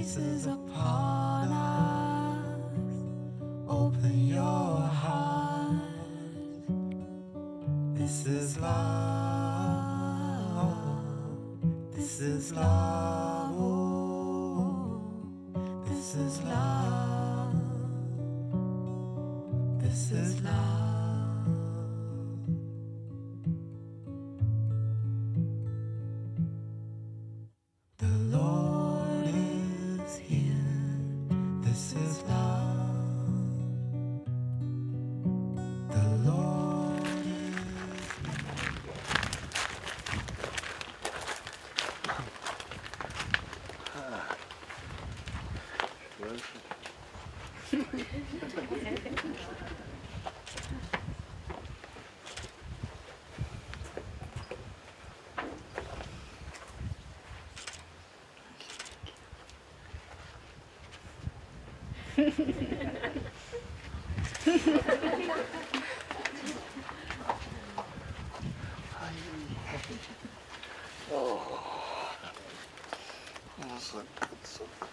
grace is upon us. Open your heart. This is love. This is love. Oh, this is love. This is love. The Lord is here. This is love. The Lord is So good, so good.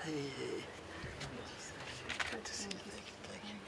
Hey. Good to see you. Thank you.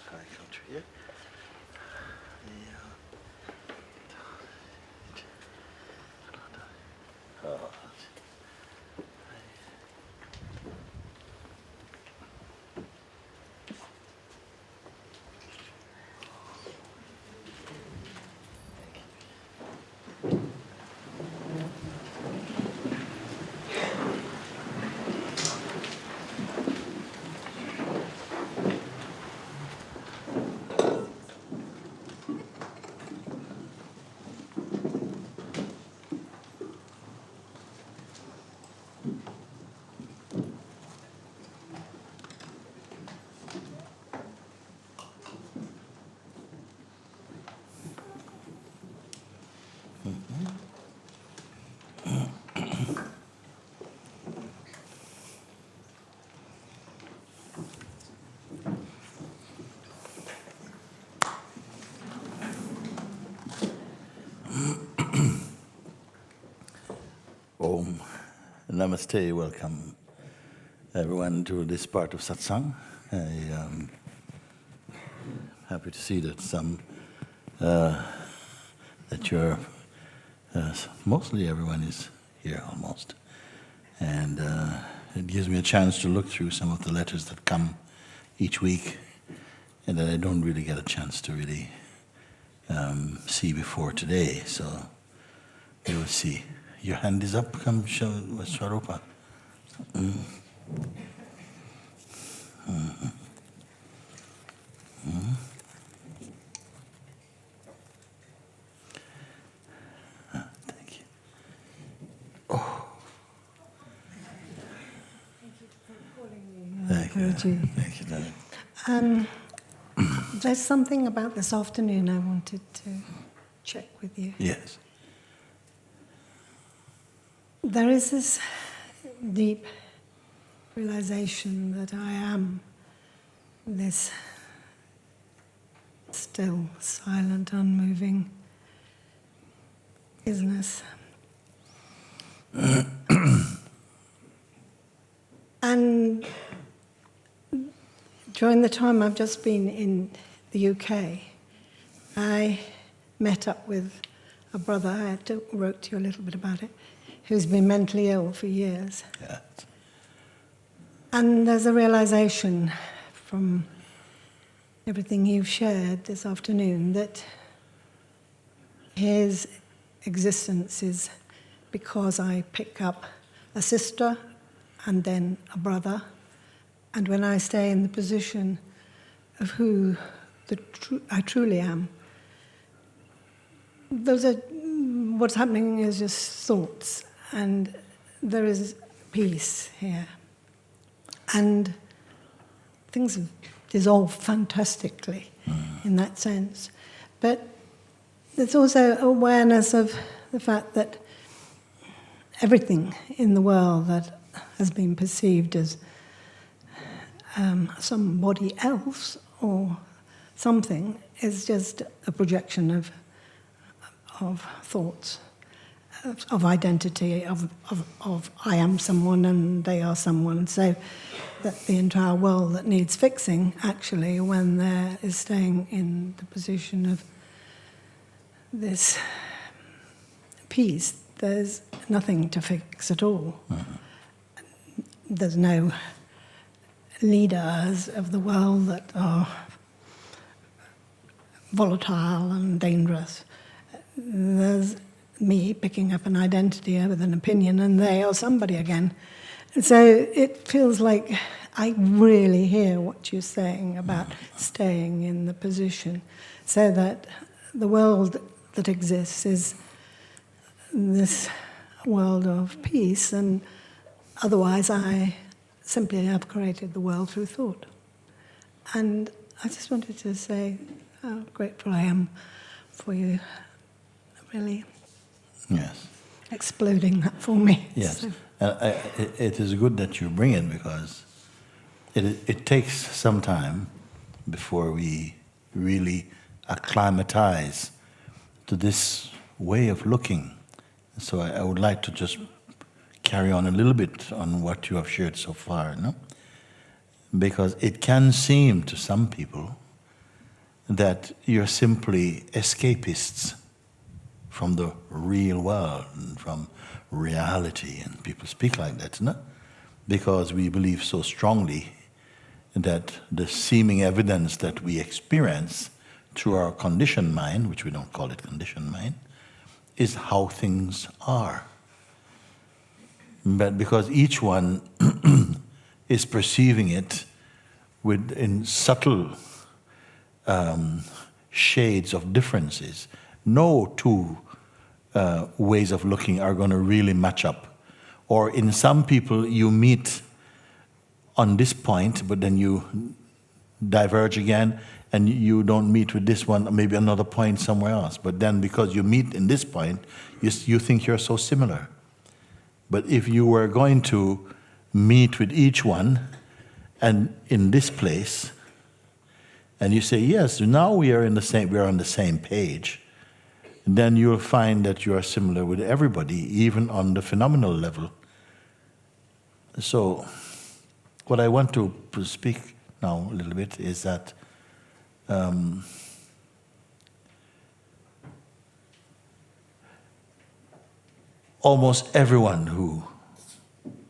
Hi, country. Yeah. Oh. Om. Namaste, welcome everyone to this part of Satsang. I'm happy to see that that you're, mostly everyone is here almost. And it gives me a chance to look through some of the letters that come each week and that I don't really get a chance to really see before today. So we will see. Your hand is up. Come show Swarupa. Thank you. Oh, Guruji. Thank you, darling. There's something about this afternoon I wanted to check with you. Yes. There is this deep realization that I am this still, silent, unmoving isness. And during the time I've just been in the UK, I met up with a brother, I wrote to you a little bit about it, who's been mentally ill for years. Yeah. And there's a realization from everything you've shared this afternoon that his existence is because I pick up a sister and then a brother, and when I stay in the position of who I truly am, what's happening is just thoughts, and there is peace here. And things have dissolved fantastically in that sense. But there's also awareness of the fact that everything in the world that has been perceived as somebody else or something is just a projection of thoughts, of identity, of I am someone and they are someone. So that the entire world that needs fixing, actually, when there is staying in the position of this peace, there's nothing to fix at all. There's no leaders of the world that are volatile and dangerous. There's me picking up an identity with an opinion, and they are somebody again. And so it feels like I really hear what you're saying about staying in the position, so that the world that exists is this world of peace, and otherwise I simply have created the world through thought. And I just wanted to say how grateful I am for you really exploding that for me. Yes. So. It is good that you bring it, because it takes some time before we really acclimatize to this way of looking. So I would like to just carry on a little bit on what you have shared so far, no? Because it can seem to some people that you're simply escapists from the real world and from reality, and people speak like that, no? Because we believe so strongly that the seeming evidence that we experience through our conditioned mind, which we don't call it conditioned mind, is how things are. But because each one is perceiving it in subtle shades of differences, no two ways of looking are going to really match up. Or in some people, you meet on this point, but then you diverge again, and you don't meet with this one, maybe another point somewhere else. But then because you meet in this point, you think you're so similar. But if you were going to meet with each one, and in this place, and you say, yes, now we are on the same page, then you'll find that you are similar with everybody, even on the phenomenal level. So, what I want to speak now a little bit is that almost everyone who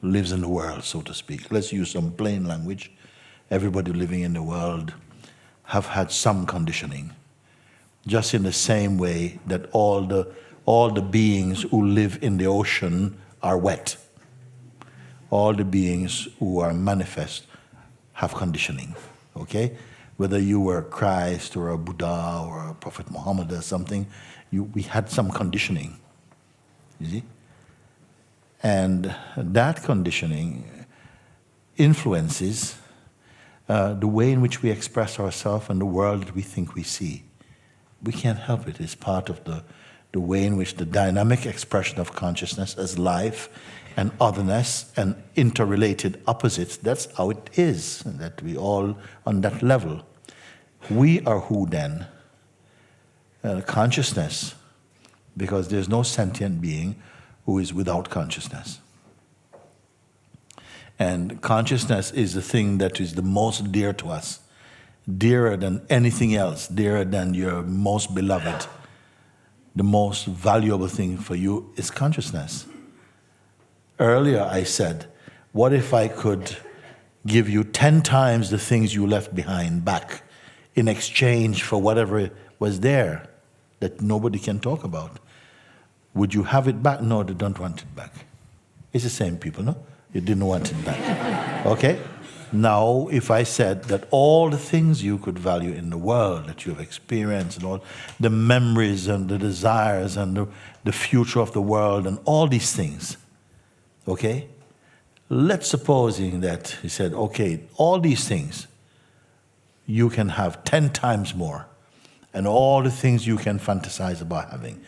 lives in the world, so to speak, let's use some plain language, everybody living in the world have had some conditioning, just in the same way that all the beings who live in the ocean are wet. All the beings who are manifest have conditioning, okay? Whether you were Christ or a Buddha or a Prophet Muhammad or something, we had some conditioning, you see? And that conditioning influences the way in which we express ourselves and the world that we think we see. We can't help it. It's part of the way in which the dynamic expression of consciousness as life and otherness and interrelated opposites, that's how it is, and that we all on that level. We are who then? Consciousness, because there's no sentient being who is without consciousness. And consciousness is the thing that is the most dear to us, dearer than anything else, dearer than your most beloved. The most valuable thing for you is consciousness. Earlier I said, what if I could give you 10 times the things you left behind back in exchange for whatever was there that nobody can talk about? Would you have it back? No, they don't want it back. It's the same people, no? You didn't want it back. Okay? Now, if I said that all the things you could value in the world that you have experienced, and all the memories and the desires and the future of the world and all these things, okay? Let's supposing that he said, okay, all these things you can have 10 times more, and all the things you can fantasize about having,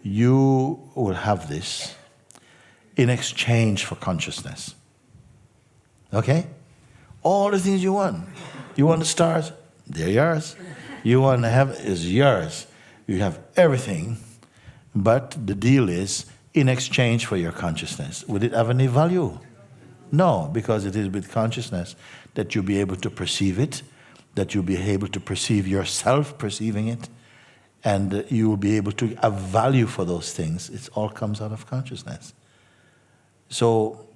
you will have this in exchange for consciousness. Okay? All the things you want. You want the stars? They're yours. You want to have is yours. You have everything, but the deal is in exchange for your consciousness. Would it have any value? No, because it is with consciousness that you'll be able to perceive it, that you'll be able to perceive yourself perceiving it, and you will be able to have value for those things. It all comes out of consciousness. So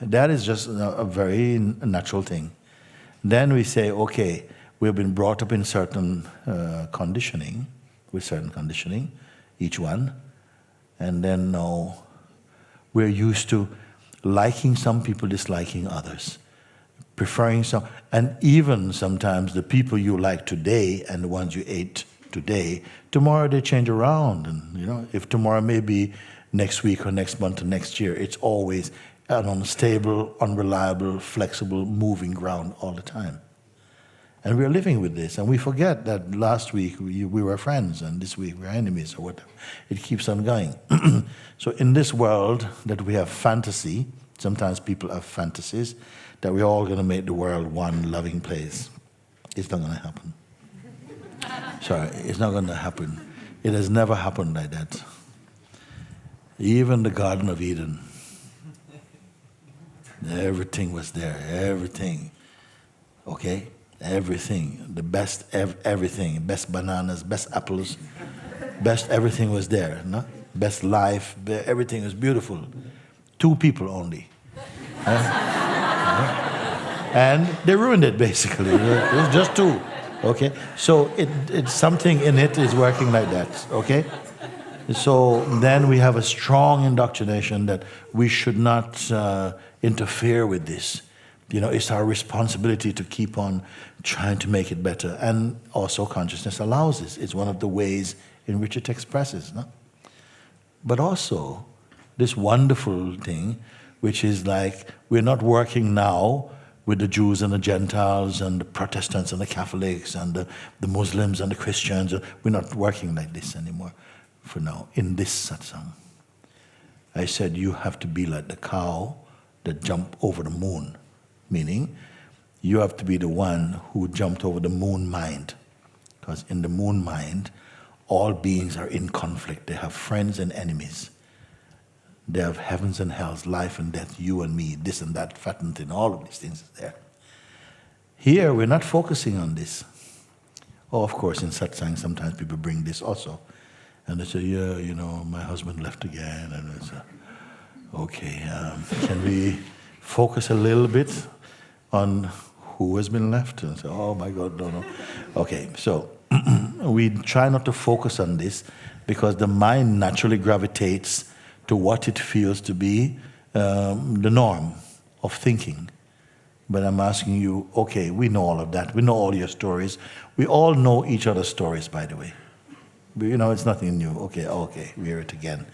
that is just a very natural thing. Then we say, okay, we've been brought up in certain conditioning, with certain conditioning, each one, and then now we're used to liking some people, disliking others, preferring some, and even sometimes the people you like today and the ones you ate today, tomorrow they change around, and if tomorrow may be next week or next month or next year, it's always an unstable, unreliable, flexible, moving ground all the time. And we're living with this, and we forget that last week we were friends, and this week we're enemies, or whatever. It keeps on going. So in this world that we have fantasy, sometimes people have fantasies, that we're all going to make the world one loving place. It's not going to happen. Sorry, it's not going to happen. It has never happened like that. Even the Garden of Eden, everything was there, everything, okay? Everything, the best everything, best bananas, best apples, best everything was there, no? Best life, everything was beautiful. 2 people only. And they ruined it, basically. It was just 2, okay? So it's something in it is working like that, okay? So then we have a strong indoctrination that we should not interfere with this. It's our responsibility to keep on trying to make it better. And also consciousness allows this. It's one of the ways in which it expresses. No? But also this wonderful thing, which is like we're not working now with the Jews and the Gentiles and the Protestants and the Catholics and the Muslims and the Christians. We're not working like this anymore. For now, in this satsang, I said you have to be like the cow that jumped over the moon, meaning you have to be the one who jumped over the moon mind, because in the moon mind, all beings are in conflict. They have friends and enemies. They have heavens and hells, life and death, you and me, this and that, fat and thin, all of these things are there. Here, we're not focusing on this. Oh, of course, in satsang, sometimes people bring this also. And they say, yeah, my husband left again. And I say, okay, can we focus a little bit on who has been left? And I say, oh my God, no. Okay, so we try not to focus on this because the mind naturally gravitates to what it feels to be the norm of thinking. But I'm asking you, okay, we know all of that. We know all your stories. We all know each other's stories, by the way. It's nothing new. Okay, we hear it again.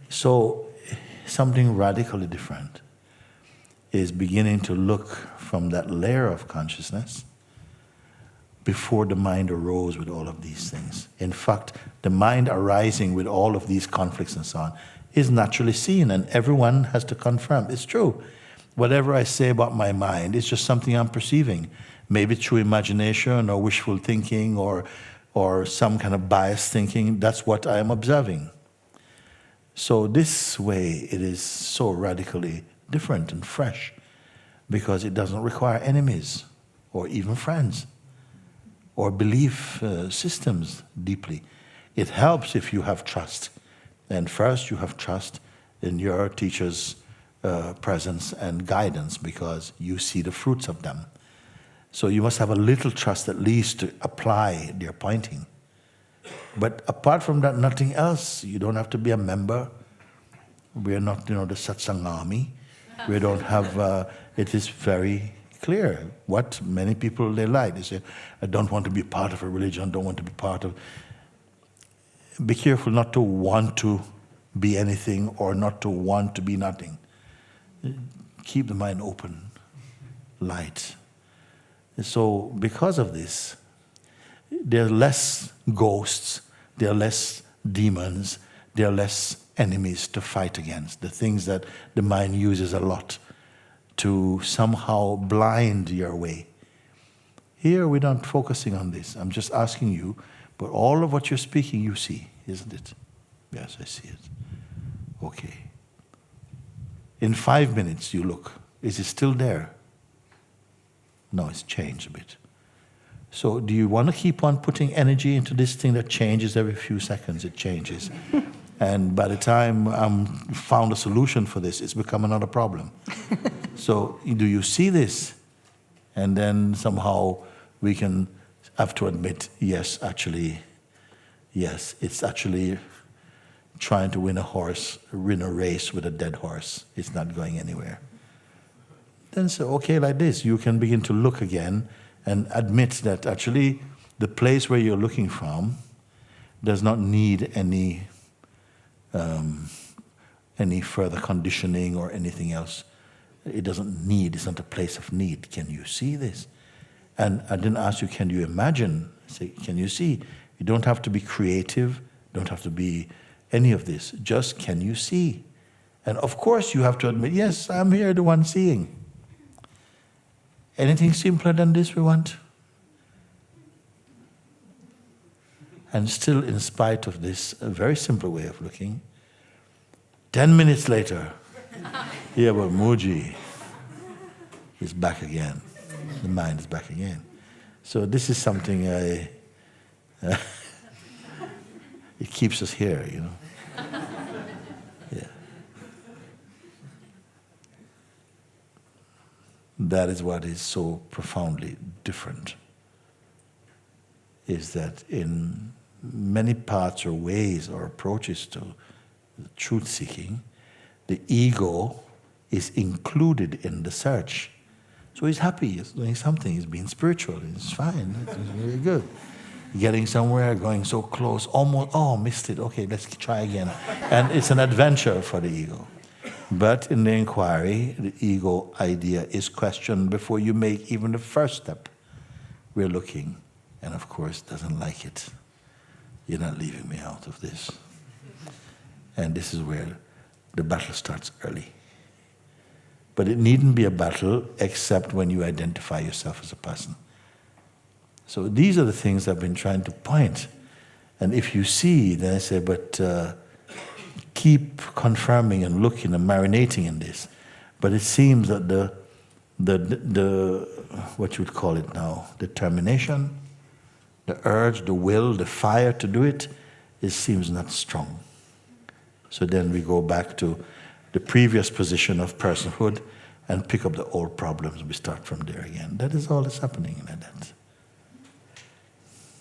So, something radically different. is beginning to look from that layer of consciousness before the mind arose with all of these things. In fact, the mind arising with all of these conflicts and so on is naturally seen, and everyone has to confirm. It's true. Whatever I say about my mind is just something I'm perceiving. Maybe through imagination or wishful thinking or some kind of biased thinking. That's what I am observing. So this way, it is so radically different and fresh because it doesn't require enemies or even friends or belief systems deeply. It helps if you have trust. And first you have trust in your teacher's presence and guidance because you see the fruits of them. So you must have a little trust at least to apply their pointing. But apart from that, nothing else. You don't have to be a member. We're not, the Satsang army. We don't have, it is very clear what many people they like. They say, I don't want to be part of a religion, don't want to be part of... Be careful not to want to be anything or not to want to be nothing. Keep the mind open, light. So because of this, there are less ghosts, there are less demons, there are less enemies to fight against, the things that the mind uses a lot to somehow blind your way. Here we're not focusing on this. I'm just asking you, but all of what you're speaking you see, isn't it? Yes, I see it. Okay. In 5 minutes you look. Is it still there? No, it's changed a bit. So do you want to keep on putting energy into this thing that changes every few seconds? It changes. And by the time I'm found a solution for this, it's become another problem. So do you see this? And then somehow we can have to admit, yes, it's actually trying to win a race with a dead horse. It's not going anywhere. Then say, okay, like this, you can begin to look again and admit that actually the place where you're looking from does not need any further conditioning or anything else. It doesn't need, it's not a place of need. Can you see this? And I didn't ask you, can you imagine? I say, can you see? You don't have to be creative, don't have to be any of this. Just, can you see? And of course you have to admit, yes, I'm here, the one seeing. Anything simpler than this we want? And still, in spite of this very simple way of looking, 10 minutes later, yeah, but Mooji is back again. The mind is back again. So this is something it keeps us here, Yeah. That is what is so profoundly different, is that in many parts or ways or approaches to truth-seeking, the ego is included in the search. So he's happy, he's doing something, he's being spiritual, it's fine, it's very good. Getting somewhere, going so close, almost, oh, missed it, okay, let's try again. And it's an adventure for the ego. But in the inquiry, the ego idea is questioned before you make even the first step. We're looking, and of course doesn't like it. You're not leaving me out of this. And this is where the battle starts early. But it needn't be a battle except when you identify yourself as a person. So these are the things I've been trying to point. And if you see, then I say, but keep confirming and looking and marinating in this. But it seems that the what you would call it now, determination, the urge, the will, the fire to do it seems not strong. So then we go back to the previous position of personhood and pick up the old problems. We start from there again. That is all that's happening like that.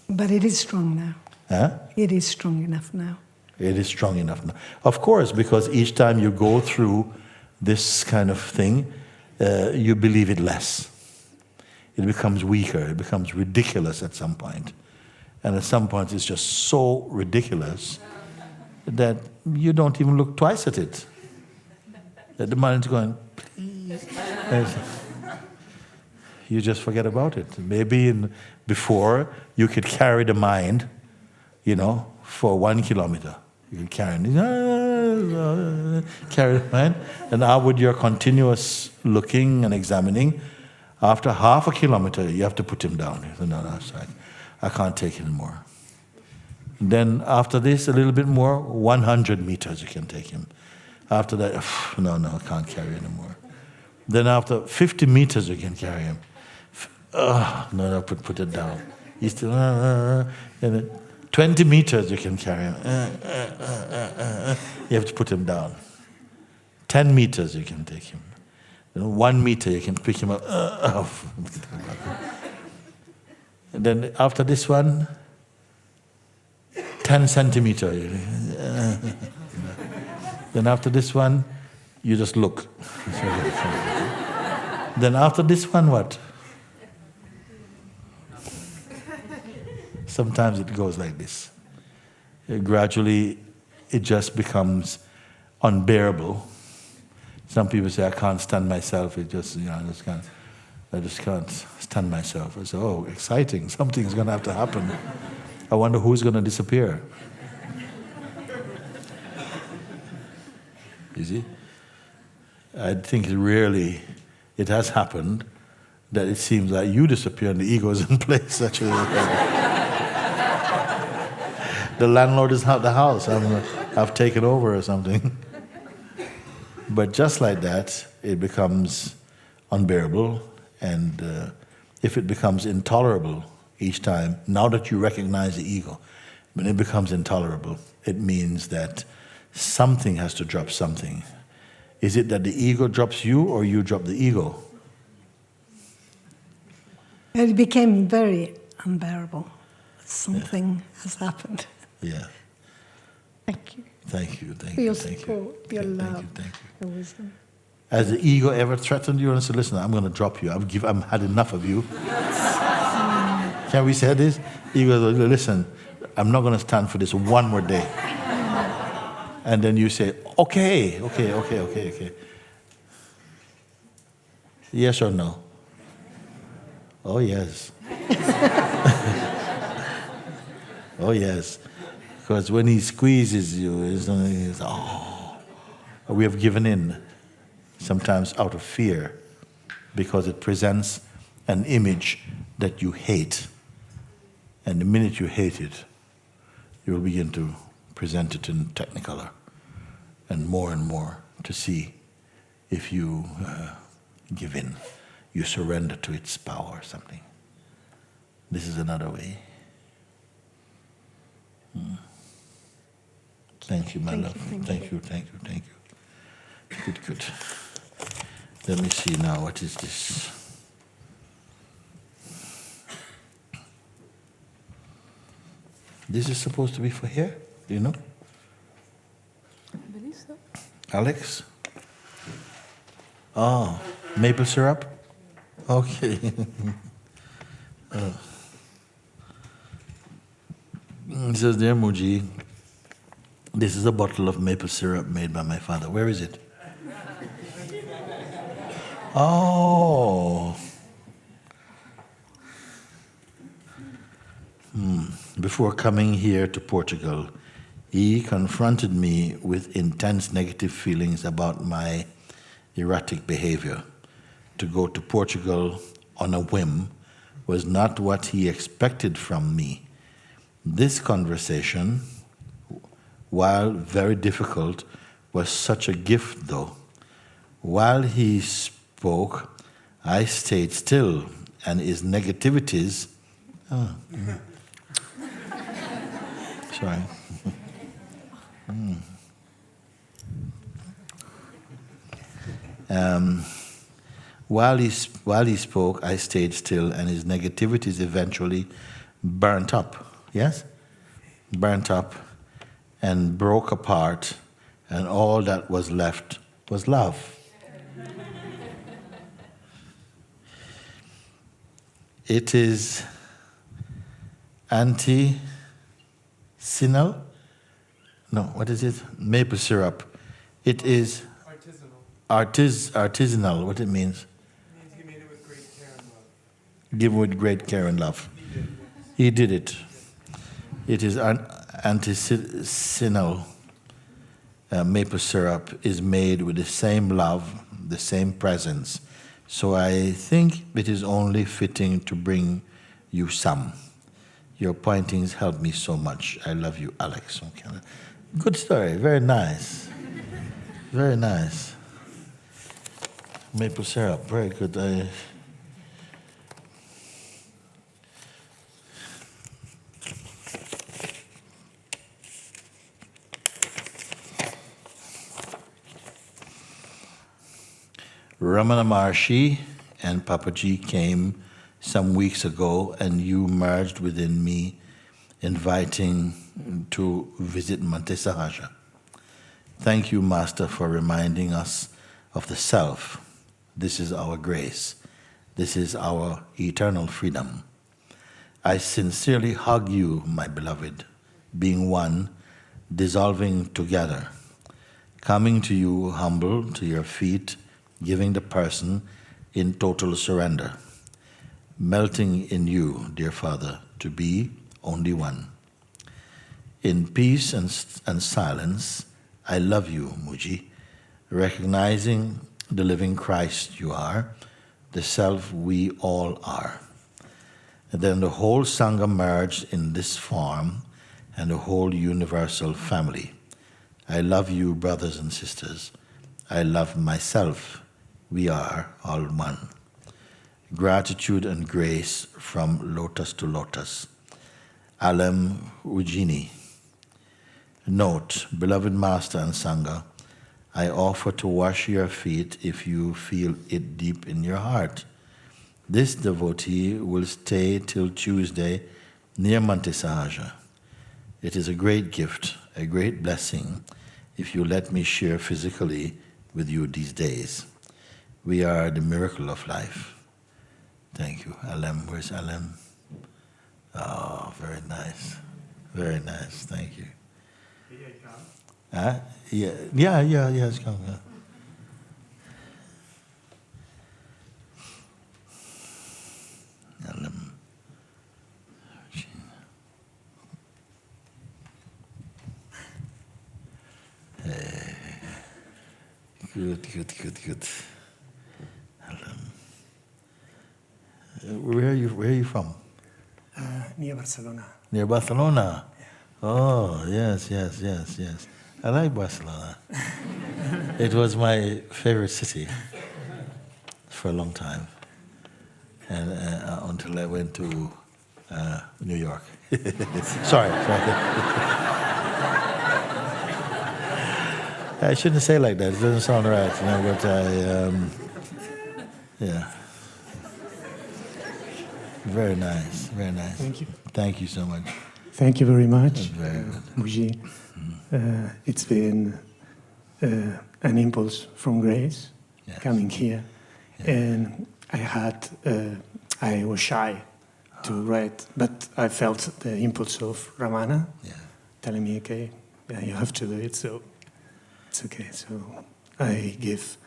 But it is strong now. Huh? It is strong enough now. It is strong enough now. Of course, because each time you go through this kind of thing, you believe it less. It becomes weaker, it becomes ridiculous at some point. And at some point it's just so ridiculous that you don't even look twice at it. That the mind is going, please. You just forget about it. Maybe before you could carry the mind, for 1 kilometer. You could carry the mind. And now with your continuous looking and examining, after half a kilometer, you have to put him down. No, I can't take it anymore. Then after this, a little bit more, 100 meters you can take him. After that, no, I can't carry anymore. Then after 50 meters you can carry him. No, put it down. He's still, and then 20 meters you can carry him. You have to put him down. 10 meters you can take him. 1 meter you can pick him up. And then after this one, 10 centimeter. Then after this one, you just look. Then after this one, what? Sometimes it goes like this. Gradually, it just becomes unbearable. Some people say, I can't stand myself. I just can't stand myself. I say, oh, exciting. Something's going to have to happen. I wonder who's going to disappear. You see? I think it has happened that it seems like you disappear and the ego is in place. Actually. The landlord is not the house. I've taken over or something. But just like that, it becomes unbearable. And if it becomes intolerable each time, now that you recognize the ego, when it becomes intolerable, it means that something has to drop something. Is it that the ego drops you or you drop the ego? It became very unbearable. Something has happened. Yeah. Thank you. Thank you. For your support, for your love, thank you. your wisdom. Has the ego ever threatened you and said, listen, I'm going to drop you. I've had enough of you. Can we say this? Ego, listen, I'm not going to stand for this one more day. And then you say, okay. Yes or no? Oh, yes. Oh, yes. Because when he squeezes you, it's we have given in, sometimes out of fear, because it presents an image that you hate. And the minute you hate it, you will begin to present it in Technicolor and more to see if you give in, you surrender to its power or something. This is another way. Thank you, my love. Thank you. Good. Let me see now, what is this? This is supposed to be for here, do you know? I believe so. Alex? Oh, maple syrup? Okay. It says, dear Mooji, this is a bottle of maple syrup made by my father. Where is it? Oh. Before coming here to Portugal, he confronted me with intense negative feelings about my erratic behavior. To go to Portugal on a whim was not what he expected from me. This conversation, while very difficult, was such a gift, though. While he spoke, I stayed still, and his negativities... Sorry. While he spoke, I stayed still, and his negativities eventually burnt up. Yes? Burnt up and broke apart, and all that was left was love. It is anti-sinal? No, what is it? Maple syrup. It is artisanal. What it means? given with great care and love. He did it. It is artisanal maple syrup is made with the same love, the same presence. So I think it is only fitting to bring you some. Your pointings help me so much. I love you, Alex from Canada. Good story. Very nice. Very nice. Maple syrup. Very good. Ramana Maharshi and Papaji came some weeks ago, and you merged within me, inviting to visit Monte Sahaja. Thank you, Master, for reminding us of the self. This is our grace. This is our eternal freedom. I sincerely hug you, my beloved, being one, dissolving together, coming to you humble to your feet, giving the person in total surrender, melting in you, dear Father, to be only one. In peace and silence, I love you, Mooji, recognizing the living Christ you are, the self we all are. And then the whole Sangha merged in this form and the whole universal family. I love you, brothers and sisters. I love myself. We are all one. Gratitude and grace from lotus to lotus. Alem Ujini. Note, beloved Master and Sangha, I offer to wash your feet if you feel it deep in your heart. This devotee will stay till Tuesday near Monte Sahaja. It is a great gift, a great blessing, if you let me share physically with you these days. We are the miracle of life. Thank you. Alem, where's Alem? Oh, very nice. Very nice. Thank you. Huh? Yeah, it's coming. Yeah. Alem. Hey. Good. Where are you from? Near Barcelona. Near Barcelona? Oh, yes. I like Barcelona. It was my favorite city for a long time, and until I went to New York. Sorry. I shouldn't say like that. It doesn't sound right, but yeah. Very nice. Thank you. Thank you so much. Thank you very much, Very good. Mooji. It's been an impulse from grace coming here, and I was shy to write, but I felt the impulse of Ramana telling me, okay, you have to do it, so it's okay. So I give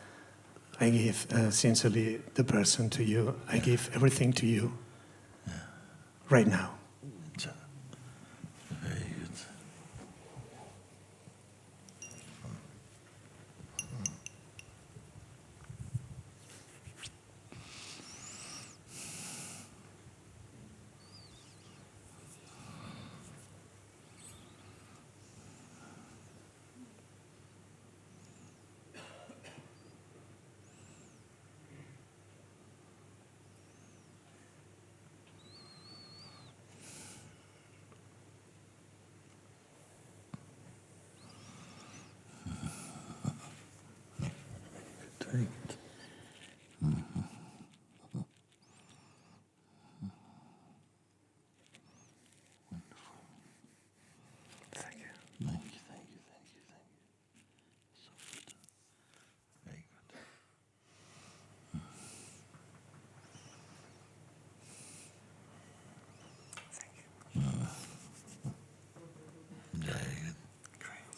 sincerely the person to you. I give everything to you right now. Very good. Very good. Thank you. Thank you. So good. Very good. Thank you. Very good. Great.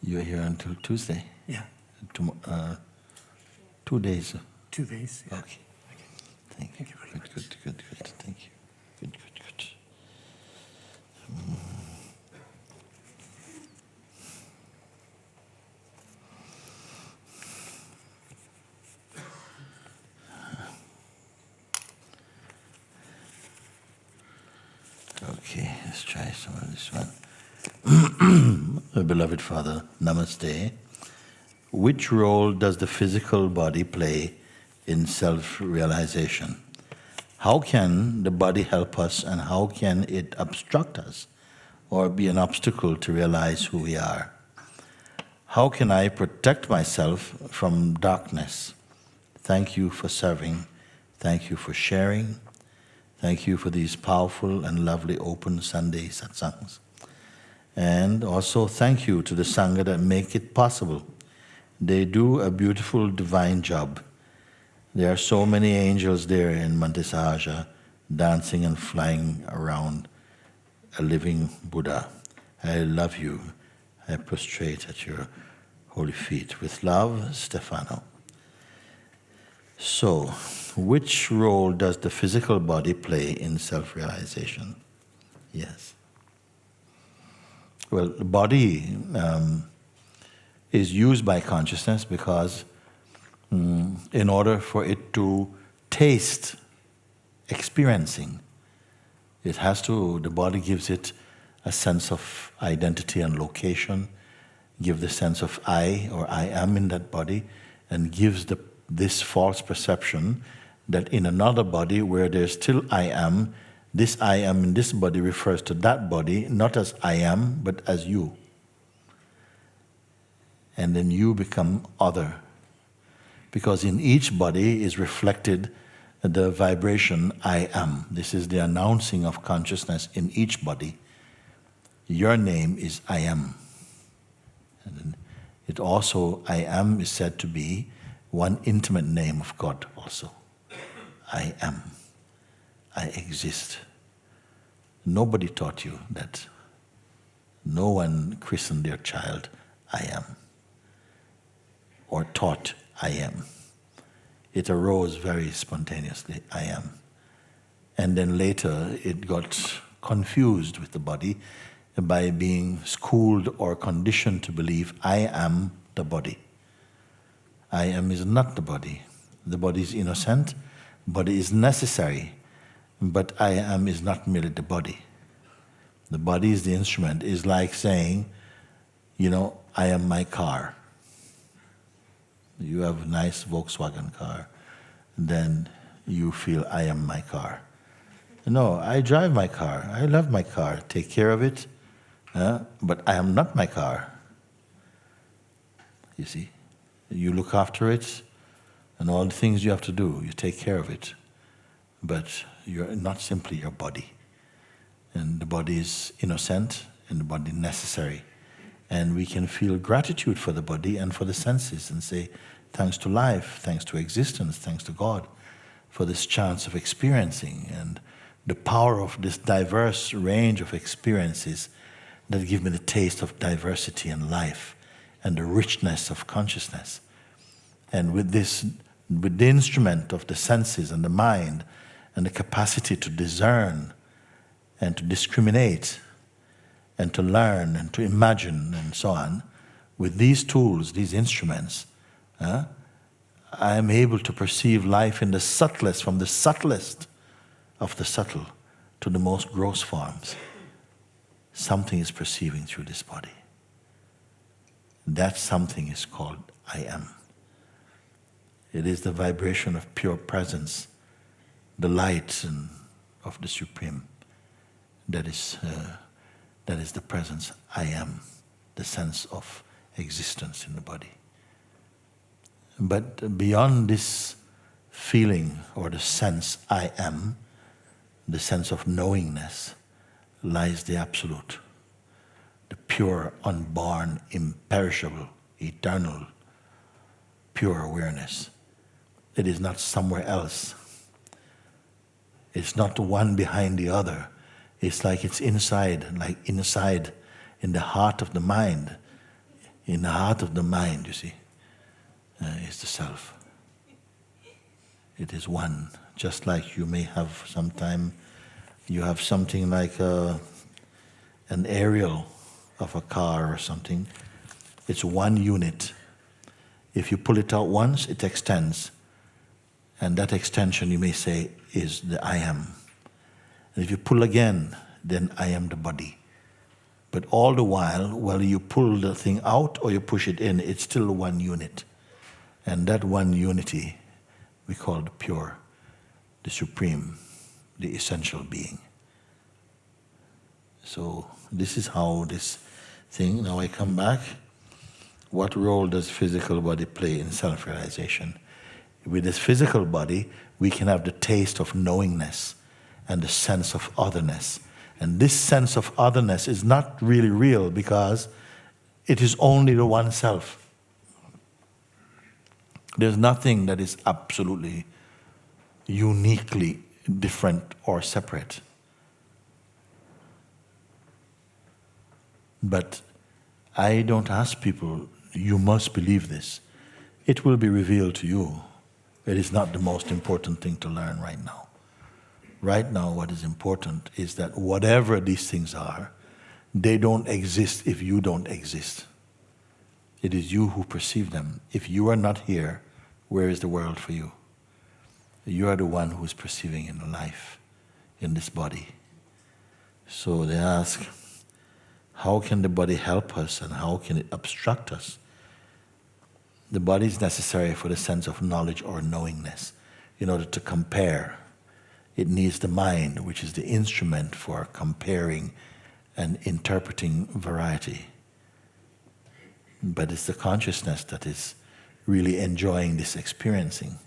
You're here until Tuesday? Yeah, 2 days. 2 days. Yeah. Okay. Thank you. Thank you very Good, much. good. Thank you. Good. Okay, let's try some of this one. Beloved Father, Namaste. Which role does the physical body play in self-realization? How can the body help us, and how can it obstruct us or be an obstacle to realize who we are? How can I protect myself from darkness? Thank you for serving. Thank you for sharing. Thank you for these powerful and lovely open Sunday satsangs. And also thank you to the Sangha that make it possible. They do a beautiful divine job. There are so many angels there in Monte Sahaja, dancing and flying around a living Buddha. I love you. I prostrate at your holy feet. With love, Stefano. So, which role does the physical body play in self-realization? Yes. Well, the body is used by consciousness because in order for it to taste experiencing, the body gives it a sense of identity and location, give the sense of I or I am in that body, and gives this false perception that in another body where there's still I am, this I am in this body refers to that body, not as I am, but as you. And then you become other. Because in each body is reflected the vibration I am. This is the announcing of consciousness in each body. Your name is I am. And then it also, I am is said to be one intimate name of God also. I am. I exist. Nobody taught you that. No one christened their child I am, or taught I am. It arose very spontaneously, I am. And then later it got confused with the body by being schooled or conditioned to believe I am the body. I am is not the body. The body is innocent, body is necessary, but I am is not merely the body. The body is the instrument. It's like saying, I am my car. You have a nice Volkswagen car, then you feel I am my car. No, I drive my car. I love my car. Take care of it, but I am not my car. You see? You look after it, and all the things you have to do, you take care of it. But you're not simply your body. And the body is innocent, and the body necessary. And we can feel gratitude for the body and for the senses and say, thanks to life, thanks to existence, thanks to God, for this chance of experiencing and the power of this diverse range of experiences that give me the taste of diversity in life and the richness of consciousness. And with the instrument of the senses and the mind and the capacity to discern and to discriminate and to learn and to imagine and so on, with these tools, these instruments, I am able to perceive life in the subtlest, from the subtlest of the subtle to the most gross forms. Something is perceiving through this body. That something is called I am. It is the vibration of pure presence, the light of the Supreme. That is the presence I am, the sense of existence in the body. But beyond this feeling or the sense I am, the sense of knowingness, lies the Absolute, the pure, unborn, imperishable, eternal, pure awareness. It is not somewhere else. It's not one behind the other. It's like it's inside in the heart of the mind. in the heart of the mind, you see, is the self. It is one. Just like you may have sometime, you have something like an aerial of a car or something. It's one unit. If you pull it out once, it extends. And that extension, you may say, is the I am. And if you pull again, then I am the body. But all the while, whether you pull the thing out or you push it in, it's still one unit. And that one unity we call the pure, the supreme, the essential being. So this is how this thing, now I come back. What role does physical body play in self-realization? With this physical body, we can have the taste of knowingness and the sense of otherness. And this sense of otherness is not really real because it is only the one self. There's nothing that is absolutely uniquely different or separate. But I don't ask people, you must believe this. It will be revealed to you. It is not the most important thing to learn right now. Right now, what is important is that whatever these things are, they don't exist if you don't exist. It is you who perceive them. If you are not here, where is the world for you? You are the one who is perceiving in life, in this body. So they ask, how can the body help us and how can it obstruct us? The body is necessary for the sense of knowledge or knowingness. In order to compare, it needs the mind, which is the instrument for comparing and interpreting variety. But it's the consciousness that is really enjoying this experiencing.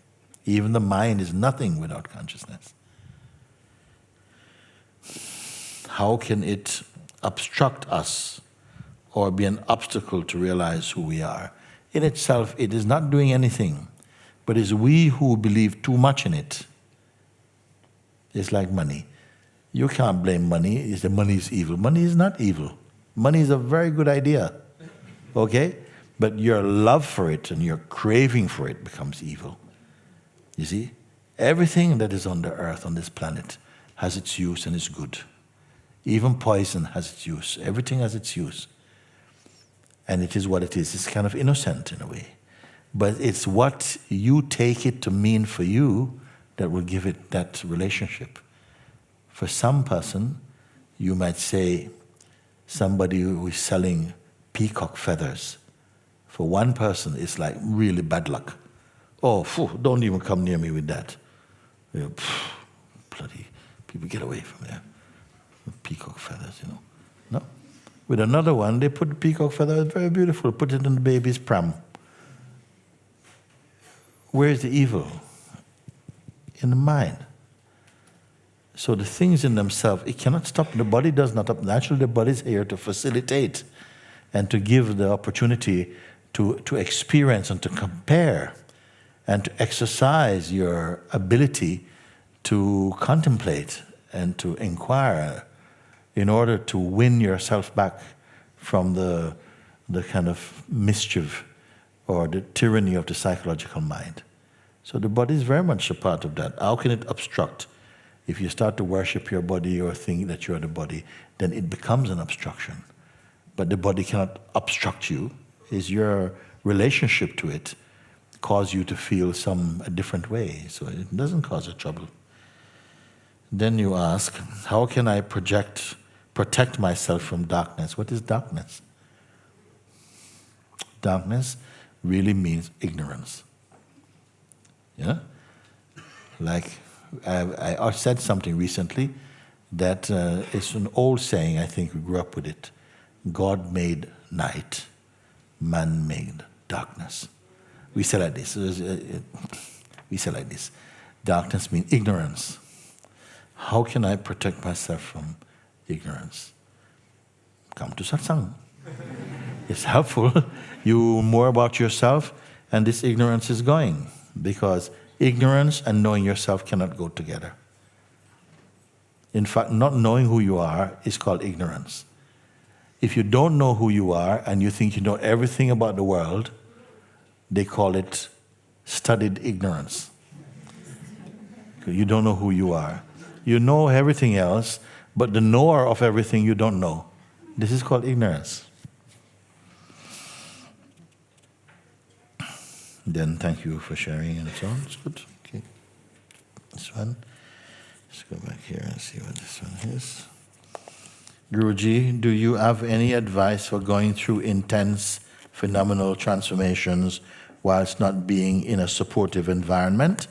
Even the mind is nothing without consciousness. How can it obstruct us or be an obstacle to realize who we are? In itself, it is not doing anything, but it's we who believe too much in it. It's like money. You can't blame money. It's that money is evil. Money is not evil. Money is a very good idea, okay? But your love for it and your craving for it becomes evil. You see? Everything that is on the earth, on this planet, has its use and is good. Even poison has its use. Everything has its use. And it is what it is. It's kind of innocent in a way. But it's what you take it to mean for you that will give it that relationship. For some person, you might say somebody who is selling peacock feathers. For one person, it's like really bad luck. Oh, don't even come near me with that. You know, bloody people, get away from there. Peacock feathers, you know. No? With another one, they put the peacock feather, very beautiful, put it in the baby's pram. Where is the evil? In the mind. So the things in themselves, it cannot stop. The body does not. Naturally, the body is here to facilitate and to give the opportunity to experience and to compare and to exercise your ability to contemplate and to inquire in order to win yourself back from the kind of mischief or the tyranny of the psychological mind. So the body is very much a part of that. How can it obstruct? If you start to worship your body or think that you're the body, then it becomes an obstruction. But the body cannot obstruct you. It's your relationship to it cause you to feel a different way. So it doesn't cause a trouble. Then you ask, how can I protect myself from darkness? What is darkness? Darkness really means ignorance. Yeah? Like, I said something recently that it's an old saying, I think we grew up with it. God made night, man made darkness. We say like this. Darkness means ignorance. How can I protect myself from ignorance? Come to Satsang. It's helpful. You more about yourself, and this ignorance is going. Because ignorance and knowing yourself cannot go together. In fact, not knowing who you are is called ignorance. If you don't know who you are and you think you know everything about the world, they call it studied ignorance. You don't know who you are. You know everything else, but the knower of everything you don't know. This is called ignorance. Then thank you for sharing and so on. It's good. Okay. This one. Let's go back here and see what this one is. Guruji, do you have any advice for going through intense phenomenal transformations whilst not being in a supportive environment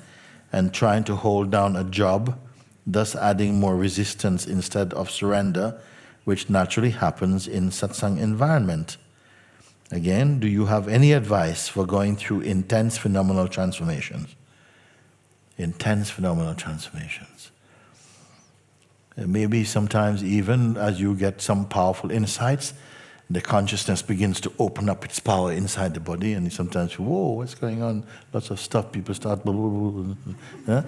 and trying to hold down a job, thus adding more resistance instead of surrender, which naturally happens in satsang environment? Again, do you have any advice for going through intense phenomenal transformations? Intense phenomenal transformations. Maybe sometimes even as you get some powerful insights, the consciousness begins to open up its power inside the body, and sometimes, whoa, what's going on? Lots of stuff, people start blah, blah, blah, blah, yeah?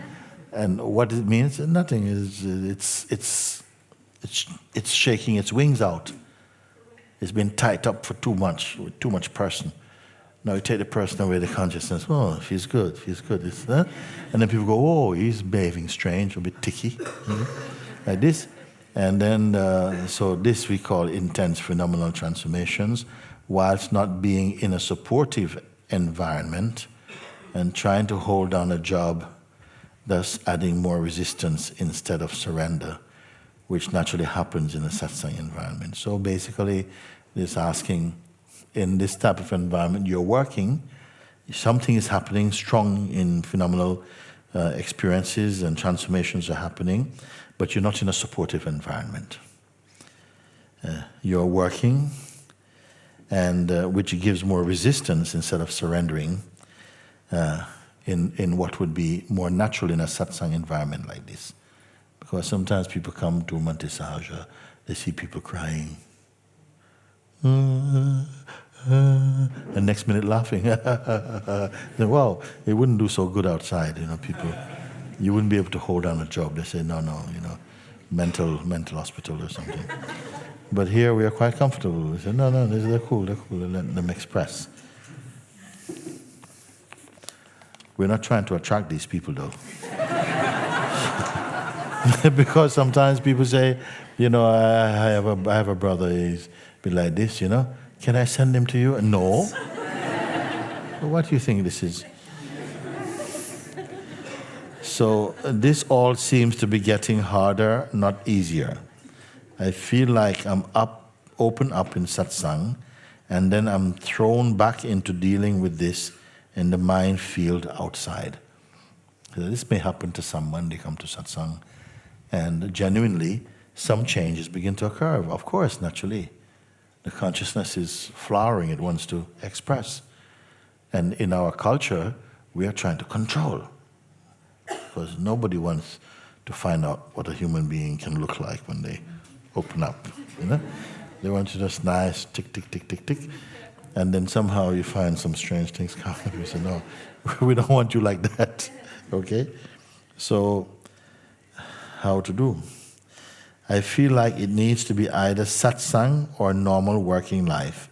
And what it means, nothing. It's shaking its wings out. It's been tied up for too much, with too much person. Now you take the person away, the consciousness, oh, feels good. It's, and then people go, oh, he's behaving strange, a bit ticky, like this. And then, so this we call intense phenomenal transformations, whilst not being in a supportive environment and trying to hold down a job, thus adding more resistance instead of surrender, which naturally happens in a satsang environment. So basically, it's asking, in this type of environment, you're working, something is happening strong in phenomenal experiences and transformations are happening, but you're not in a supportive environment. You're working, and which gives more resistance instead of surrendering in what would be more natural in a satsang environment like this. Because sometimes people come to Monte Sahaja, they see people crying. And next minute laughing. Then, wow, it wouldn't do so good outside, people. You wouldn't be able to hold down a job. They say, no, mental hospital or something. But here we are quite comfortable. We say, no, they're cool, let them express. We're not trying to attract these people, though. Because sometimes people say, I have a brother, he's been like this, Can I send him to you? No. What do you think this is? So this all seems to be getting harder, not easier. I feel like I'm open up in satsang, and then I'm thrown back into dealing with this in the mind field outside. So this may happen to someone, they come to satsang, and genuinely, some changes begin to occur. Of course, naturally. The consciousness is flowering, it wants to express. And in our culture, we are trying to control. Because nobody wants to find out what a human being can look like when they open up. They want you just nice, tick, tick, tick, tick, tick. And then somehow you find some strange things coming. We say, no, we don't want you like that. Okay? So, how to do? I feel like it needs to be either satsang or normal working life.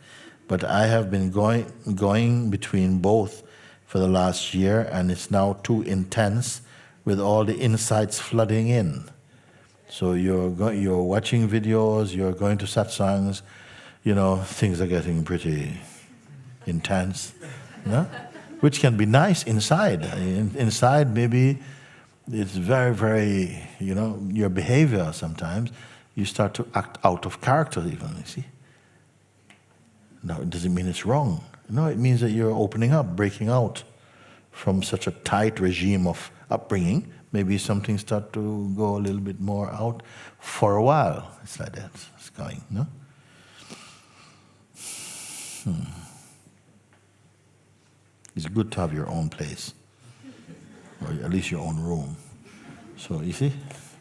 But I have been going between both for the last year, and it's now too intense with all the insights flooding in. So you're watching videos, you're going to satsangs, things are getting pretty intense, which can be nice inside. Inside maybe it's very, very, your behavior sometimes, you start to act out of character even, you see. No, it doesn't mean it's wrong. No, it means that you're opening up, breaking out from such a tight regime of upbringing. Maybe something start to go a little bit more out for a while. It's like that, it's going, no? It's good to have your own place, or at least your own room. So you see,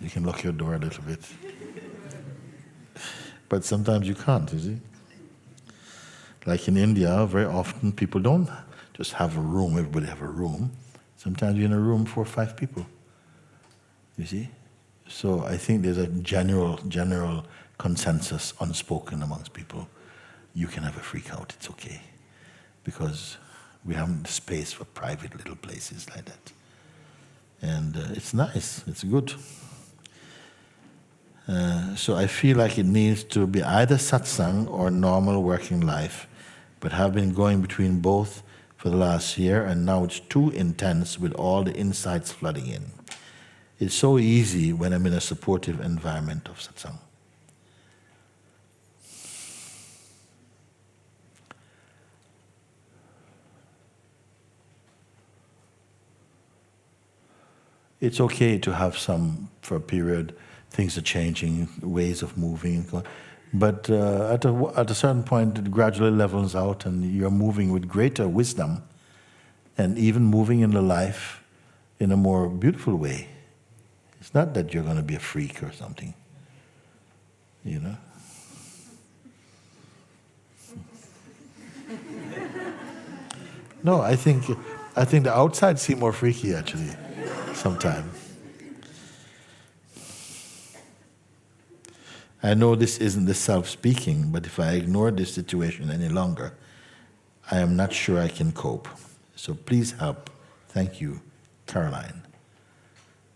you can lock your door a little bit. But sometimes you can't, you see. Like in India, very often people don't just have a room, everybody have a room. Sometimes you're in a room 4 or 5 people. You see? So I think there's a general consensus, unspoken amongst people. You can have a freak out, it's okay. Because we have the space for private little places like that. And it's nice, it's good. So I feel like it needs to be either satsang or normal working life, but have been going between both for the last year, and now it's too intense with all the insights flooding in. It's so easy when I'm in a supportive environment of satsang. It's okay to have some, for a period, things are changing, ways of moving, but at a certain point it gradually levels out and you're moving with greater wisdom and even moving in the life in a more beautiful way. It's not that you're going to be a freak or something, you know? No, I think the outside seem more freaky actually, sometimes. I know this isn't the self-speaking, but if I ignore this situation any longer, I am not sure I can cope. So please help. Thank you, Caroline.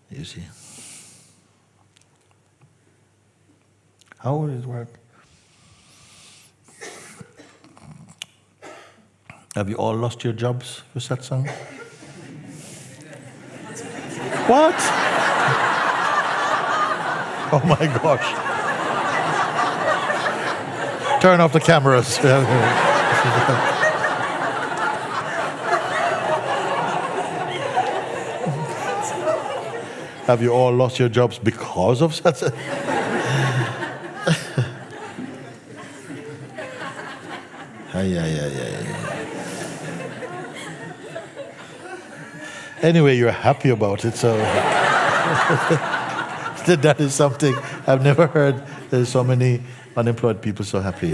You see? How would it work? Have you all lost your jobs for satsang? What? Oh my gosh. Turn off the cameras. Have you all lost your jobs because of satsang? Anyway, you're happy about it, so that is something I've never heard. There's so many unemployed people so happy.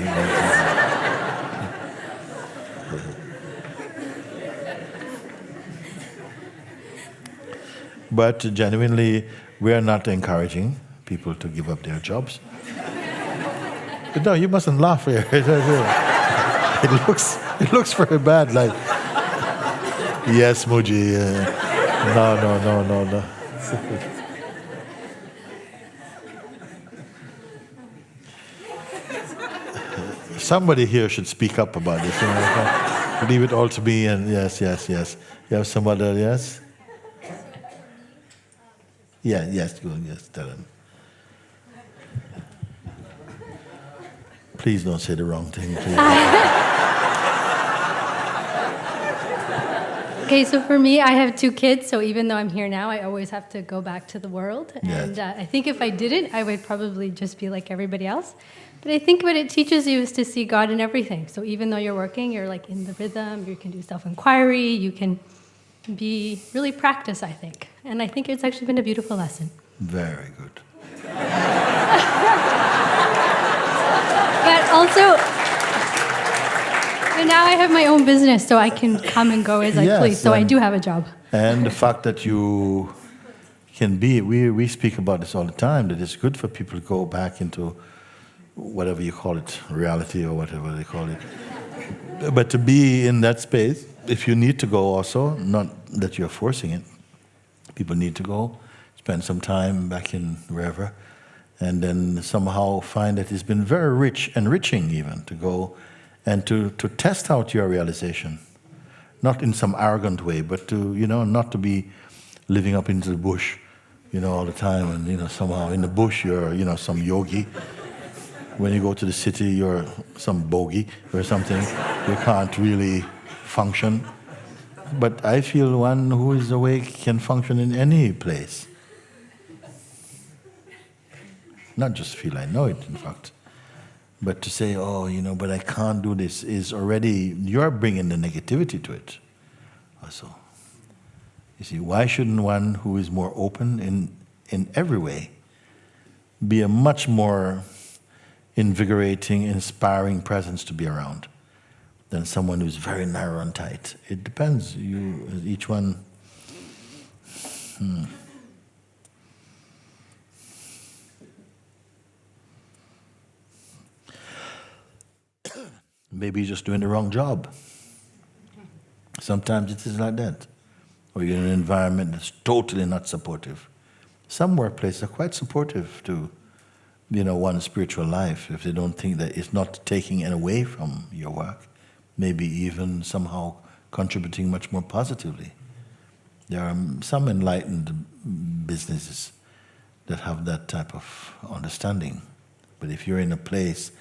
But genuinely, we are not encouraging people to give up their jobs. But no, you mustn't laugh here. It looks very bad. Like, yes, Mooji. No. Somebody here should speak up about this. You know, leave it all to me. And yes. You have some other yes. Yeah, yes, go, yes, tell him. Please don't say the wrong thing, please. Okay, so for me, I have 2 kids, so even though I'm here now, I always have to go back to the world. Yes. And I think if I didn't, I would probably just be like everybody else. But I think what it teaches you is to see God in everything. So even though you're working, you're like in the rhythm, you can do self-inquiry, you can be really practice, I think. And I think it's actually been a beautiful lesson. Very good. But also, but now I have my own business, so I can come and go as I please. So I do have a job. And the fact that you can be, we speak about this all the time, that it's good for people to go back into whatever you call it, reality or whatever they call it. But to be in that space, if you need to go also, not that you're forcing it, people need to go, spend some time back in wherever, and then somehow find that it's been very rich, enriching even, to go and to test out your realization. Not in some arrogant way, but to, not to be living up into the bush, all the time, and, somehow in the bush you're, some yogi. When you go to the city, you're some bogey or something. You can't really function. But I feel one who is awake can function in any place. Not just feel, I know it, in fact. But to say, but I can't do this, is already, you're bringing the negativity to it also. You see, why shouldn't one who is more open in every way be a much more invigorating, inspiring presence to be around than someone who's very narrow and tight? It depends. Each one. Maybe you're just doing the wrong job. Sometimes it is like that. Or you're in an environment that's totally not supportive. Some workplaces are quite supportive to, one's spiritual life if they don't think that it's not taking it away from your work, maybe even somehow contributing much more positively. There are some enlightened businesses that have that type of understanding. But if you're in a place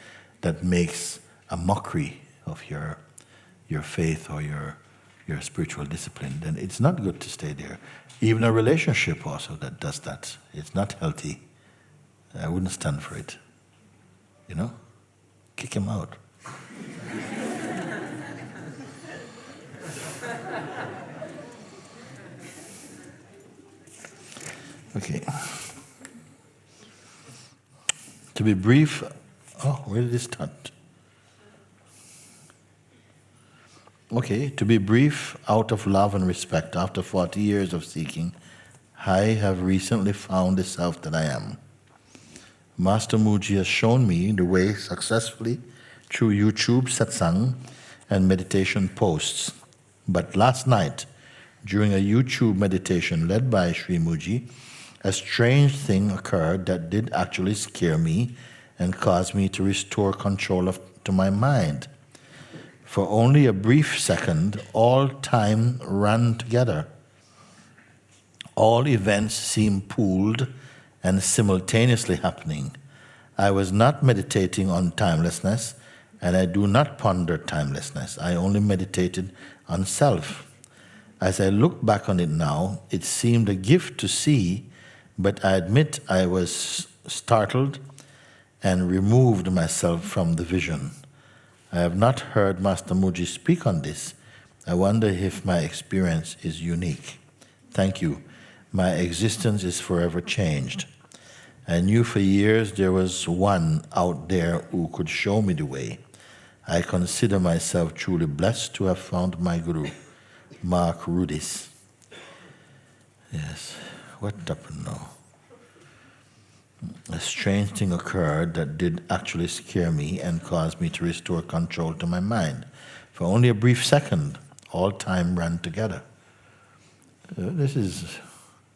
that makes a mockery of your faith or your spiritual discipline, then it's not good to stay there. Even a relationship also that does that, it's not healthy. I wouldn't stand for it. Kick him out. Okay. To be brief, where did it start? Okay, to be brief, out of love and respect, after 40 years of seeking, I have recently found the self that I am. Master Mooji has shown me the way successfully through YouTube satsang and meditation posts. But last night, during a YouTube meditation led by Sri Mooji, a strange thing occurred that did actually scare me and cause me to restore control to my mind. For only a brief second, all time ran together. All events seemed pooled and simultaneously happening. I was not meditating on timelessness, and I do not ponder timelessness. I only meditated on self. As I look back on it now, it seemed a gift to see, but I admit I was startled and removed myself from the vision. I have not heard Master Mooji speak on this. I wonder if my experience is unique. Thank you. My existence is forever changed. I knew for years there was one out there who could show me the way. I consider myself truly blessed to have found my Guru, Mark Rudis. Yes, what happened now? A strange thing occurred that did actually scare me and cause me to restore control to my mind. For only a brief second, all time ran together.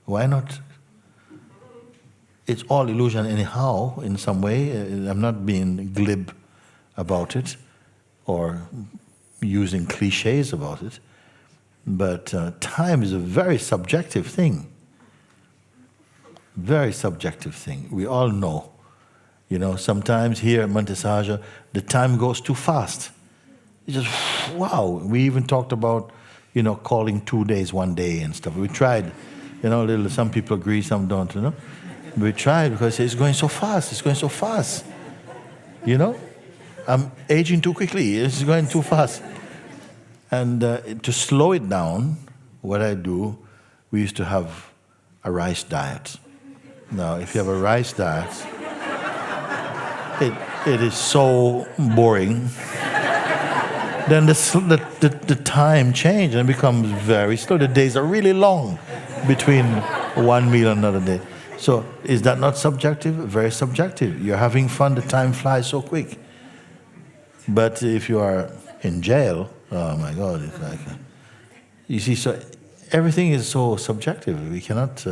Why not? It's all illusion anyhow, in some way. I'm not being glib about it or using cliches about it. But time is a very subjective thing. Very subjective thing. We all know. Sometimes here at Monte Sahaja, the time goes too fast. It's just, wow. We even talked about, calling 2 days, 1 day and stuff. We tried, some people agree, some don't, We tried because it's going so fast. It's going so fast. I'm aging too quickly. It's going too fast. And to slow it down, what I do, we used to have a rice diet. Now, if you have a rice diet, it is so boring. Then the time changes and becomes very slow. The days are really long between one meal and another day. So is that not subjective? Very subjective. You're having fun, the time flies so quick. But if you are in jail, oh my God, it's like, you see, so everything is so subjective. We cannot,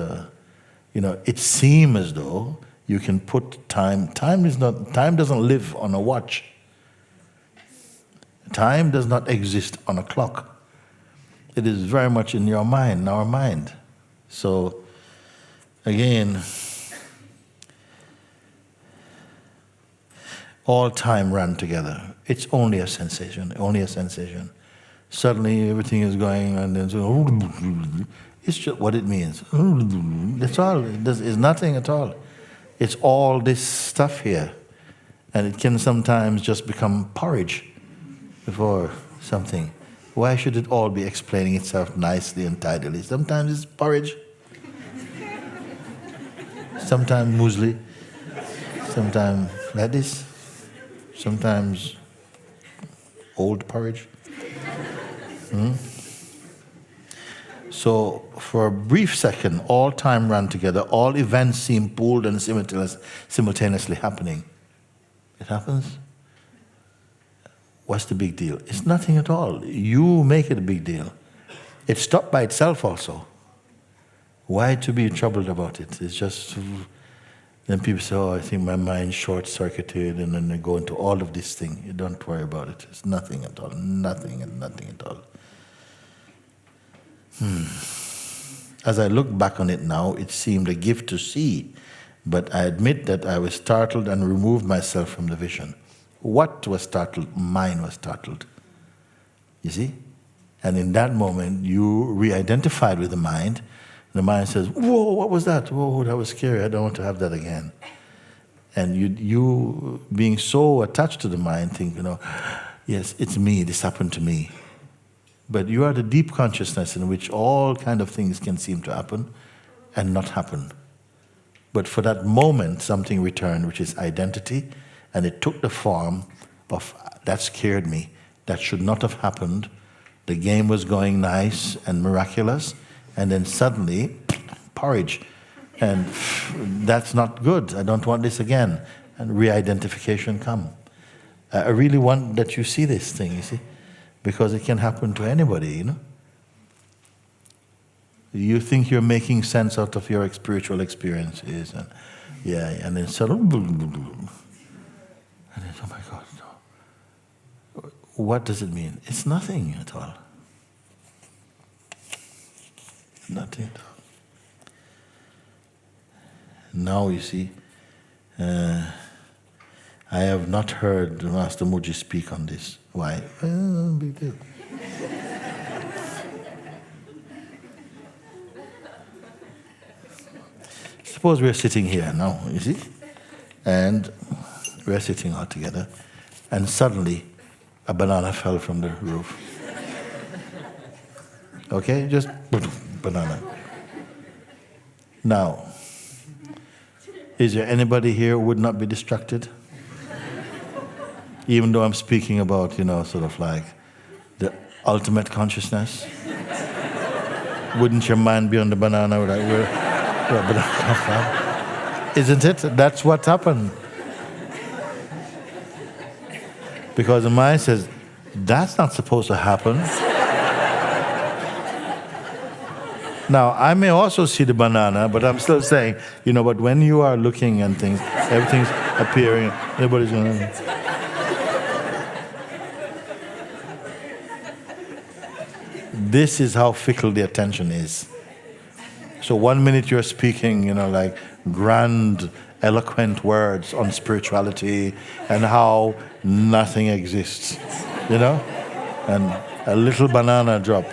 it seems as though you can put time doesn't live on a watch. Time does not exist on a clock. It is very much in your mind, in our mind. So, again, all time ran together. It's only a sensation, Suddenly everything is going and then so, it's just what it means. That's all. It's nothing at all. It's all this stuff here. And it can sometimes just become porridge before something. Why should it all be explaining itself nicely and tidily? Sometimes it's porridge. Sometimes muesli. Sometimes like this. Sometimes old porridge. So for a brief second, all time ran together. All events seemed pooled and simultaneously happening. It happens. what's the big deal? It's nothing at all. You make it a big deal. It stopped by itself also. Why to be troubled about it? It's just, then people say, oh, I think my mind's short-circuited, and then they go into all of this thing. You don't worry about it. It's nothing at all. Nothing and nothing at all. As I look back on it now, it seemed a gift to see, but I admit that I was startled and removed myself from the vision. What was startled? Mine was startled. You see? And in that moment, you re-identified with the mind. The mind says, whoa, what was that? Whoa, that was scary. I don't want to have that again. And you being so attached to the mind, think, yes, it's me, this happened to me. But you are the deep consciousness in which all kind of things can seem to happen and not happen. But for that moment, something returned, which is identity, and it took the form of, that scared me, that should not have happened. The game was going nice and miraculous, and then suddenly, porridge. And that's not good. I don't want this again. And re-identification come. I really want that you see this thing, you see? Because it can happen to anybody, You think you're making sense out of your spiritual experiences, and and then suddenly, and then, oh my God, no. What does it mean? It's nothing at all. Nothing at all. Now you see, I have not heard Master Mooji speak on this. Why? Big deal. Suppose we're sitting here now, you see, and we're sitting all together, and suddenly a banana fell from the roof. Okay, just banana. Now, is there anybody here who would not be distracted? Even though I'm speaking about, sort of like the ultimate consciousness? Wouldn't your mind be on the banana? Like, where banana come from? Isn't it? That's what happened. Because the mind says, that's not supposed to happen. Now, I may also see the banana, but I'm still saying, but when you are looking and things, everything's appearing, everybody's going to... This is how fickle the attention is. So 1 minute you're speaking, like grand, eloquent words on spirituality and how nothing exists, and a little banana drop.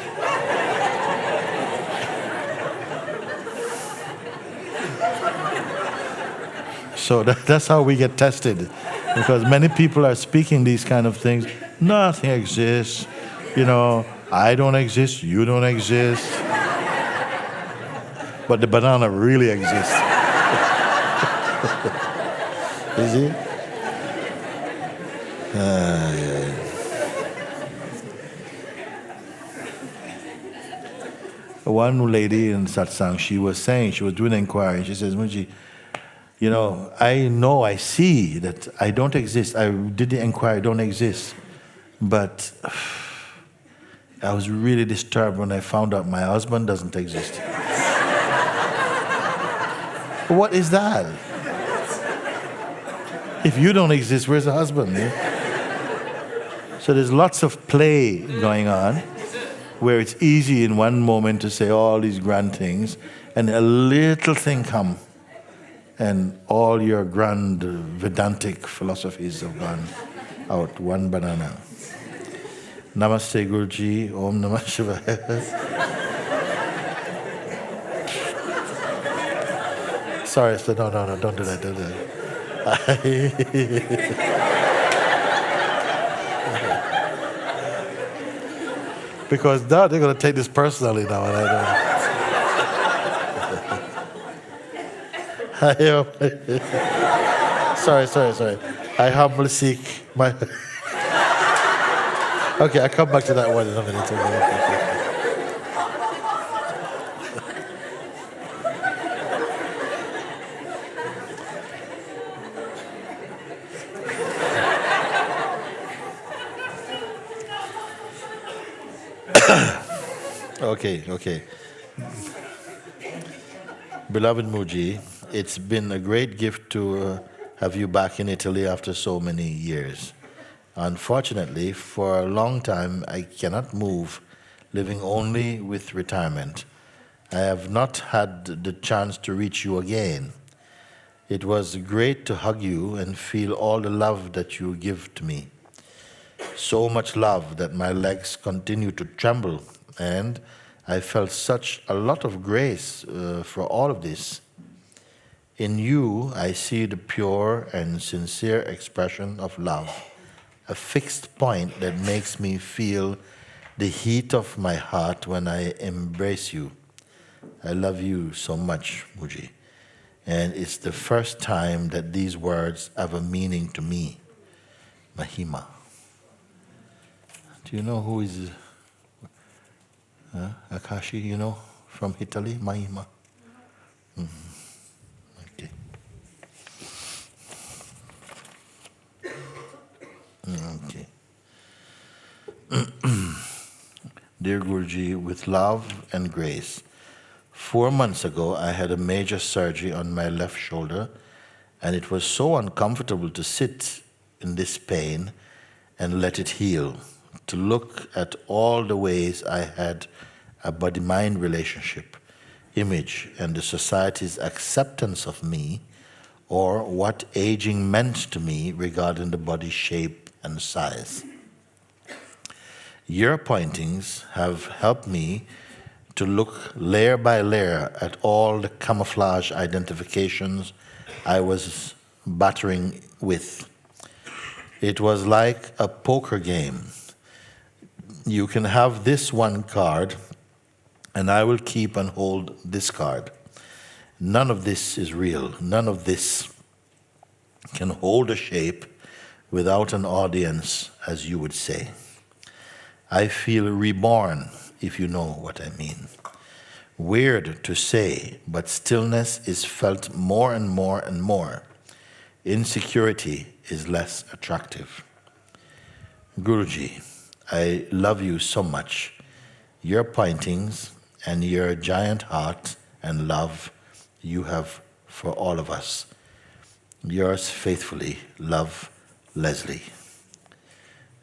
So that's how we get tested, because many people are speaking these kind of things. Nothing exists, I don't exist, you don't exist. But the banana really exists. You see? One lady in Satsang, she was doing an inquiry, she says, Mooji, I see that I don't exist. I did the inquiry, I don't exist. But I was really disturbed when I found out my husband doesn't exist. What is that? If you don't exist, where's the husband? So there's lots of play going on, where it's easy in one moment to say all these grand things, and a little thing come, and all your grand Vedantic philosophies have gone out. One banana. Namaste Guruji, Om Namah Shivaya. Sorry, so no, don't do that, Because now they're going to take this personally now, and I don't. Sorry. I humbly seek my... Okay, I'll come back to that one in a minute. Okay. Beloved Mooji, it's been a great gift to have you back in Italy after so many years. Unfortunately, for a long time, I cannot move, living only with retirement. I have not had the chance to reach you again. It was great to hug you and feel all the love that you give to me. So much love that my legs continue to tremble, and I felt such a lot of grace for all of this. In you, I see the pure and sincere expression of love, a fixed point that makes me feel the heat of my heart when I embrace you. I love you so much, Mooji, and it's the first time that these words have a meaning to me. Mahima. Do you know who is Akashi, you know, from Italy? Mahima. Okay. Okay. Dear Guruji, with love and grace, 4 months ago I had a major surgery on my left shoulder, and it was so uncomfortable to sit in this pain and let it heal, to look at all the ways I had a body-mind relationship, image, and the society's acceptance of me, or what aging meant to me regarding the body shape and size. Your pointings have helped me to look layer by layer at all the camouflage identifications I was battering with. It was like a poker game. You can have this one card, and I will keep and hold this card. None of this is real. None of this can hold a shape without an audience, as you would say. I feel reborn, if you know what I mean. Weird to say, but stillness is felt more and more and more. Insecurity is less attractive. Guruji, I love you so much. Your pointings and your giant heart and love you have for all of us. Yours faithfully, love, Leslie.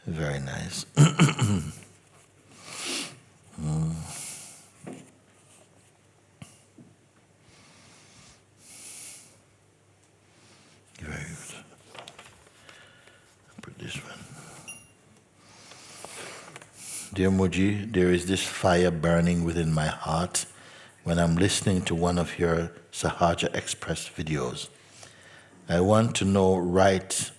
Very nice. Very good. Put this one. Dear Mooji, there is this fire burning within my heart when I'm listening to one of your Sahaja Express videos. I want to know right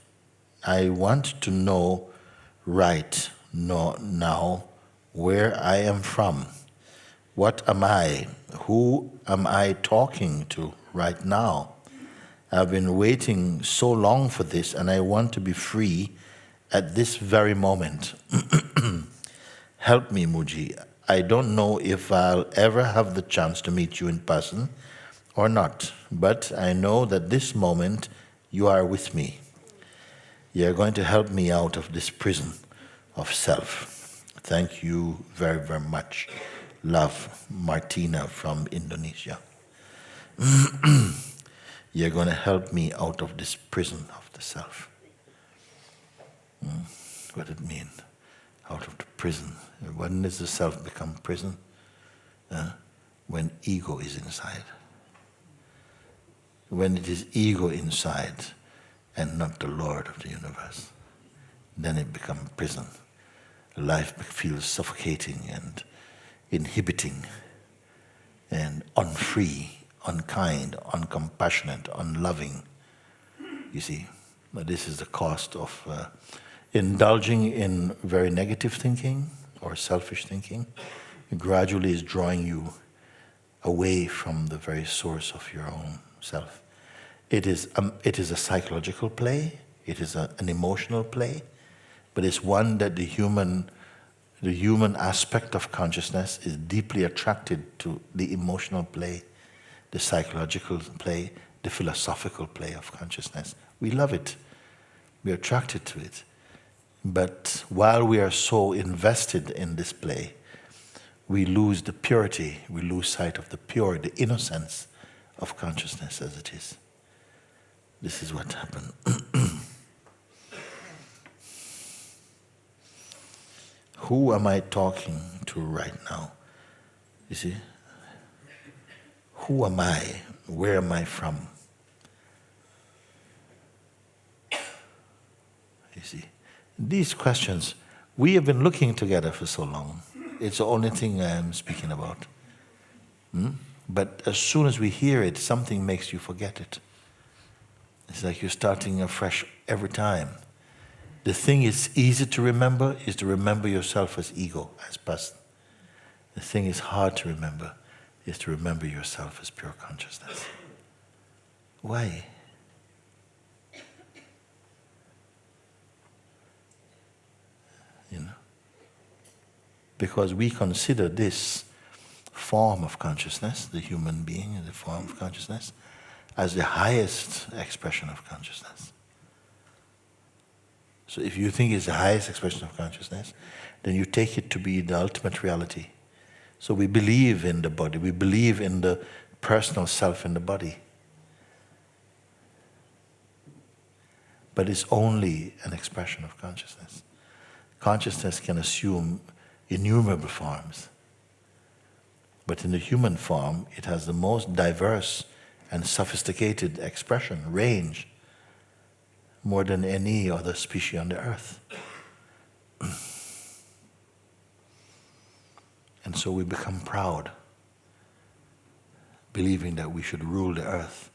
now where I am from. What am I? Who am I talking to right now? I've been waiting so long for this, and I want to be free at this very moment. Help me, Mooji. I don't know if I'll ever have the chance to meet you in person or not, but I know that this moment you are with me. You're going to help me out of this prison of self. Thank you very, very much. Love, Martina from Indonesia. You're going to help me out of this prison of the self. What does it mean? Out of the prison. When does the self become prison? When ego is inside. When it is ego inside and not the Lord of the universe, then it becomes prison. Life feels suffocating and inhibiting and unfree, unkind, uncompassionate, unloving. You see, but this is the cost of indulging in very negative thinking or selfish thinking. It gradually is drawing you away from the very source of your own self. It is a psychological play, it is an emotional play, but it's one that the human aspect of consciousness is deeply attracted to the emotional play, the psychological play, the philosophical play of consciousness. We love it. We're attracted to it. But while we are so invested in this play, we lose the purity, we lose sight of the pure, the innocence of consciousness as it is. This is what happened. Who am I talking to right now? You see? Who am I? Where am I from? You see? These questions, we have been looking together for so long. It's the only thing I am speaking about. But as soon as we hear it, something makes you forget it. It's like you're starting afresh every time. The thing is easy to remember is to remember yourself as ego, as person. The thing is hard to remember is to remember yourself as pure consciousness. Why? You know? Because we consider this form of consciousness, the human being, the form of consciousness, as the highest expression of consciousness. So if you think it's the highest expression of consciousness, then you take it to be the ultimate reality. So we believe in the body, we believe in the personal self in the body. But it's only an expression of consciousness. Consciousness can assume innumerable forms. But in the human form, it has the most diverse and sophisticated expression, range, more than any other species on the earth. And so we become proud, believing that we should rule the earth.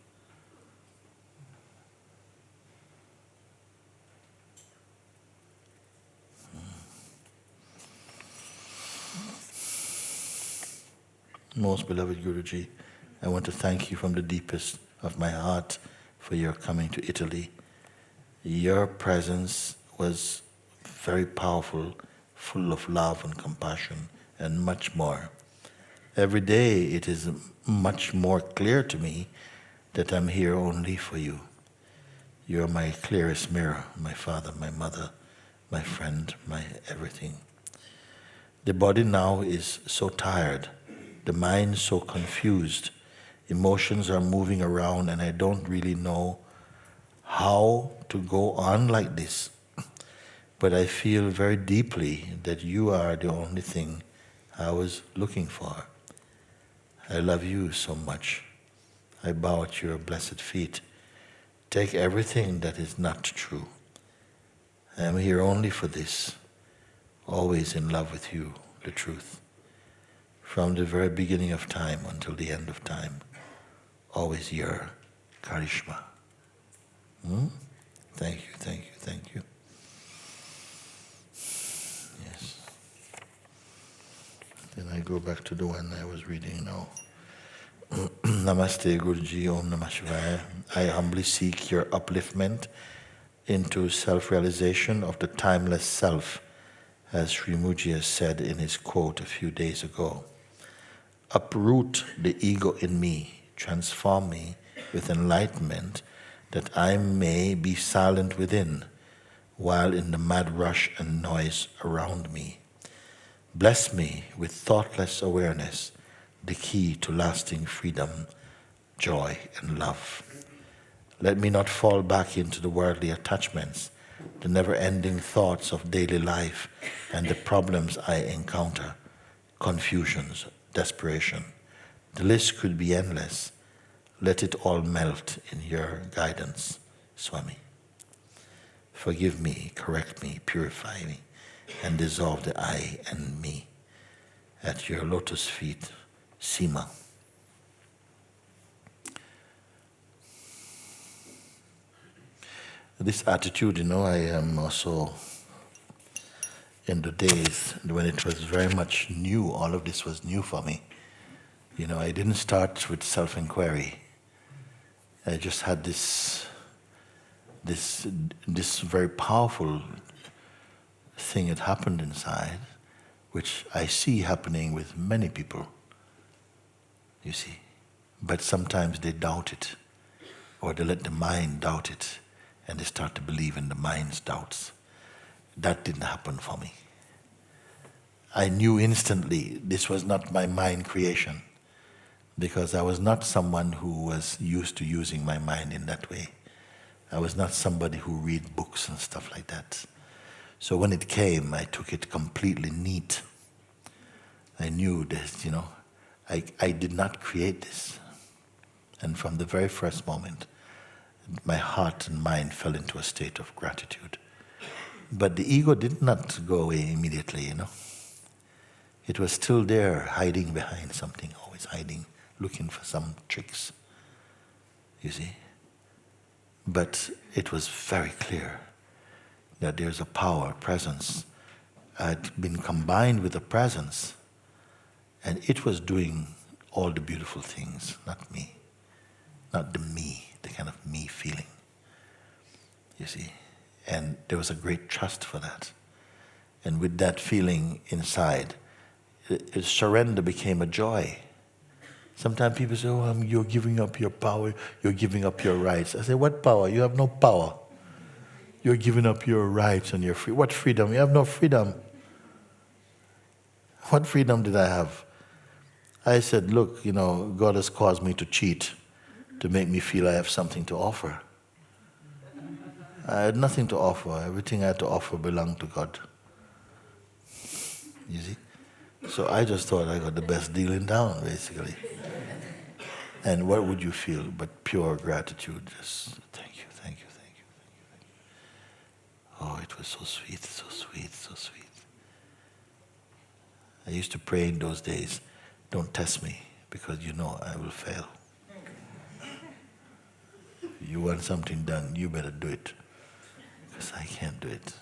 Most beloved Guruji, I want to thank you from the deepest of my heart for your coming to Italy. Your presence was very powerful, full of love and compassion, and much more. Every day it is much more clear to me that I'm here only for you. You're my clearest mirror, my father, my mother, my friend, my everything. The body now is so tired, the mind so confused, emotions are moving around, and I don't really know how to go on like this. But I feel very deeply that you are the only thing I was looking for. I love you so much. I bow at your blessed feet. Take everything that is not true. I am here only for this, always in love with you, the truth. From the very beginning of time until the end of time, always your Karishma. Thank you, thank you, thank you. Yes. Then I go back to the one I was reading now. Namaste Guruji, Om Namah Shivaya. I humbly seek your upliftment into self-realization of the timeless self, as Sri Mooji has said in his quote a few days ago. Uproot the ego in me, transform me with enlightenment, that I may be silent within, while in the mad rush and noise around me. Bless me with thoughtless awareness, the key to lasting freedom, joy, and love. Let me not fall back into the worldly attachments, the never-ending thoughts of daily life, and the problems I encounter, confusions, desperation. The list could be endless. Let it all melt in your guidance, Swami. Forgive me, correct me, purify me, and dissolve the I and me. At your lotus feet, Sima. This attitude, I am also in the days when it was very much new, all of this was new for me. I didn't start with self-inquiry. I just had this very powerful thing that happened inside, which I see happening with many people, you see. But sometimes they doubt it, or they let the mind doubt it, and they start to believe in the mind's doubts. That didn't happen for me. I knew instantly this was not my mind creation, because I was not someone who was used to using my mind in that way. I was not somebody who read books and stuff like that. So when it came, I took it completely neat. I knew that, I did not create this. And from the very first moment, my heart and mind fell into a state of gratitude. But the ego did not go away immediately, It was still there, hiding behind something, always hiding, looking for some tricks, you see. But it was very clear that there's a power, presence. I'd been combined with a presence, and it was doing all the beautiful things, not me. Not the kind of me feeling, you see. And there was a great trust for that. And with that feeling inside, surrender became a joy. Sometimes people say, you're giving up your power, you're giving up your rights. I say, what power? You have no power. You're giving up your rights and your freedom. What freedom? You have no freedom. What freedom did I have? I said, look, God has caused me to cheat to make me feel I have something to offer. I had nothing to offer. Everything I had to offer belonged to God. You see? So I just thought I got the best deal in town, basically. And what would you feel but pure gratitude? Just thank you, thank you, thank you, thank you, thank you. Oh, it was so sweet, so sweet, so sweet. I used to pray in those days, don't test me, because I will fail. If you want something done, you better do it, because I can't do it.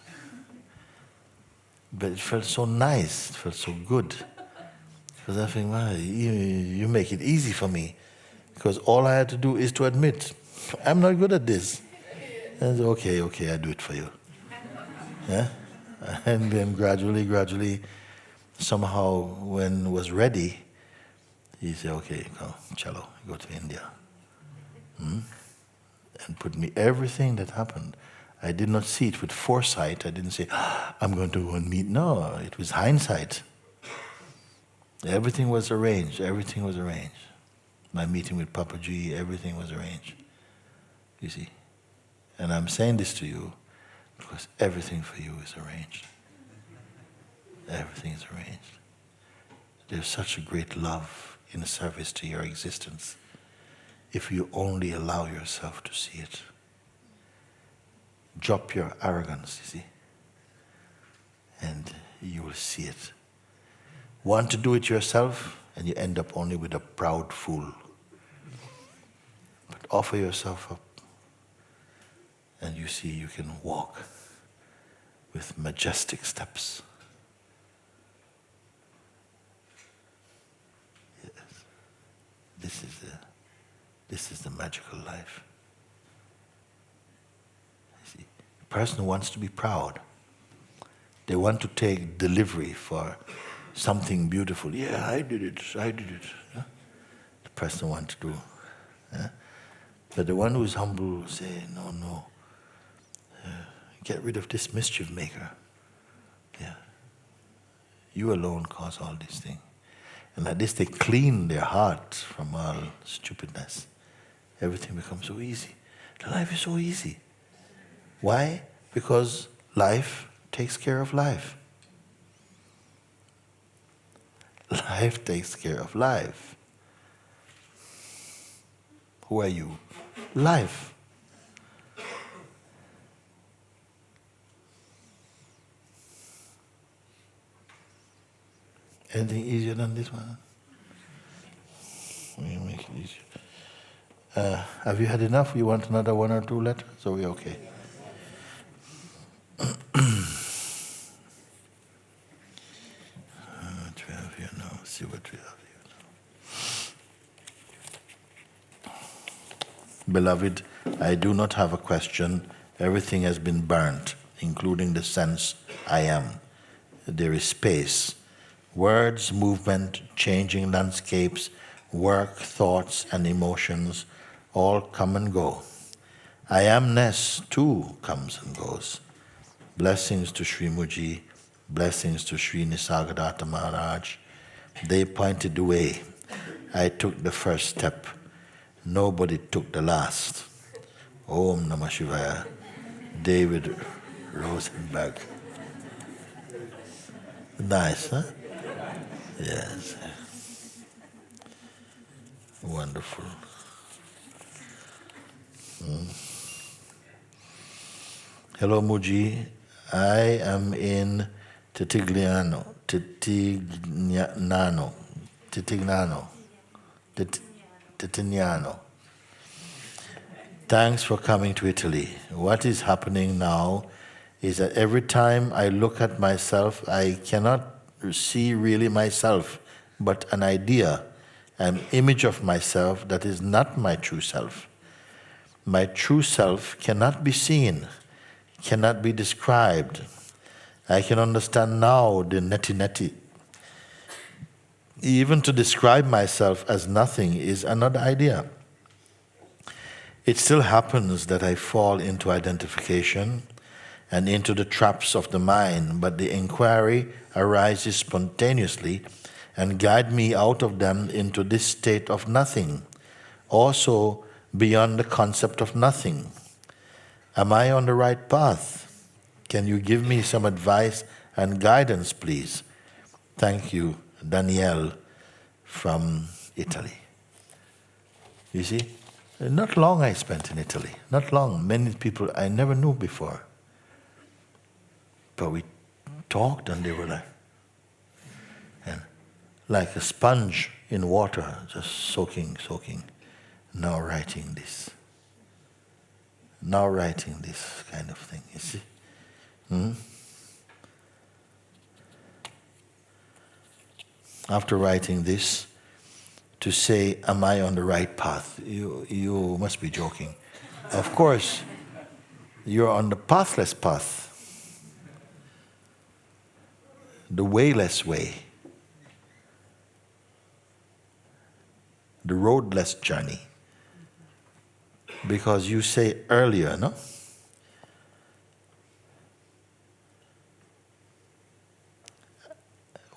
But it felt so nice, it felt so good. Because I think, wow, you make it easy for me. Because all I had to do is to admit, I'm not good at this. And I said, okay, I do it for you. Yeah? And then gradually, somehow when it was ready, he said, okay, go, cello, go to India. And put me everything that happened. I did not see it with foresight. I didn't say, I'm going to go and meet. No, it was hindsight. Everything was arranged. My meeting with Papaji, everything was arranged. You see? And I'm saying this to you because everything for you is arranged. Everything is arranged. There's such a great love in service to your existence if you only allow yourself to see it. Drop your arrogance, you see, and you will see it. Want to do it yourself, and you end up only with a proud fool. But offer yourself up, and you see you can walk with majestic steps. Yes. This is the magical life. A person who wants to be proud, they want to take delivery for something beautiful. Yeah, I did it. Yeah? The person wants to do. Yeah? But the one who is humble will say, no. Get rid of this mischief maker. Yeah. You alone cause all these things. And like this, they clean their heart from all stupidness. Everything becomes so easy. The life is so easy. Why? Because life takes care of life. Life takes care of life. Who are you? Life. Anything easier than this one? We'll make it easier. Have you had enough? You want another 1 or 2 letters? So we're okay. 12 here now. Let's see what we have here now. Beloved, I do not have a question. Everything has been burnt, including the sense I am. There is space. Words, movement, changing landscapes, work, thoughts, and emotions all come and go. I amness too comes and goes. Blessings to Sri Mooji. Blessings to Sri Nisargadatta Maharaj. They pointed the way. I took the first step. Nobody took the last. Om Namah Shivaya. David Rosenberg. Nice, huh? Yes. Wonderful. Hello, Mooji. I am in Titignano. Thanks for coming to Italy. What is happening now is that every time I look at myself, I cannot see really myself, but an idea, an image of myself that is not my true self. My true self cannot be seen, cannot be described. I can understand now the neti-neti. Even to describe myself as nothing is another idea. It still happens that I fall into identification and into the traps of the mind, but the inquiry arises spontaneously and guides me out of them into this state of nothing, also beyond the concept of nothing. Am I on the right path? Can you give me some advice and guidance, please? Thank you, Danielle from Italy. You see, not long I spent in Italy. Not long. Many people I never knew before. But we talked and they were like a sponge in water, just soaking. Now writing this. Now writing this kind of thing, you see? After writing this, to say, am I on the right path? You must be joking. Of course, you're on the pathless path. The wayless way. The roadless journey. Because you say earlier, no?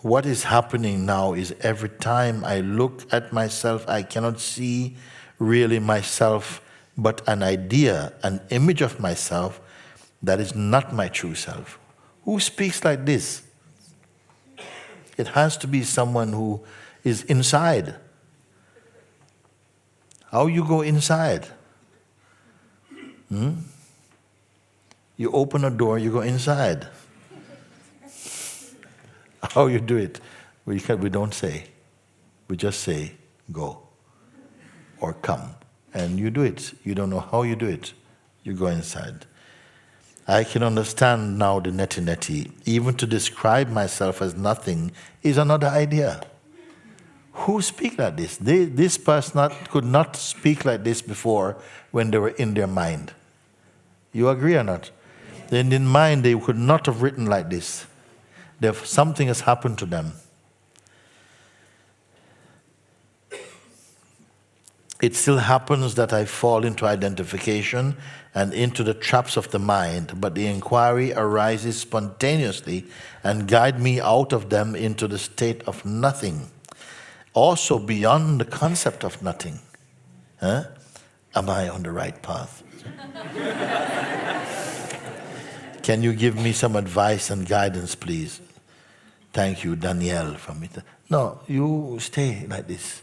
What is happening now is every time I look at myself, I cannot see really myself, but an idea, an image of myself that is not my true self. Who speaks like this? It has to be someone who is inside. How you go inside? You open a door, you go inside. How you do it? We don't say. We just say, go or come. And you do it. You don't know how you do it. You go inside. I can understand now the neti-neti. Even to describe myself as nothing is another idea. Who speak like this? This person could not speak like this before when they were in their mind. You agree or not? Then in mind they could not have written like this. Something has happened to them. It still happens that I fall into identification and into the traps of the mind, but the inquiry arises spontaneously and guides me out of them into the state of nothing, also beyond the concept of nothing. Am I on the right path? Can you give me some advice and guidance, please? Thank you, Danielle from Italy. No, you stay like this.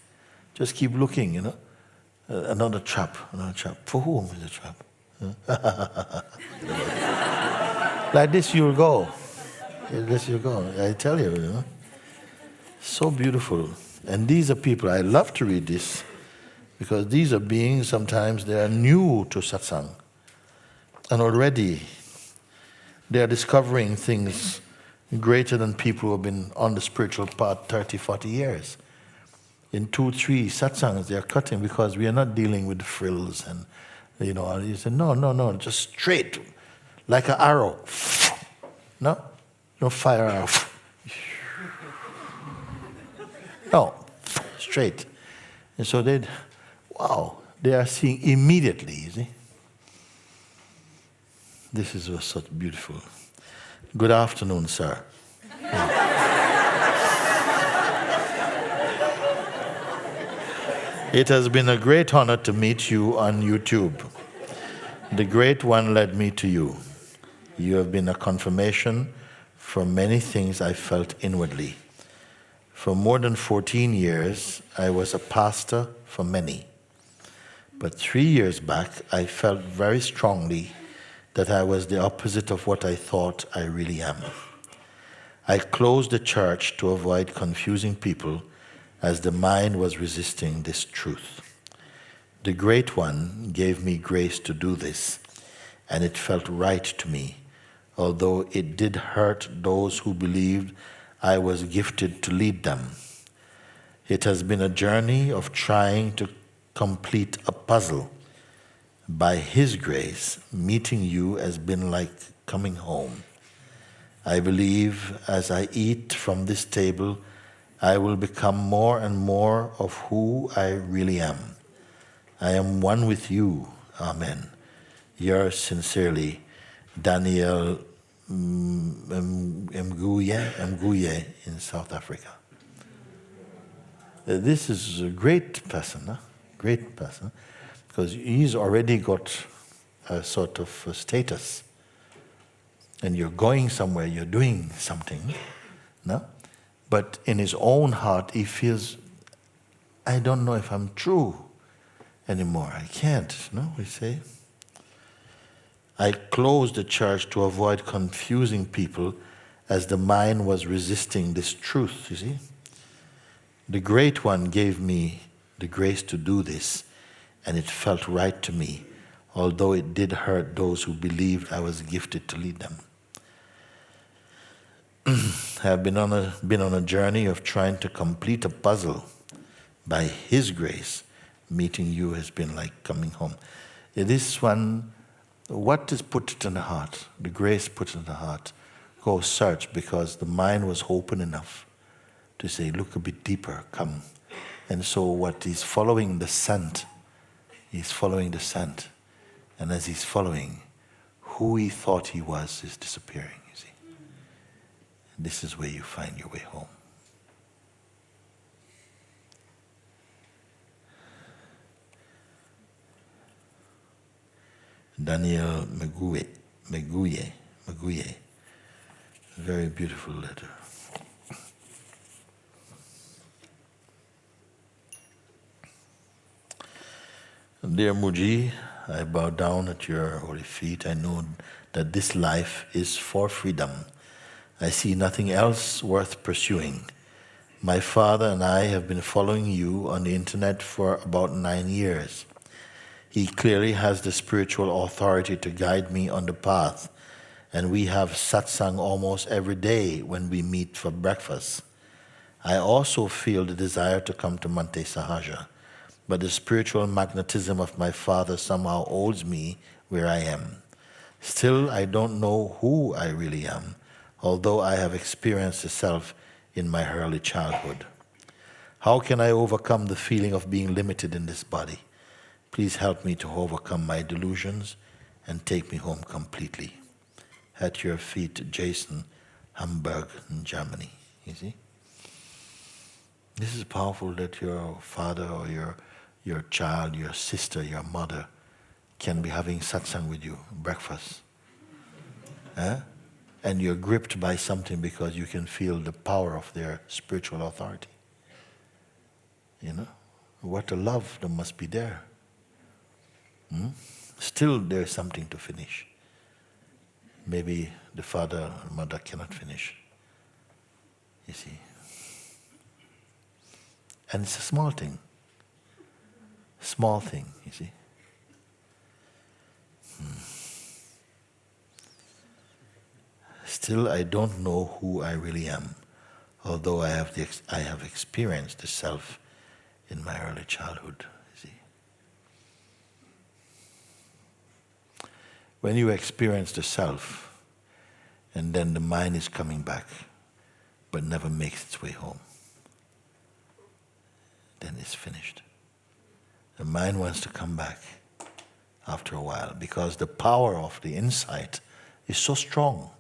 Just keep looking, you know. Another trap. For whom is the trap? Like this you'll go. Like this you'll go. I tell you, you know. So beautiful. And these are people, I love to read this, because these are beings, sometimes they are new to Satsang. And already they are discovering things greater than people who have been on the spiritual path 30, 40 years. In 2, 3 satsangs, they are cutting because we are not dealing with frills and, you know, you say, no, just straight, like an arrow. No fire arrow. No, straight. And so they are seeing immediately, you see. This is such beautiful. Good afternoon, sir. It has been a great honor to meet you on YouTube. The Great One led me to you. You have been a confirmation for many things I felt inwardly. For more than 14 years, I was a pastor for many. But 3 years back, I felt very strongly that I was the opposite of what I thought I really am. I closed the church to avoid confusing people as the mind was resisting this truth. The Great One gave me grace to do this, and it felt right to me, although it did hurt those who believed I was gifted to lead them. It has been a journey of trying to complete a puzzle. By His grace, meeting you has been like coming home. I believe as I eat from this table, I will become more and more of who I really am. I am one with you. Amen. Yours sincerely, Daniel Mguye in South Africa. This is a great person, huh? Great person, because he's already got a sort of a status. And you're going somewhere, you're doing something, no? But in his own heart, he feels, I don't know if I'm true anymore. I can't, no, we say. I closed the church to avoid confusing people as the mind was resisting this truth, you see. The Great One gave me the grace to do this, and it felt right to me, although it did hurt those who believed I was gifted to lead them. I have been on a journey of trying to complete a puzzle. By His grace, meeting you has been like coming home. This one, what is put it in the heart? The grace put it in the heart. Go search, because the mind was open enough to say, look a bit deeper, come. And so what he's following the scent, he's following the scent. And as he's following, who he thought he was is disappearing. This is where you find your way home. Daniel Mguye. Very beautiful letter. Dear Mooji, I bow down at your holy feet. I know that this life is for freedom. I see nothing else worth pursuing. My father and I have been following you on the internet for about 9 years. He clearly has the spiritual authority to guide me on the path, and we have satsang almost every day when we meet for breakfast. I also feel the desire to come to Monte Sahaja, but the spiritual magnetism of my father somehow holds me where I am. Still, I don't know who I really am, although I have experienced the self in my early childhood. How can I overcome the feeling of being limited in this body? Please help me to overcome my delusions and take me home completely. At your feet, Jason, Hamburg, Germany. You see? This is powerful that your father or your child, your sister, your mother can be having satsang with you, breakfast. And you're gripped by something because you can feel the power of their spiritual authority. You know? What a love that must be there. Still there's something to finish. Maybe the father or mother cannot finish. You see? And it's a small thing. Small thing, you see? Still, I don't know who I really am, although I have experienced the self in my early childhood. You see, when you experience the self, and then the mind is coming back, but never makes its way home, then it's finished. The mind wants to come back after a while because the power of the insight is so strong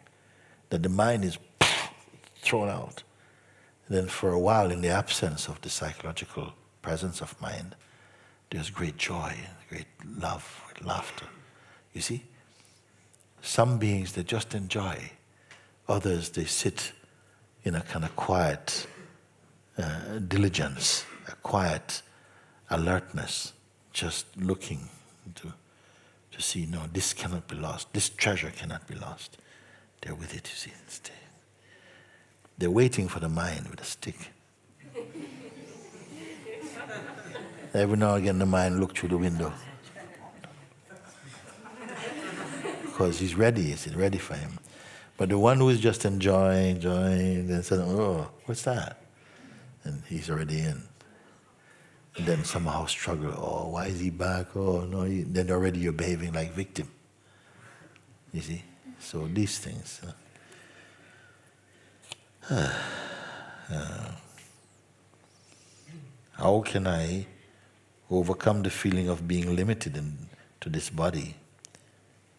that the mind is thrown out. Then for a while, in the absence of the psychological presence of mind, there's great joy, great love, great laughter. You see? Some beings, they just enjoy. Others, they sit in a kind of quiet diligence, a quiet alertness, just looking to see, no, this cannot be lost. This treasure cannot be lost. They're with it, you see. They're waiting for the mind with a stick. Every now and again, the mind looks through the window. Because he's ready, it's ready for him. But the one who is just enjoying, then says, oh, what's that? And he's already in. And then somehow struggle, oh, why is he back? Oh, no, then already you're behaving like victim. You see? So these things. How can I overcome the feeling of being limited to this body?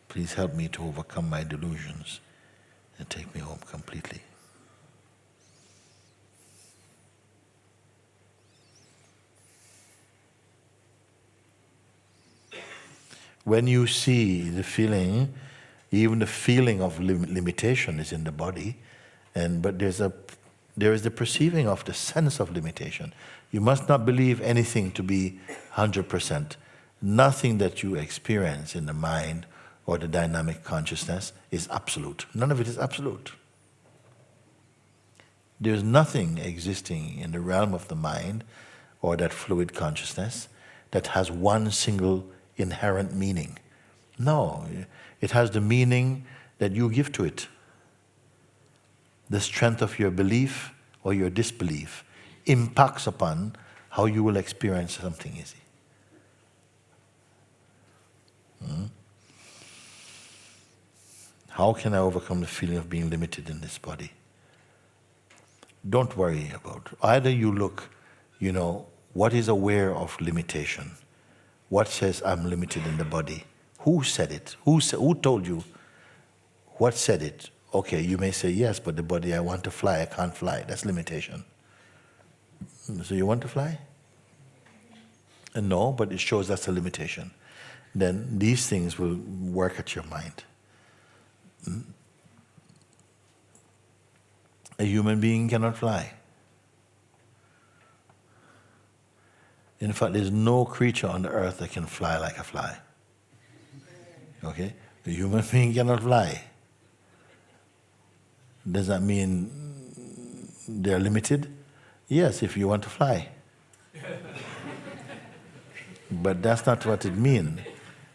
Please help me to overcome my delusions and take me home completely. When you see the feeling, even the feeling of limitation is in the body, but there is the perceiving of the sense of limitation. You must not believe anything to be 100%. Nothing that you experience in the mind or the dynamic consciousness is absolute. None of it is absolute. There's nothing existing in the realm of the mind or that fluid consciousness that has one single inherent meaning. No, it has the meaning that you give to it. The strength of your belief or your disbelief impacts upon how you will experience something, you see. How can I overcome the feeling of being limited in this body? Don't worry about it. Either you look, what is aware of limitation? What says I'm limited in the body? Who said it? Who told you? What said it? Okay, you may say, yes, but the body, I want to fly, I can't fly. That's limitation. So you want to fly? No, but it shows that's a limitation. Then these things will work at your mind. A human being cannot fly. In fact, there's no creature on the earth that can fly like a fly. Okay? A human being cannot fly. Does that mean they're limited? Yes, if you want to fly. But that's not what it means.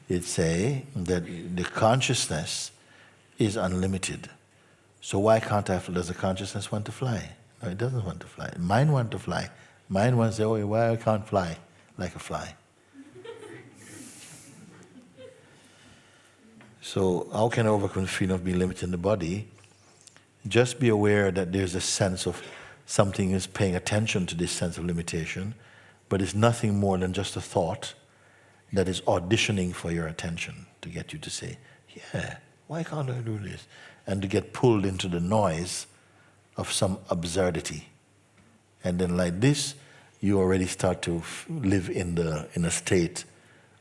It says that the consciousness is unlimited. So why does the consciousness want to fly? No, it doesn't want to fly. Mind wants to fly. Mind wants to say, oh, why I can't fly like a fly? So how can I overcome the feeling of being limited in the body? Just be aware that there's a sense of something is paying attention to this sense of limitation, but it's nothing more than just a thought that is auditioning for your attention to get you to say, yeah, why can't I do this? And to get pulled into the noise of some absurdity. And then like this, you already start to live in a state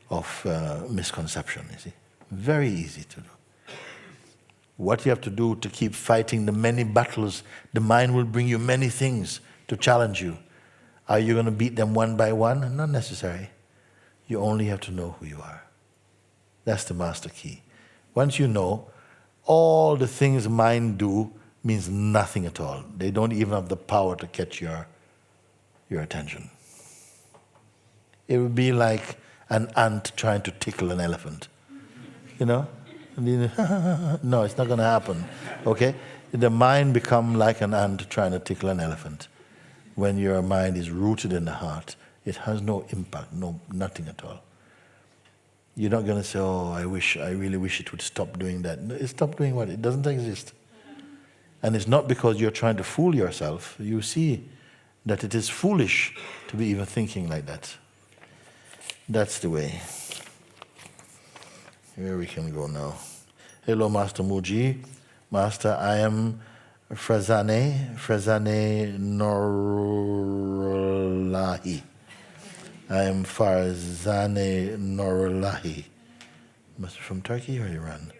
of misconception, you see. Very easy to do. What you have to do to keep fighting the many battles, the mind will bring you many things to challenge you. Are you going to beat them one by one? Not necessary. You only have to know who you are. That's the master key. Once you know, all the things mind do means nothing at all. They don't even have the power to catch your attention. It would be like an ant trying to tickle an elephant. No, it's not going to happen. Okay? The mind becomes like an ant trying to tickle an elephant. When your mind is rooted in the heart, it has no impact, nothing at all. You're not going to say, oh, I really wish it would stop doing that. No, it stop doing what? It doesn't exist. And it's not because you're trying to fool yourself. You see that it is foolish to be even thinking like that. That's the way. Here we can go now. Hello, Master Mooji. Master, I am Frazane Norolahi. I am Farzane Norolahi. Must be from Turkey or Iran?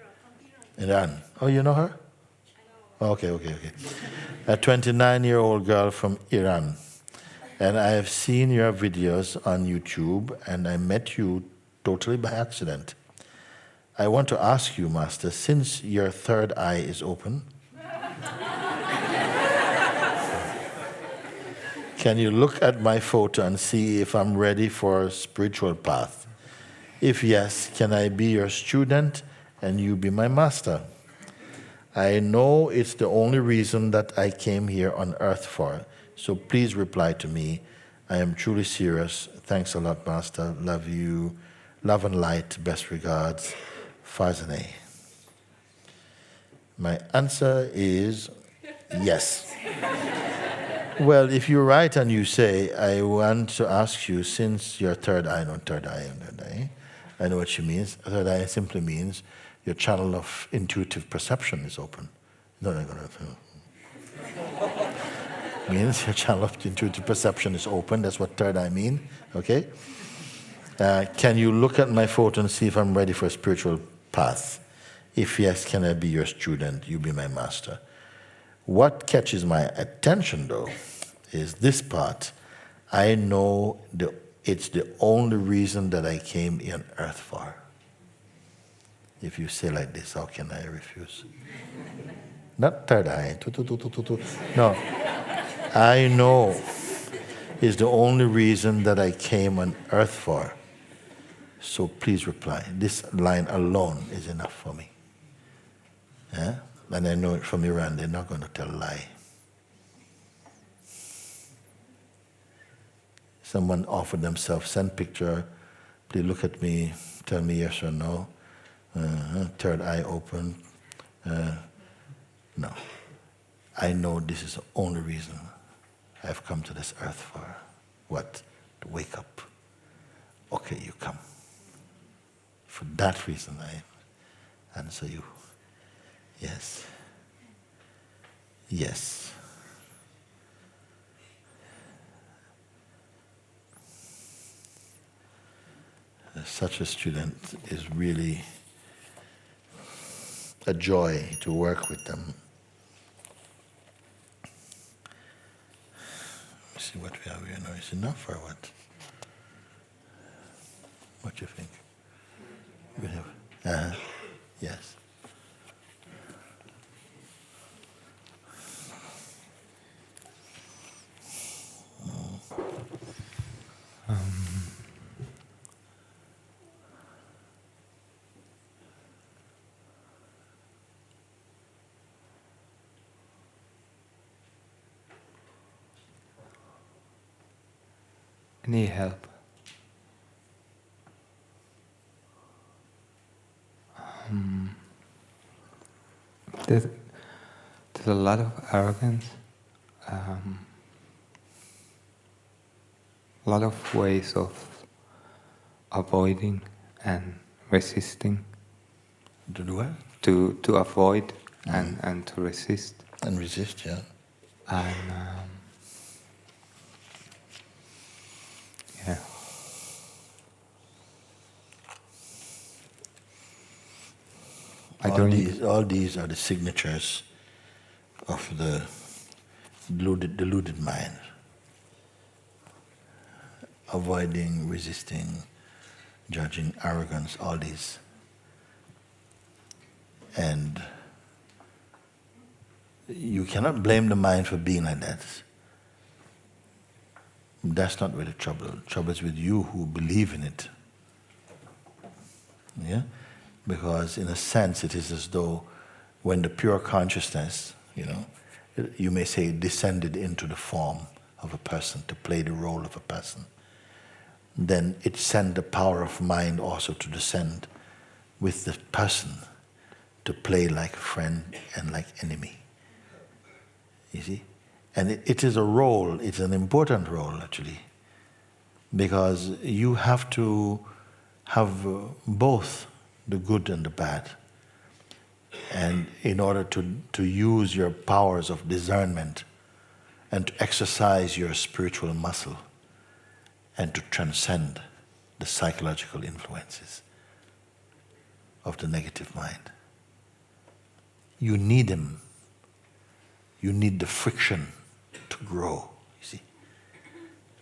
Iran. Oh, you know her? Okay. A 29-year-old girl from Iran. And I have seen your videos on YouTube, and I met you totally by accident. I want to ask you, Master, since your third eye is open, can you look at my photo and see if I'm ready for a spiritual path? If yes, can I be your student and you be my master? I know it's the only reason that I came here on earth for, so please reply to me. I am truly serious. Thanks a lot, Master. Love you. Love and light. Best regards. Farzane. My answer is yes. Well, if you write and you say, I want to ask you, since your third eye, I know what she means. Third eye simply means your channel of intuitive perception is open. Means your channel of intuitive perception is open. That's what third eye means. Okay? Can you look at my photo and see if I'm ready for a spiritual path? If yes, can I be your student? You be my master. What catches my attention, though, is this part. I know it's the only reason that I came on earth for. If you say like this, how can I refuse? Not third eye. No. I know it's the only reason that I came on earth for. So please reply. This line alone is enough for me. Yeah? And I know it from Iran, they're not going to tell a lie. Someone offered themselves, send picture, please look at me, tell me yes or no. Third eye open. No. I know this is the only reason I've come to this earth for. What? To wake up. Okay, you come. For that reason I answer you. Yes. Yes. Such a student is really a joy to work with them. Let's see what we have here now. Is enough or what? What do you think? We have, yes. Any help? There's a lot of arrogance, a lot of ways of avoiding and resisting. To do what? To avoid and to resist. And resist, yeah. And yeah. All these are the signatures of the deluded mind. Avoiding, resisting, judging, arrogance, all these. And you cannot blame the mind for being like that. That's not where the trouble is. The trouble is with you who believe in it. Yeah? Because in a sense it is as though when the pure consciousness, you may say descended into the form of a person to play the role of a person, then it sent the power of mind also to descend with the person to play like friend and like enemy. You see? And it is a role, it's an important role actually, because you have to have both the good and the bad. And in order to use your powers of discernment and to exercise your spiritual muscle and to transcend the psychological influences of the negative mind. You need them. You need the friction to grow, you see.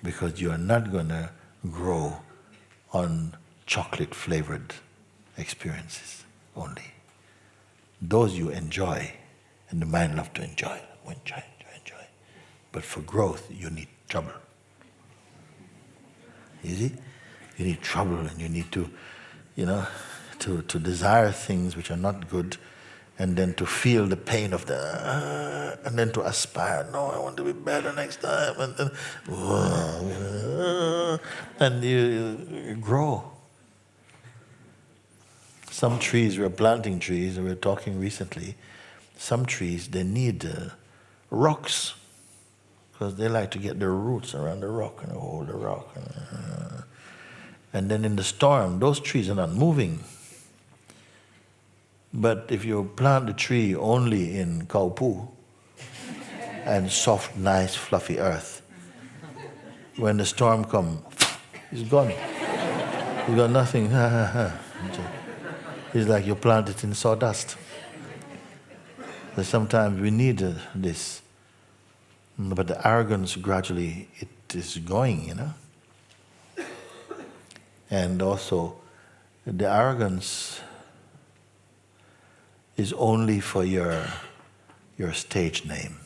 Because you are not going to grow on chocolate-flavored experiences only. Those you enjoy, and the mind loves to enjoy. But for growth, you need trouble. You see? You need trouble, and you need to, to desire things which are not good, and then to feel the pain of and then to aspire. No, I want to be better next time, and then, and you grow. Some trees, we're planting trees, and we're talking recently, some trees, they need rocks, because they like to get their roots around the rock and hold the rock. And then in the storm, those trees are not moving. But if you plant the tree only in cow poo and soft, nice, fluffy earth, when the storm comes, it's gone. You got nothing. It's like you plant it in sawdust. But sometimes we need this. But the arrogance, gradually, it is going, And also, the arrogance is only for your stage name.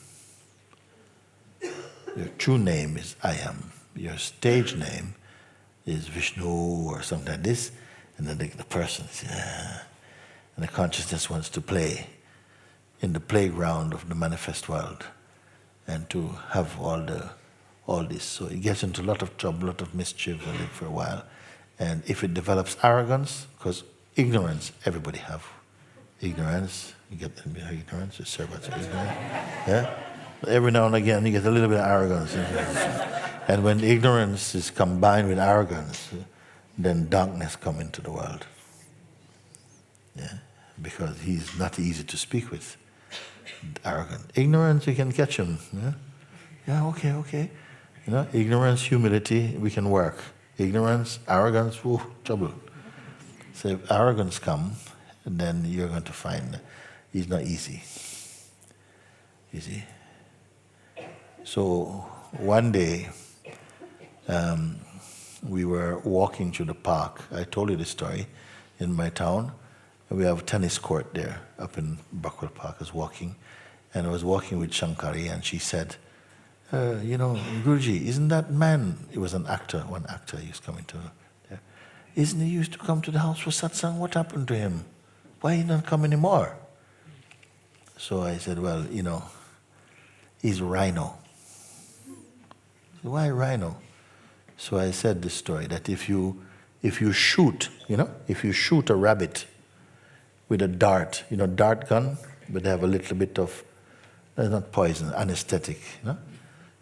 Your true name is I am. Your stage name is Vishnu or something like this. And then the person is, and the consciousness wants to play in the playground of the manifest world and to have all this. So it gets into a lot of trouble, a lot of mischief for a while. And if it develops arrogance, because ignorance, everybody have. Ignorance, you get ignorance, you serve as ignorance. Yeah? Every now and again you get a little bit of arrogance. And when ignorance is combined with arrogance, then darkness come into the world. Yeah? Because he's not easy to speak with. Arrogant. Ignorance, you can catch him. Yeah? Yeah, okay. Ignorance, humility, we can work. Ignorance, arrogance, trouble. So if arrogance comes, then you're going to find it's not easy. You see? So one day, we were walking through the park. I told you this story in my town. We have a tennis court there up in Buckwell Park. I was walking, and I was walking with Shankari, and she said, Guruji, isn't that man, he was one actor, he was coming to there. Isn't he used to come to the house for satsang? What happened to him? Why he don't come anymore? So I said, well, he's a rhino. Why rhino? So I said this story, that if you shoot, if you shoot a rabbit with a dart, dart gun, but they have a little bit of, not poison, anesthetic,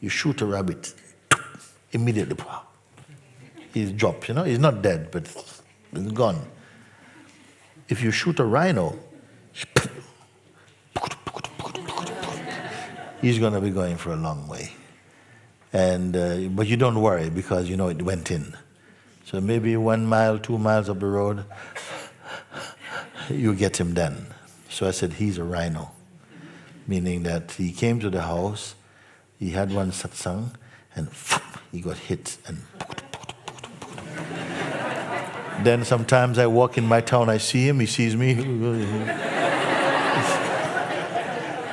You shoot a rabbit, immediately, he's dropped, he's not dead, but he's gone. If you shoot a rhino, he's going to be going for a long way. And but you don't worry, because it went in. So maybe 1 mile, 2 miles up the road, you get him then. So I said, he's a rhino, meaning that he came to the house, he had one satsang, and he got hit. And then sometimes I walk in my town, I see him, he sees me.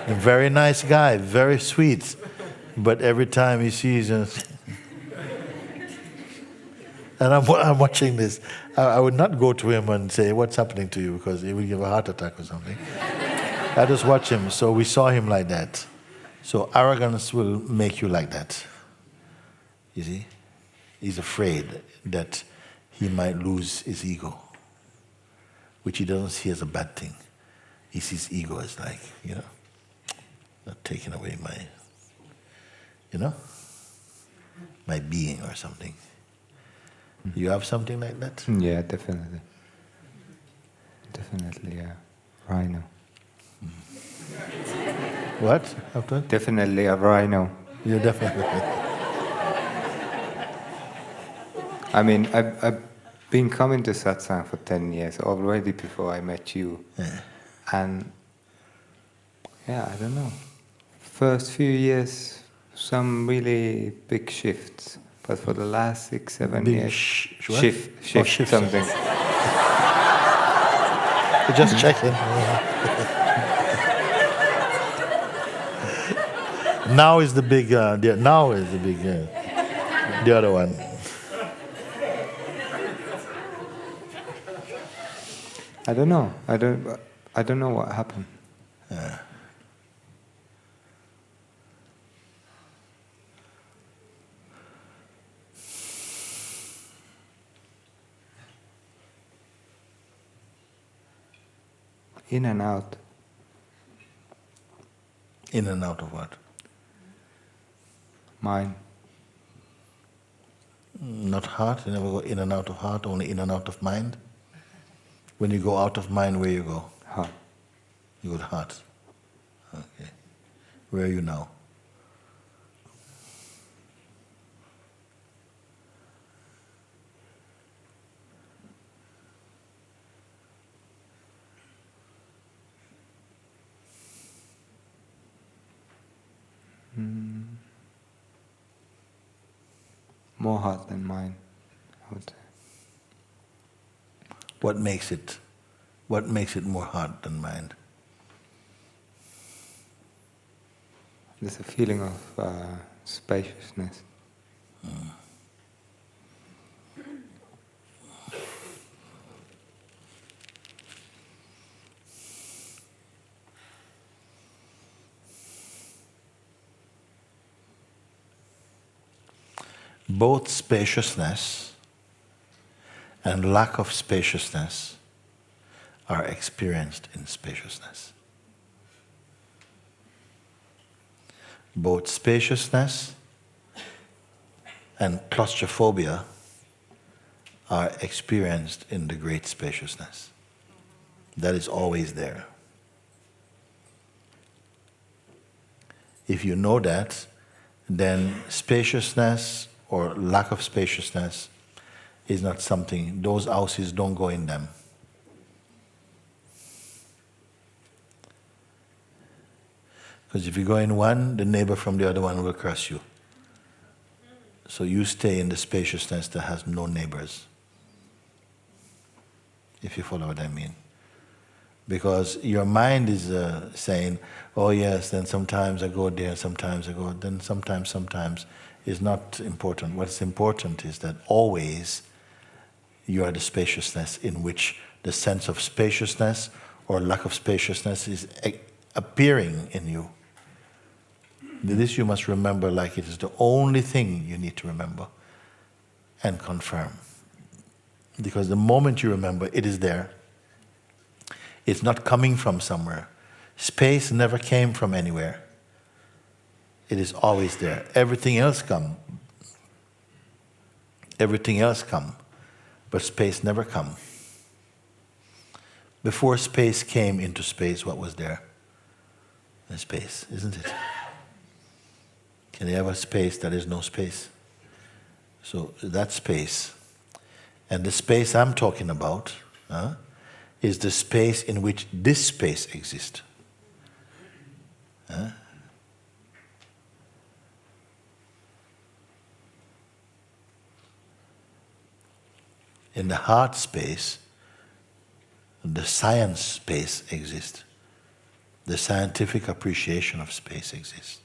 A very nice guy, very sweet. But every time he sees us, and I'm watching this, I would not go to him and say, what's happening to you? Because he would give a heart attack or something. I just watch him. So we saw him like that. So arrogance will make you like that. You see? He's afraid that he might lose his ego, which he doesn't see as a bad thing. He sees ego as like, not taking away my, my being or something. You have something like that? Yeah, definitely. Definitely, yeah. Rhino. What? After? Definitely a rhino. You're definitely. I mean, I've been coming to Satsang for 10 years already before I met you. Yeah. And yeah, I don't know. First few years, some really big shifts. But for the last 6, 7 Big years, what? shift Oh, shift something. Just checking. Now is the big. Now is the big. The other one. I don't know. I don't know what happened. In and out. In and out of what? Mind. Not heart. You never go in and out of heart. Only in and out of mind. When you go out of mind, where you go? Heart. You go to heart. Okay. Where are you now? More heart than mind, I would say. What makes it more heart than mind? There's a feeling of spaciousness. Both spaciousness and lack of spaciousness are experienced in spaciousness. Both spaciousness and claustrophobia are experienced in the great spaciousness. That is always there. If you know that, then spaciousness or lack of spaciousness is not something, those houses don't go in them. Because if you go in one, the neighbor from the other one will curse you. So you stay in the spaciousness that has no neighbors. If you follow what I mean. Because your mind is saying, oh yes, then sometimes I go there, sometimes I go, then sometimes is not important. What's important is that always you are the spaciousness in which the sense of spaciousness or lack of spaciousness is appearing in you. This you must remember like it is the only thing you need to remember and confirm. Because the moment you remember, it is there. It's not coming from somewhere. Space never came from anywhere. It is always there. Everything else come. Everything else come. But space never come. Before space came into space, what was there? The space, isn't it? Can you have a space that is no space? So that space. And the space I'm talking about is the space in which this space exists. In the heart space, the science space exists. The scientific appreciation of space exists.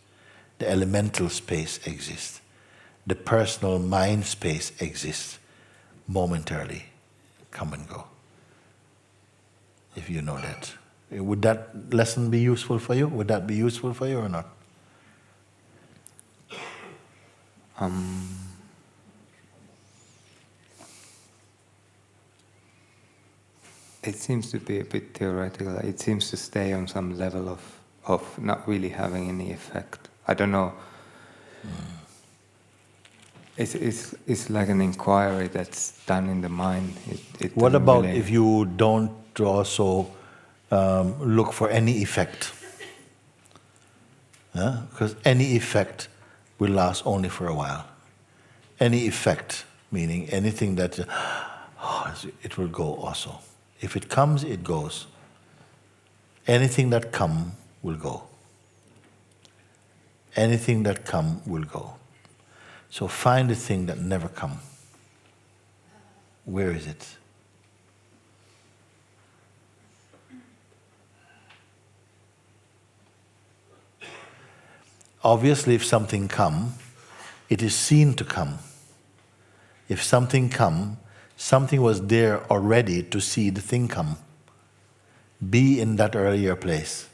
The elemental space exists. The personal mind space exists momentarily. Come and go. If you know that. Would that lesson be useful for you? Would that be useful for you or not? It seems to be a bit theoretical. It seems to stay on some level of not really having any effect. I don't know. It's like an inquiry that's done in the mind. What about really, if you don't also look for any effect? Because any effect will last only for a while. Any effect, meaning anything that, it will go also. If it comes, it goes. Anything that come will go. Anything that come will go. So find the thing that never come. Where is it? Obviously, if something come, it is seen to come. If something come, something was there already to see the thing come. Be in that earlier place.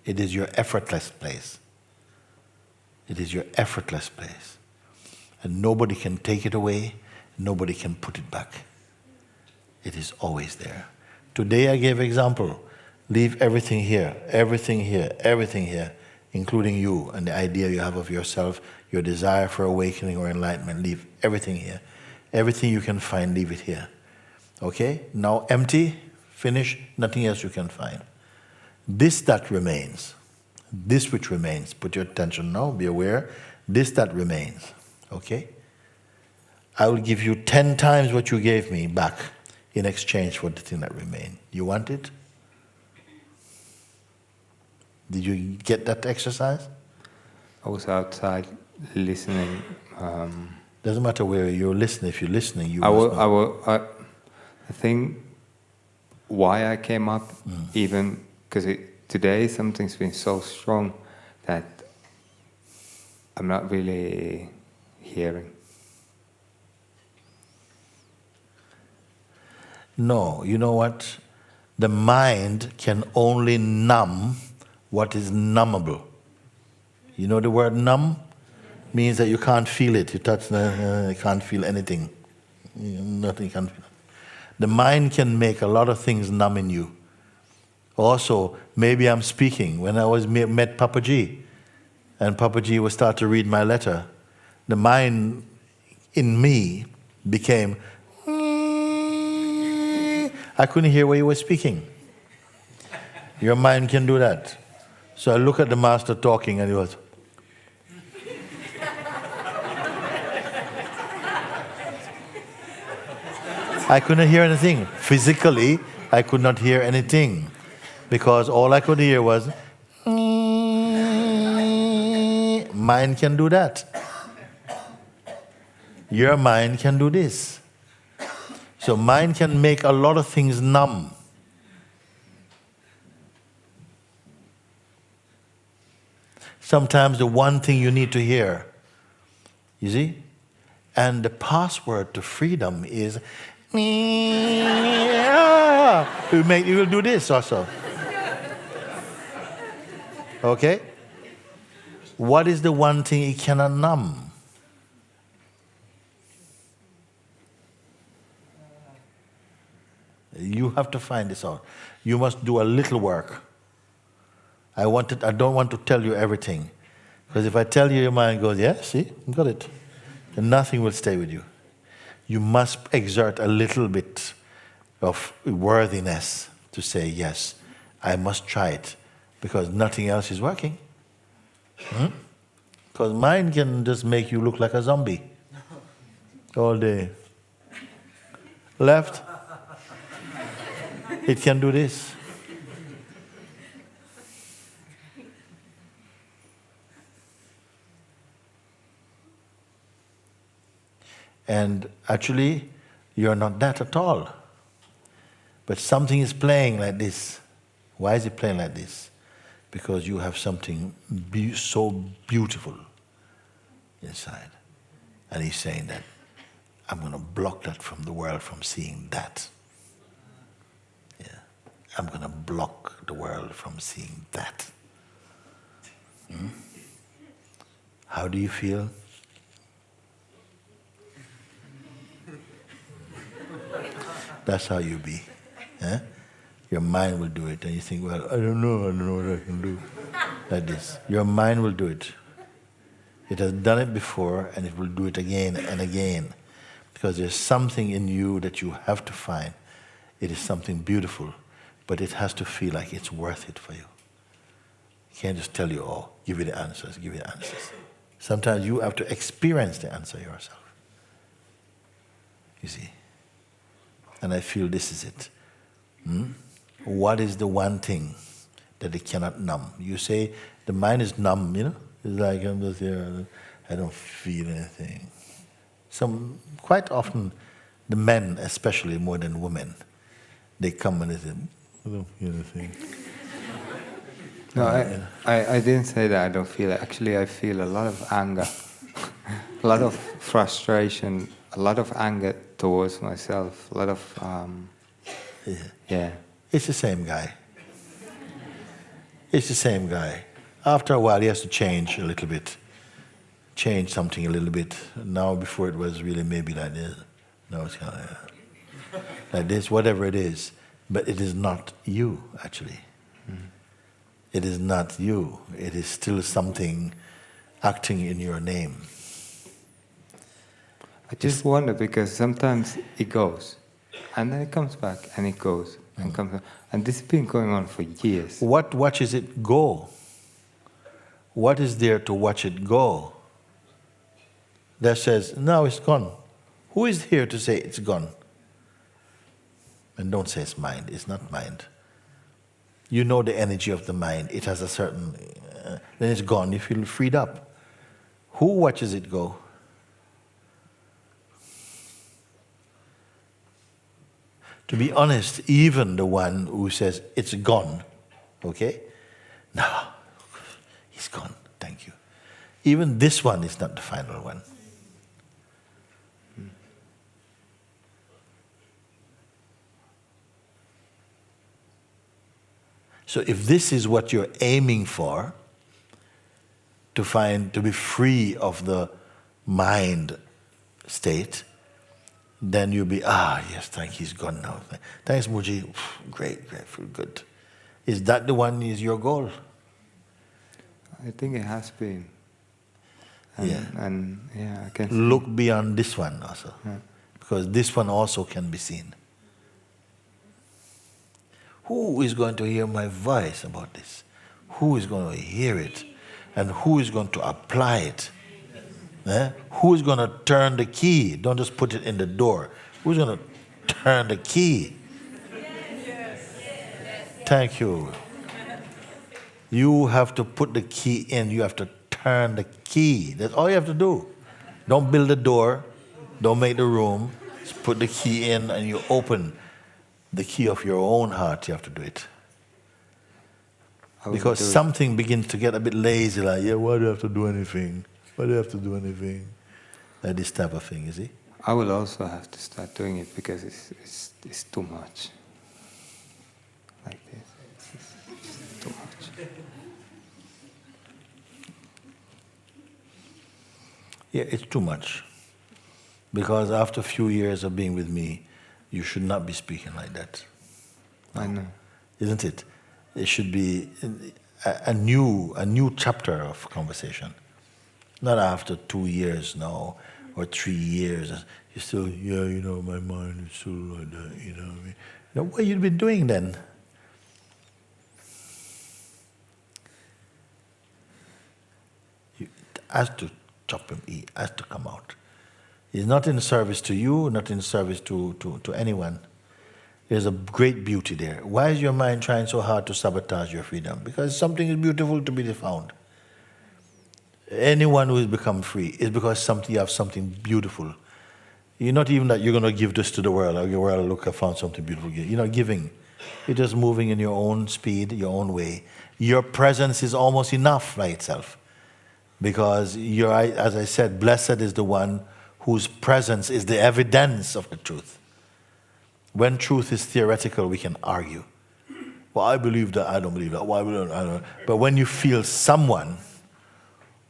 It is your effortless place. It is your effortless place. And nobody can take it away, nobody can put it back. It is always there. Today I gave example. Leave everything here, everything here, everything here, including you and the idea you have of yourself, your desire for awakening or enlightenment. Leave everything here. Everything you can find, leave it here. Okay? Now empty, finish, nothing else you can find. This that remains, this which remains, put your attention now, be aware, this that remains. Okay? I will give you 10 times what you gave me back in exchange for the thing that remained. You want it? Did you get that exercise? I was outside listening. Doesn't matter where you're listening. If you're listening, you must know. I think why I came up, even because today something's been so strong that I'm not really hearing. No, you know what? The mind can only numb what is numbable. You know the word numb? Means that you can't feel it. You touch, you can't feel anything. Nothing can feel. The mind can make a lot of things numb in you. Also, maybe I'm speaking. When I met Papa G, and Papa G would start to read my letter, the mind in me became, I couldn't hear what he was speaking. Your mind can do that. So I look at the master talking and he was, I couldn't hear anything. Physically, I could not hear anything because all I could hear was, mind can do that. Your mind can do this. So mind can make a lot of things numb. Sometimes the one thing you need to hear, you see? And the password to freedom is, you will do this also. Okay? What is the one thing it cannot numb? You have to find this out. You must do a little work. I don't want to tell you everything. Because if I tell you, your mind goes, yeah, see, got it. And nothing will stay with you. You must exert a little bit of worthiness to say, yes, I must try it. Because nothing else is working. Because mind can just make you look like a zombie. All day. Left. It can do this. And actually, you're not that at all. But something is playing like this. Why is it playing like this? Because you have something so beautiful inside. And he's saying that, I'm going to block that from the world from seeing that. Yeah. I'm going to block the world from seeing that. How do you feel? That's how you be. Eh? Your mind will do it. And you think, well, I don't know what I can do. Like this. Your mind will do it. It has done it before and it will do it again and again. Because there's something in you that you have to find. It is something beautiful, but it has to feel like it's worth it for you. You can't just tell you, oh, give you the answers, give you the answers. Sometimes you have to experience the answer yourself. You see? And I feel this is it. What is the one thing that it cannot numb? You say the mind is numb, you know? It's like I'm just here, I don't feel anything. Quite often, the men, especially more than women, they come and they say, I don't feel anything. No, I didn't say that I don't feel it. Actually, I feel a lot of anger, a lot of frustration, a lot of anger towards myself, a lot of, yeah. It's the same guy. It's the same guy. After a while, he has to change a little bit. Change something a little bit. Now, before it was really maybe like this. Now it's kind of like this, whatever it is. But it is not you, actually. It is not you. It is still something acting in your name. I just wonder because sometimes it goes, and then it comes back, and it goes, and comes back. And this has been going on for years. What watches it go? What is there to watch it go? That says, now it's gone. Who is here to say it's gone? And don't say it's mind. It's not mind. You know the energy of the mind. It has a certain... then it's gone. You feel freed up. Who watches it go? To be honest, even the one who says it's gone, okay? No, he's gone. Thank you. Even this one is not the final one. So if this is what you're aiming for, to be free of the mind state, then you'll be, yes, thank you, he's gone now. Thanks, Mooji. Great, feel good. Is that the one is your goal? I think it has been. And I can look beyond this one also. Yeah. Because this one also can be seen. Who is going to hear my voice about this? Who is going to hear it? And who is going to apply it? Who is going to turn the key? Don't just put it in the door. Who's going to turn the key? Thank you. You have to put the key in. You have to turn the key. That's all you have to do. Don't build the door. Don't make the room. Just put the key in and you open the key of your own heart. You have to do it. Because something begins to get a bit lazy, like, why do I have to do anything? Why do I have to do anything? Like this type of thing, you see? I will also have to start doing it because it's too much. Like this. It's too much. Yeah, it's too much. Because after a few years of being with me, you should not be speaking like that. I know. Isn't it? It should be a new chapter of conversation. Not after 2 years now, or 3 years. You still, my mind is still like that, you know what I mean? What have you been doing then? It has to chop him, it has to come out. It's not in service to you, not in service to anyone. There's a great beauty there. Why is your mind trying so hard to sabotage your freedom? Because something is beautiful to be found. Anyone who has become free is because you have something beautiful. You're not even that you're going to give this to the world, or your world, look, I found something beautiful. You're not giving. You're just moving in your own speed, your own way. Your presence is almost enough by itself. Because you're, as I said, blessed is the one whose presence is the evidence of the truth. When truth is theoretical, we can argue. Well, I believe that, I don't believe that. Well, I don't. But when you feel someone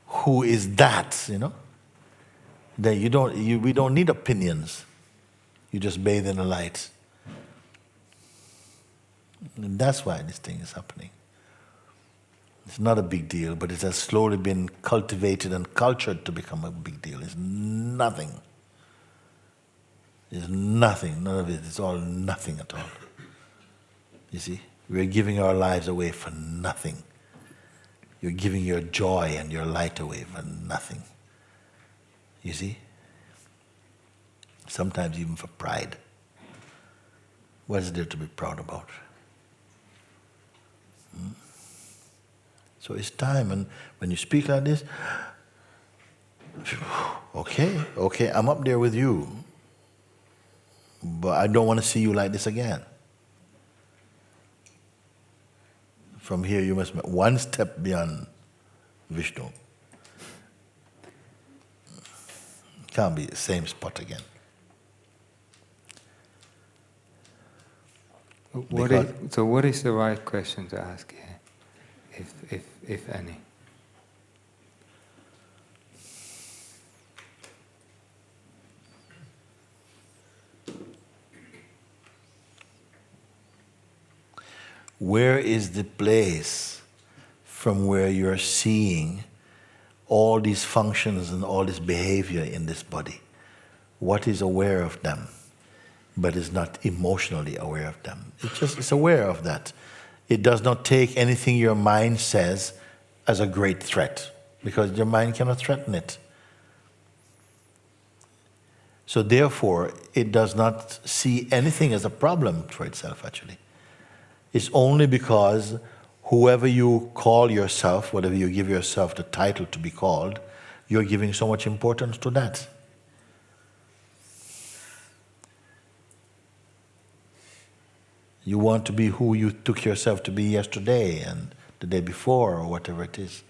who is that, then we don't need opinions. You just bathe in the light. And that's why this thing is happening. It's not a big deal, but it has slowly been cultivated and cultured to become a big deal. It's nothing. is nothing. None of it. It's all nothing at all. You see? We're giving our lives away for nothing. You're giving your joy and your light away for nothing. You see? Sometimes even for pride. What is there to be proud about? So it's time, and when you speak like this, okay, I'm up there with you, but I don't want to see you like this again. From here you must be one step beyond Vishnu. Can't be the same spot again. What is the right question to ask here, if any? Where is the place from where you're seeing all these functions and all this behavior in this body? What is aware of them, but is not emotionally aware of them? It's aware of that. It does not take anything your mind says as a great threat, because your mind cannot threaten it. So therefore, it does not see anything as a problem for itself, actually. It's only because whoever you call yourself, whatever you give yourself the title to be called, you're giving so much importance to that. You want to be who you took yourself to be yesterday and the day before, or whatever it is.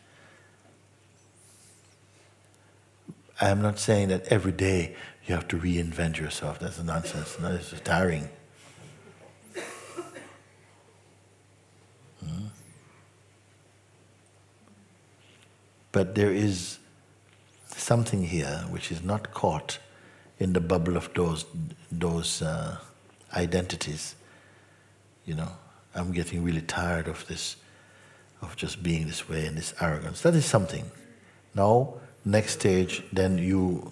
I am not saying that every day you have to reinvent yourself. That's nonsense. No, it's tiring. But there is something here which is not caught in the bubble of those identities. You know, I'm getting really tired of this, of just being this way and this arrogance. That is something. Now, next stage, then you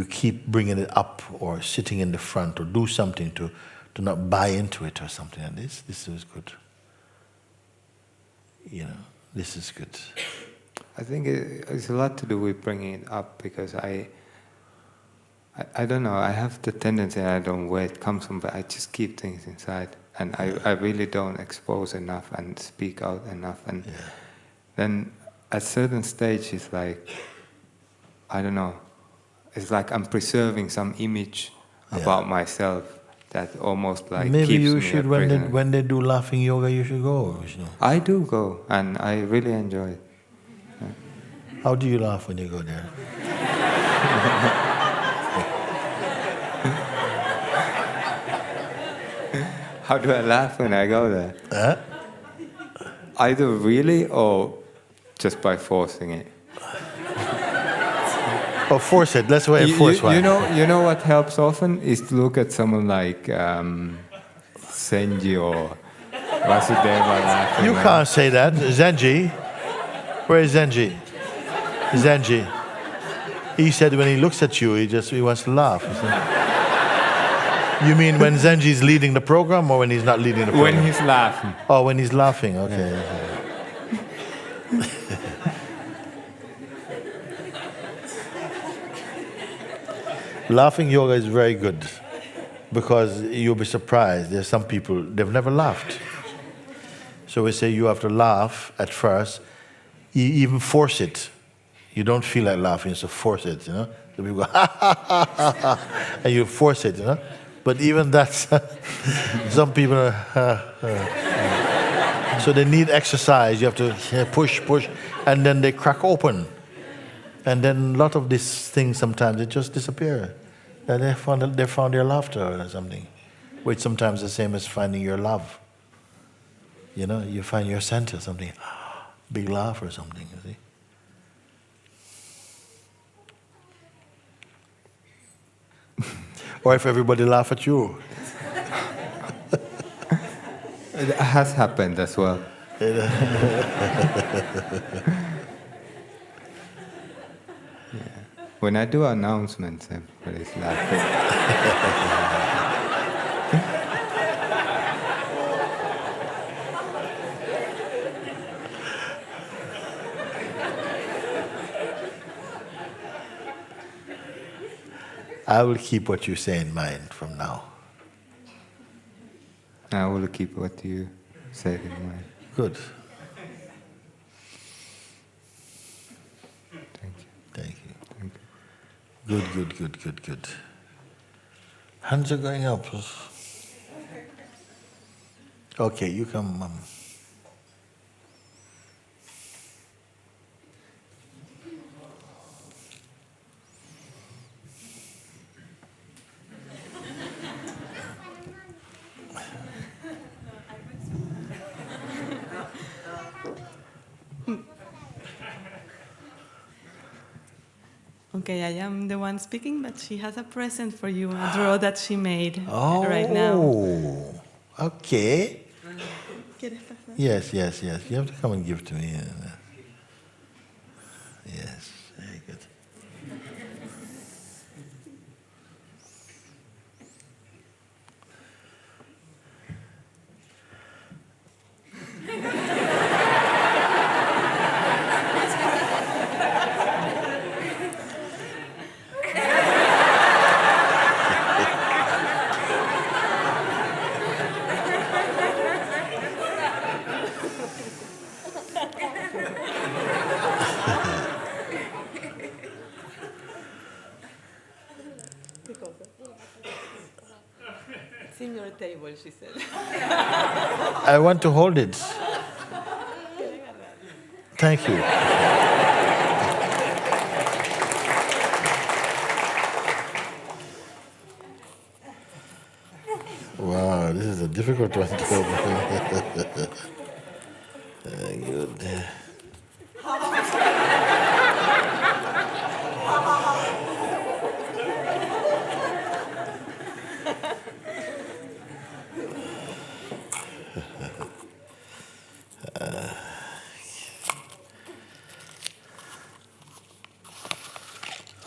keep bringing it up or sitting in the front or do something to not buy into it or something like this. This is good. You know, this is good. I think it's a lot to do with bringing it up, because I don't know, I have the tendency, I don't know where it comes from, but I just keep things inside, and I really don't expose enough and speak out enough, and then at certain stage it's like, I don't know, it's like I'm preserving some image about myself that almost like maybe keeps you me should, a when prisoner. they do laughing yoga, you should go. You know. I do go, and I really enjoy it. How do you laugh when you go there? How do I laugh when I go there? Huh? Either really or just by forcing it. Oh, force it. Let's wait. Force one. You know what helps often is to look at someone like Senji or Vasudeva laughing. You can't say that. Zenji. Where is Zenji? Zenji. He said when he looks at you, he wants to laugh. You mean when Zenji's leading the program or when he's not leading the program? When he's laughing. Oh, when he's laughing. Okay. Laughing yoga is very good because you'll be surprised. There's some people, they've never laughed. So we say you have to laugh at first. You even force it. You don't feel like laughing, so force it, you know. So people go, ha, ha, ha, ha, ha, and you force it, you know. But even that's, some people are, so they need exercise. You have to push, and then they crack open. And then a lot of these things sometimes, they just disappear. And they found their laughter or something, which sometimes is the same as finding your love. You know, you find your center, something, big laugh or something, you see. Or if everybody laugh at you. It has happened as well. When I do announcements, everybody's laughing. I will keep what you say in mind from now. I will keep what you said in mind. Good. Thank you. Thank you. Thank you. Good, good, good, good, good. Hands are going up. Okay, you come. Okay, I am the one speaking, but she has a present for you, a draw that she made right now. Oh, okay. ¿Quieres pasar? Yes, yes, yes. You have to come and give to me. Yes, very good. It's in your table, she said. I want to hold it. Thank you. Wow, this is a difficult one to hold. Good.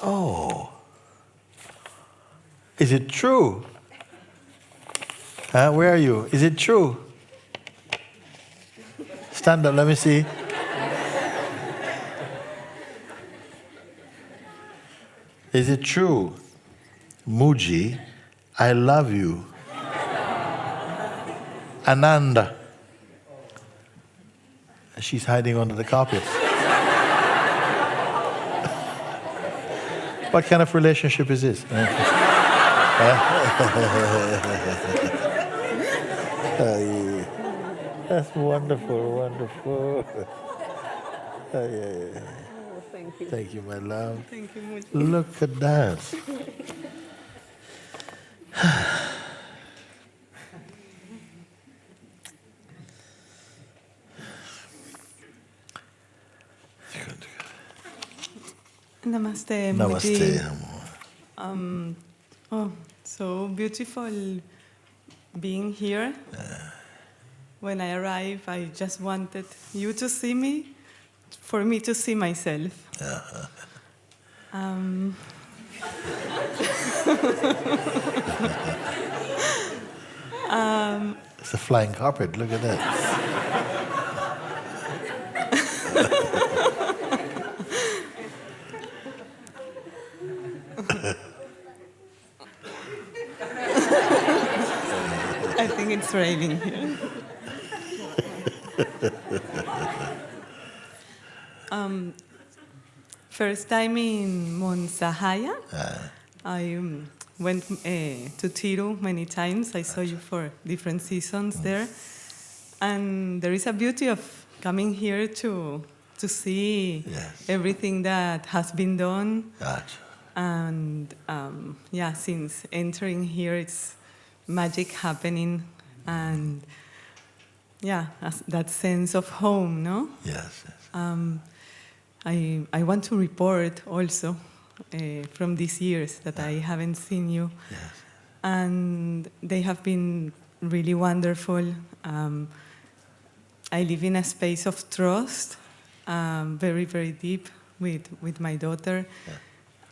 Oh, is it true? Where are you? Is it true? Stand up, let me see. Is it true? Mooji, I love you. Ananda. She's hiding under the carpet. What kind of relationship is this? That's wonderful, wonderful. Yeah. Oh, thank you. Thank you, my love. Thank you, Mooji. Look at that. Namaste, Mooji. Namaste. Oh, so beautiful being here. When I arrived, I just wanted you to see me, for me to see myself. It's a flying carpet, look at that. I think it's raining here. First time in Monte Sahaja. I went to Tiru many times. I saw you for different seasons there. And there is a beauty of coming here to see everything that has been done. Gotcha. And since entering here, it's magic happening. And that sense of home, no? Yes. I want to report also from these years that I haven't seen you. Yes. And they have been really wonderful. I live in a space of trust, very, very deep with my daughter. Yeah.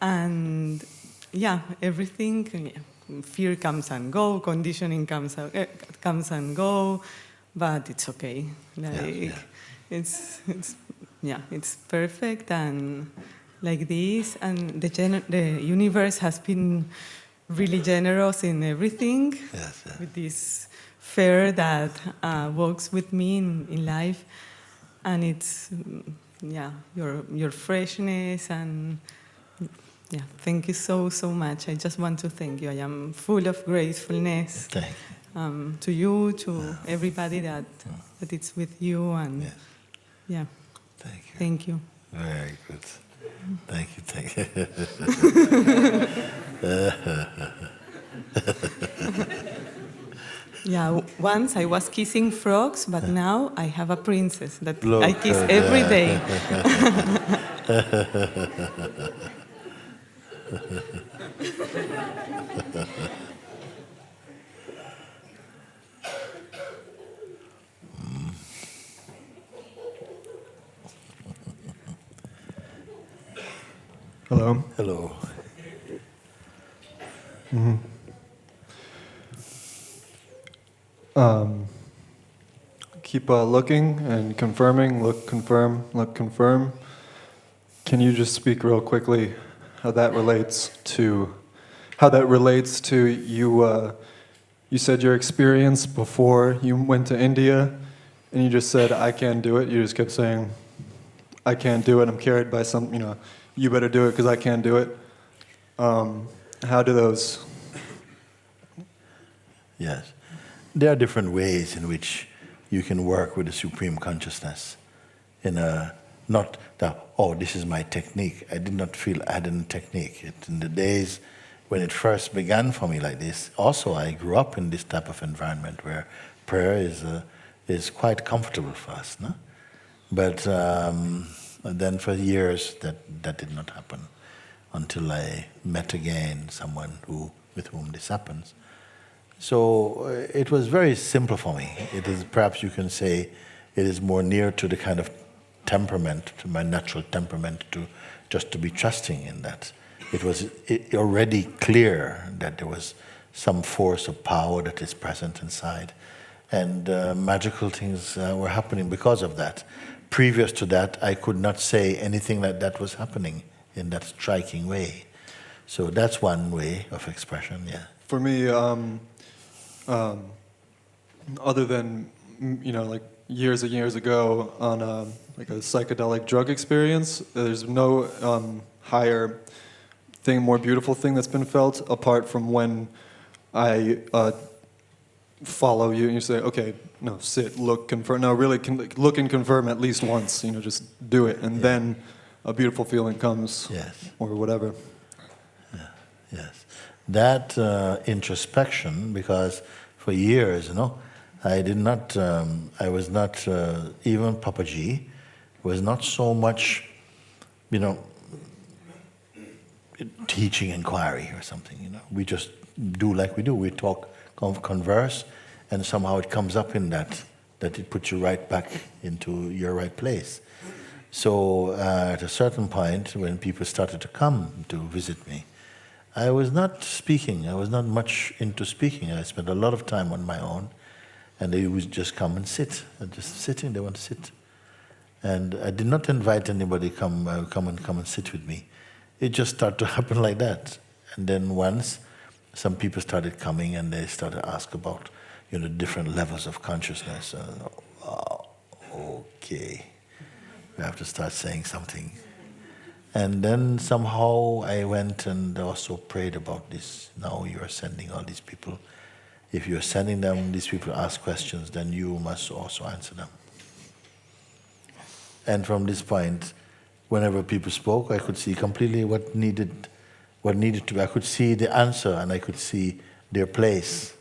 And yeah, everything, fear comes and go, conditioning comes and go, but it's okay. Like, it's perfect and like this. And the universe has been really generous in everything. Yes, yes. With this fair that works with me in life, and it's your freshness and. Yeah, thank you so much. I just want to thank you. I am full of gratefulness Thank you. to you, to everybody that it's with you, and Yes. yeah, Thank you. thank you. Very good. Thank you. Yeah, once I was kissing frogs, but now I have a princess that Look I kiss at every that. day. Hello. Hello. Keep looking and confirming. Look, confirm. Look, confirm. Can you just speak real quickly how that relates to you? You said your experience before you went to India, and you just said, "I can't do it." You just kept saying, "I can't do it. I'm carried by some. You better do it because I can't do it." How do those? Yes. There are different ways in which you can work with the Supreme Consciousness. Not that, oh, this is my technique. I did not feel I had a technique. In the days when it first began for me like this, also I grew up in this type of environment where prayer is quite comfortable for us. No? But then for years that did not happen until I met again someone with whom this happens. So it was very simple for me. It is, perhaps you can say, it is more near to the kind of temperament, to my natural temperament, to be trusting in that. It was already clear that there was some force of power that is present inside, and magical things were happening because of that. Previous to that, I could not say anything like that was happening in that striking way. So that's one way of expression, yeah. For me, other than like years and years ago on like a psychedelic drug experience, there's no higher thing, more beautiful thing that's been felt apart from when I follow you and you say, okay, no, sit, look, confirm. No, really, look and confirm at least once. Just do it, and then a beautiful feeling comes, yes, or whatever. Yes, that introspection, because for years, I did not. I was not even Papaji was not so much, teaching inquiry or something. We just do like we do. We talk, converse, and somehow it comes up in that it puts you right back into your right place. So at a certain point, when people started to come to visit me, I was not speaking. I was not much into speaking. I spent a lot of time on my own, and they would just come and sit. Just sitting, they want to sit. And I did not invite anybody come and sit with me. It just started to happen like that. And then once, some people started coming and they started to ask about, different levels of consciousness. Okay, we have to start saying something. And then somehow I went and also prayed about this. Now you are sending all these people. If you are sending them, these people ask questions, then you must also answer them. And from this point, whenever people spoke, I could see completely what needed to be. I could see the answer and I could see their place.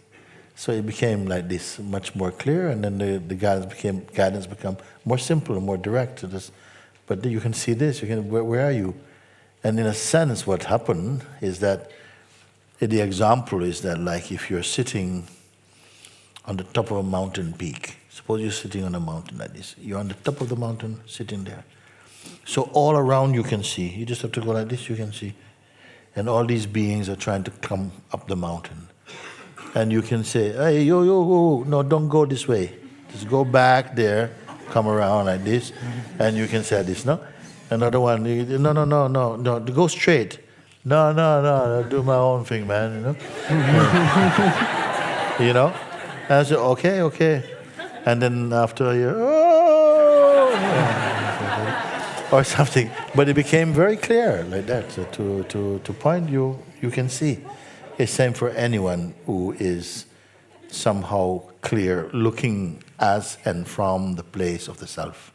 So it became like this, much more clear, and then the guidance became more simple and more direct. But you can see this. Where are you? And in a sense, what happened is that the example is that, like, if you're sitting on the top of a mountain peak. Suppose you're sitting on a mountain like this. You're on the top of the mountain, sitting there. So all around you can see. You just have to go like this. You can see. and all these beings are trying to come up the mountain. And you can say, hey, yo, no, don't go this way. Just go back there, come around like this, and you can say this, no? Another one, no, go straight. No, I'll do my own thing, man, you know? You know? And I say, okay. And then after a year, or something. But it became very clear like that. So to point you can see. It's same for anyone who is somehow clear, looking as and from the place of the self.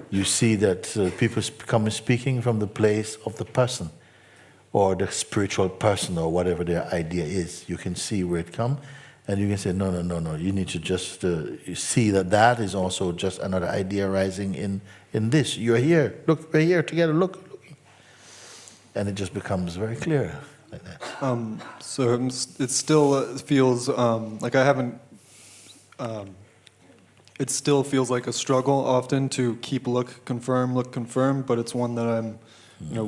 You see that people come speaking from the place of the person, or the spiritual person, or whatever their idea is. You can see where it comes, and you can say, no. You need to just see that is also just another idea rising in this. You're here. Look, we're here together. Look. And it just becomes very clear like that. So it still feels like I haven't. It still feels like a struggle often to keep look, confirm, but it's one that I'm,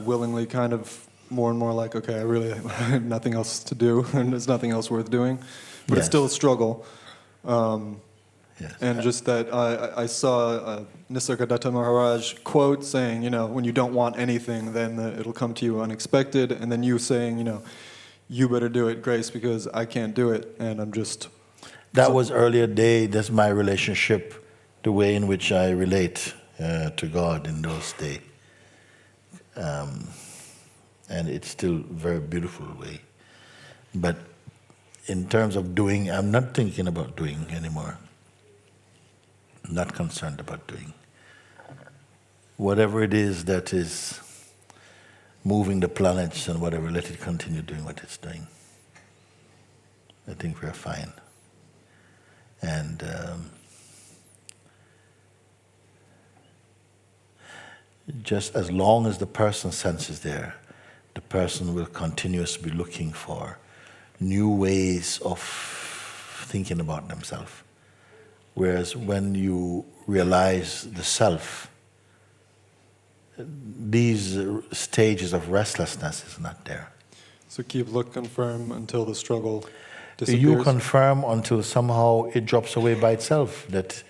willingly kind of more and more like, okay, I really have nothing else to do, and there's nothing else worth doing. But it's still a struggle. Yes. And just that I saw Nisargadatta Maharaj quote saying, when you don't want anything, then it'll come to you unexpected. And then you saying, you better do it, Grace, because I can't do it. And I'm just... That was earlier day. That's my relationship, the way in which I relate to God in those days. And it's still a very beautiful way. But in terms of doing, I'm not thinking about doing anymore. I'm not concerned about doing. Whatever it is that is moving the planets and whatever, let it continue doing what it's doing. I think we're fine. And just as long as the person's sense is there, the person will continuously be looking for new ways of thinking about themselves. Whereas when you realize the self, these stages of restlessness is not there. So keep look, confirm until the struggle disappears. You confirm until somehow it drops away by itself, that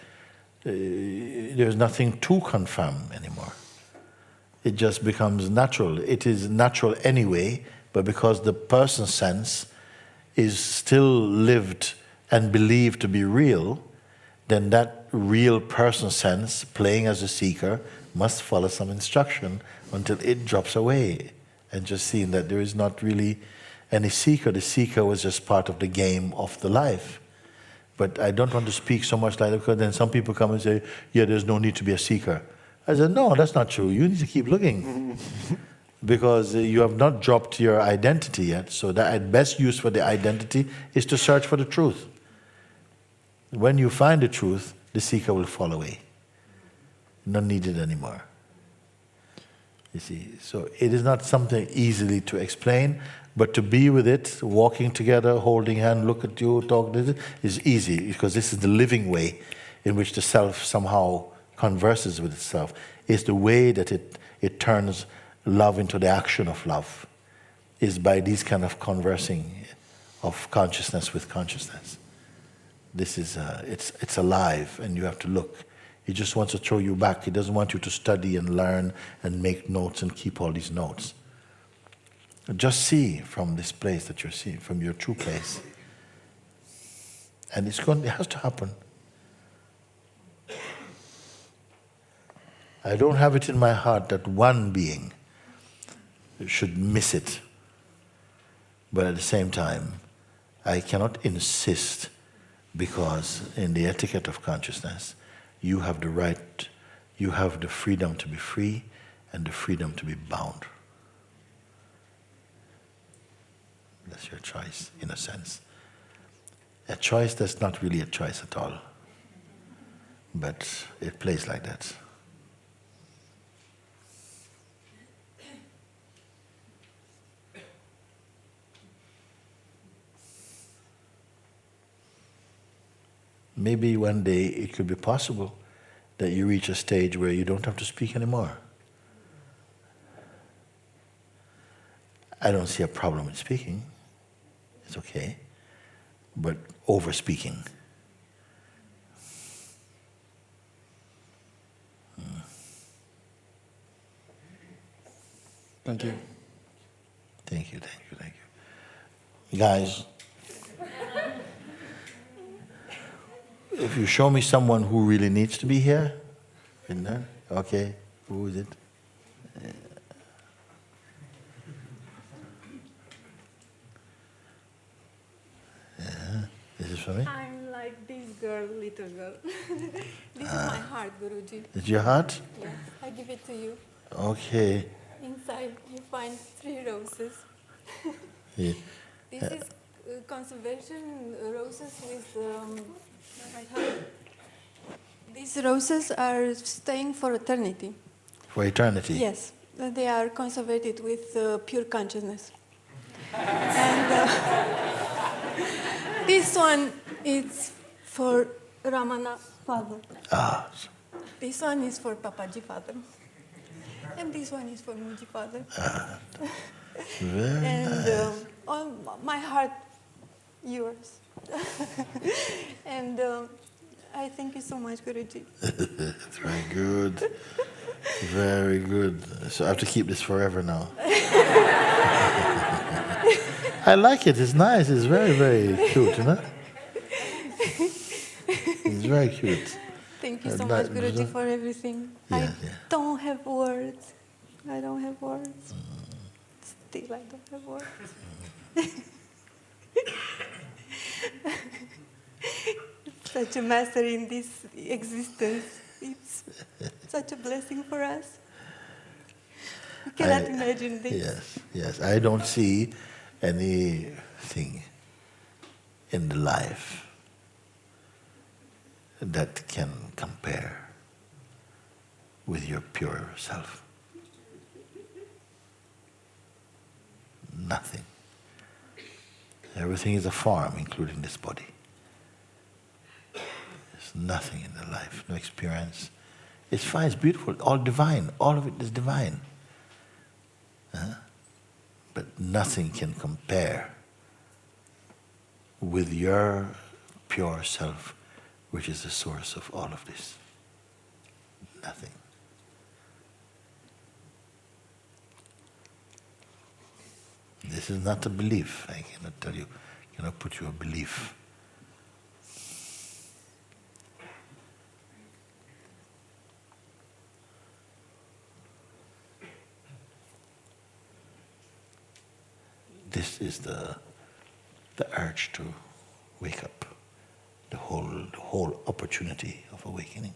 there's nothing to confirm anymore. It just becomes natural. It is natural anyway, but because the person's sense is still lived and believed to be real, then that real person sense, playing as a seeker, must follow some instruction until it drops away. And just seeing that there is not really any seeker. The seeker was just part of the game of the life. But I don't want to speak so much like that, because then some people come and say, yeah, there's no need to be a seeker. I said, no, that's not true. You need to keep looking. Because you have not dropped your identity yet. So the best use for the identity is to search for the truth. When you find the truth, the seeker will fall away. Not needed anymore. You see, so it is not something easily to explain, but to be with it, walking together, holding hand, look at you, talk, is easy, because this is the living way in which the self somehow converses with itself. It's the way that it turns love into the action of love, is by these kind of conversing of consciousness with consciousness. This is, it's alive, and you have to look. He just wants to throw you back. He doesn't want you to study and learn and make notes and keep all these notes. Just see from this place that you're seeing, from your true place. And it has to happen. I don't have it in my heart that one being should miss it. But at the same time, I cannot insist, because in the etiquette of consciousness, you have the right, you have the freedom to be free and the freedom to be bound. That's your choice, in a sense. A choice that's not really a choice at all. But it plays like that. Maybe one day it could be possible that you reach a stage where you don't have to speak anymore. I don't see a problem with speaking. It's okay. But over speaking. Thank you. Thank you, thank you, thank you. Guys, if you show me someone who really needs to be here, in there, okay, who is it? Yeah, this is for me? I'm like this girl, little girl. This is my heart, Guruji. Is your heart? Yes, I give it to you. Okay. Inside you find 3 roses. Yeah. This is conservation roses with. I have. These roses are staying for eternity. For eternity? Yes, they are conservated with pure consciousness. And this one is for Ramana father. Ah. This one is for Papaji father. And this one is for Mooji father. Very And nice. all my heart, yours. And I thank you so much, Guruji. That's very good. Very good. So I have to keep this forever now. I like it. It's nice. It's very, very cute, you know? It's very cute. Thank you so much, Guruji, for everything. Yeah, I don't have words. I don't have words. Still, I don't have words. Such a master in this existence. It's such a blessing for us. We cannot imagine this. Yes, yes. I don't see anything in the life that can compare with your pure self. Nothing. Everything is a form, including this body. There's nothing in the life, no experience. It's fine, it's beautiful, all divine. All of it is divine. But nothing can compare with your pure self, which is the source of all of this. Nothing. This is not a belief. I cannot tell you, cannot put you a belief. This is the urge to wake up, the whole opportunity of awakening.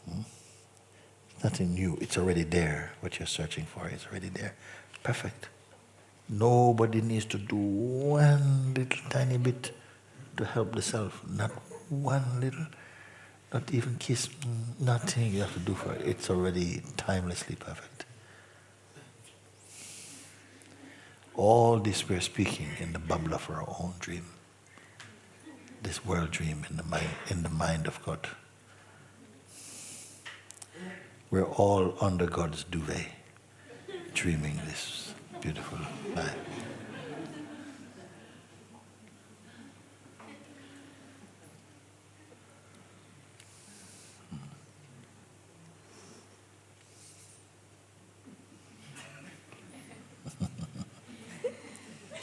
It's nothing new. It's already there. What you're searching for is already there. Perfect. Nobody needs to do one little tiny bit to help the self. Not one little, not even kiss, nothing you have to do for it. It's already timelessly perfect. All this we're speaking in the bubble of our own dream. This world dream in the mind of God. We're all under God's duvet, dreaming this beautiful life.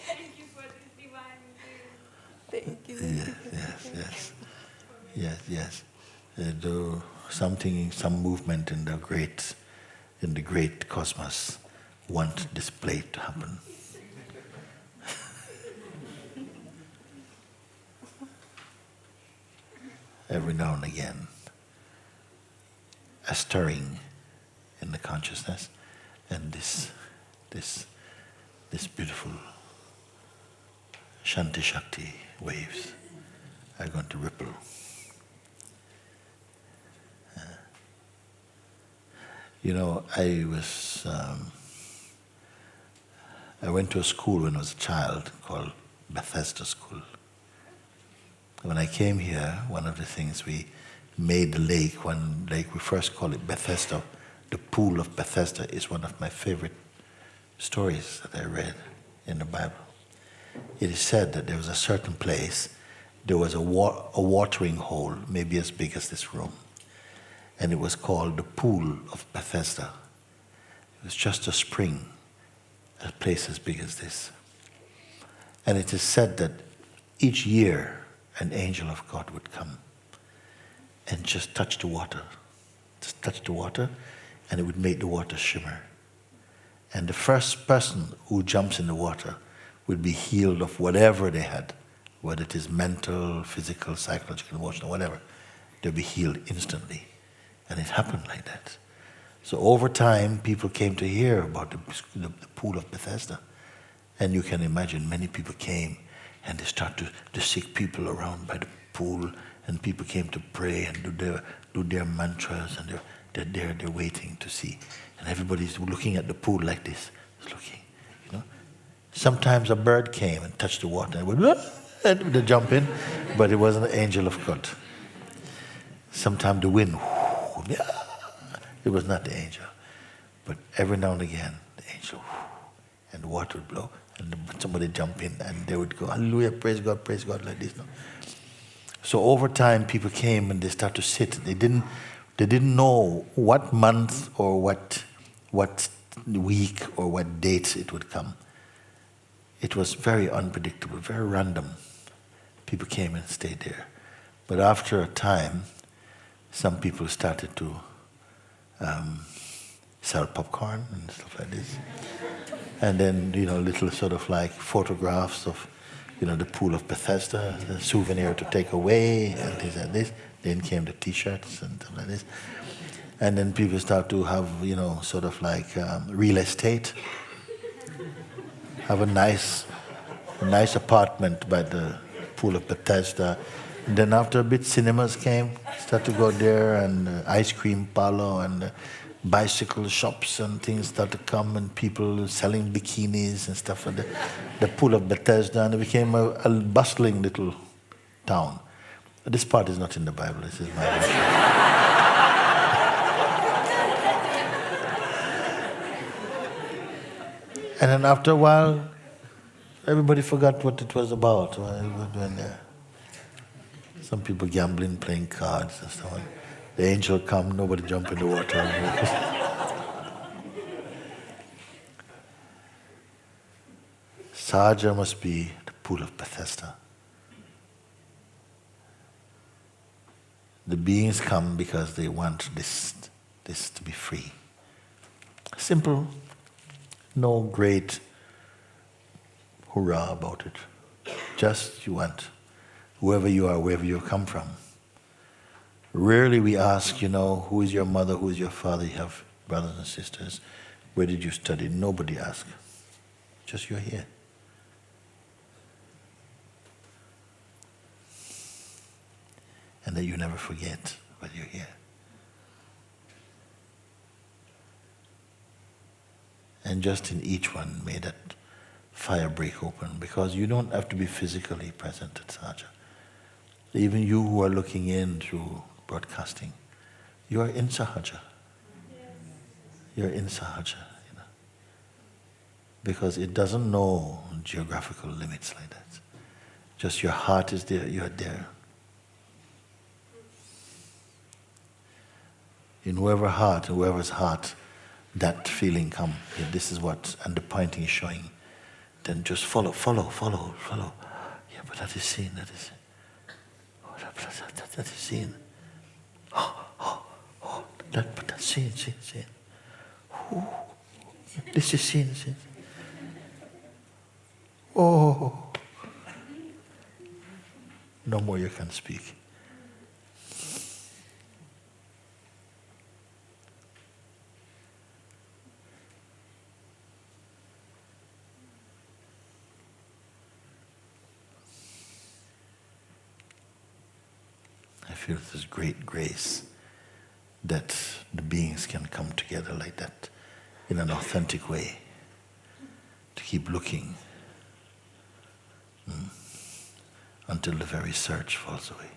Thank you for this divine day. Thank you. Yes. Do something, some movement in the great cosmos want this play to happen. Every now and again, a stirring in the consciousness, and this beautiful Shanti Shakti waves are going to ripple. You know, I went to a school when I was a child called Bethesda School. When I came here, one of the things we made the lake, we first call it Bethesda. The pool of Bethesda is one of my favorite stories that I read in the Bible. It is said that there was a certain place, there was a watering hole, maybe as big as this room, and it was called the Pool of Bethesda. It was just a spring, a place as big as this. And it is said that each year an angel of God would come and just touch the water. Just touch the water, and it would make the water shimmer. And the first person who jumps in the water would be healed of whatever they had, whether it is mental, physical, psychological, emotional, whatever. They'll be healed instantly. And it happened like that. So over time, people came to hear about the Pool of Bethesda. And you can imagine many people came and they started to seek people around by the pool, and people came to pray and do their mantras, and they're waiting to see. And everybody's looking at the pool like this, looking, you know. Sometimes a bird came and touched the water and would they jump in, but it wasn't an angel of God. Sometimes the wind, it was not the angel. But every now and again, the angel, and the water would blow, and somebody jump in, and they would go, hallelujah, praise God, like this. No? So over time, people came and they started to sit. They didn't know what month or what week or what date it would come. It was very unpredictable, very random. People came and stayed there. But after a time, some people started to sell popcorn and stuff like this. And then, little sort of like photographs of, the Pool of Bethesda, a souvenir to take away, and things like this. Then came the T-shirts and stuff like this. And then people start to have, sort of like real estate. Have a nice apartment by the Pool of Bethesda. And then after a bit, cinemas came, start to go there, and ice cream parlor, and bicycle shops and things start to come, and people selling bikinis and stuff like that. The Pool of Bethesda, and it became a bustling little town. But this part is not in the Bible, this is my version. And then after a while, everybody forgot what it was about. Some people gambling, playing cards and so on. The angel come, nobody jump in the water. Sahaja must be the Pool of Bethesda. The beings come because they want this to be free. Simple, no great hurrah about it. Just you want, whoever you are, wherever you come from. Rarely we ask, who is your mother, who is your father, you have brothers and sisters, where did you study? Nobody asks. Just you're here. And that you never forget why you're here. And just in each one, may that fire break open, because you don't have to be physically present at Sahaja. Even you who are looking in through broadcasting, you are in Sahaja. You're in Sahaja, because it doesn't know geographical limits like that. Just your heart is there, you are there. In whoever's heart, that feeling come. Yeah, this is what, and the pointing is showing. Then just follow. Yeah, but that is seen, that is. Oh, that is seen. That's seen. Oh, this is seen. Oh. No more you can speak. I feel this great grace that the beings can come together like that in an authentic way, to keep looking until the very search falls away.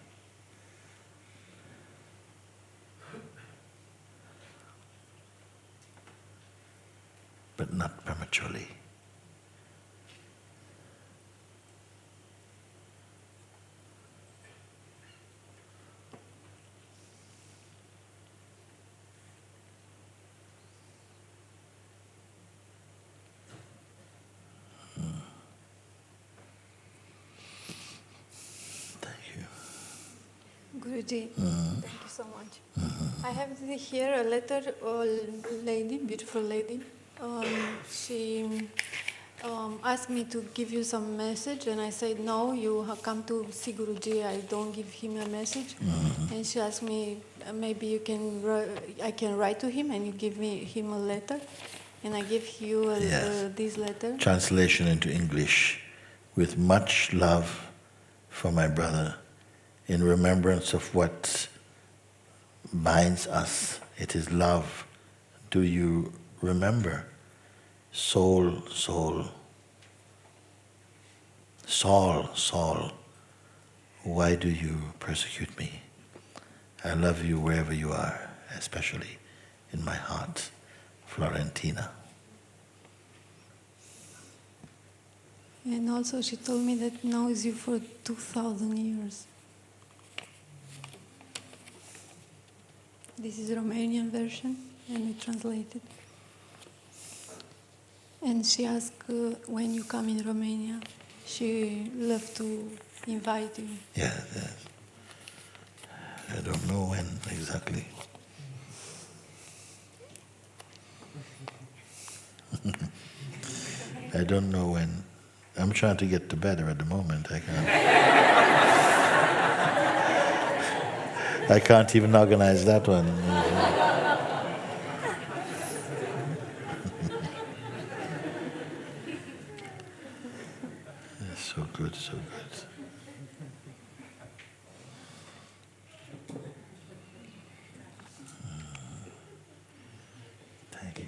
but not prematurely. Guruji, thank you so much. I have here a letter, lady, beautiful lady. She asked me to give you some message, and I said, no, you have come to see Guruji, I don't give him a message. And she asked me, maybe you can, I can write to him and you give him a letter. And I give you this letter. Translation into English. With much love for my brother, in remembrance of what binds us, it is love. Do you remember? Soul, soul. Saul, Saul, why do you persecute me? I love you wherever you are, especially in my heart. Florentina. And also she told me that knows you for 2,000 years. This is the Romanian version, and we translate it. And she asked when you come in Romania, she loved to invite you. Yeah, I don't know when exactly. I don't know when. I'm trying to get to bed at the moment. I can't even organize that one. So good, so good. Thank you.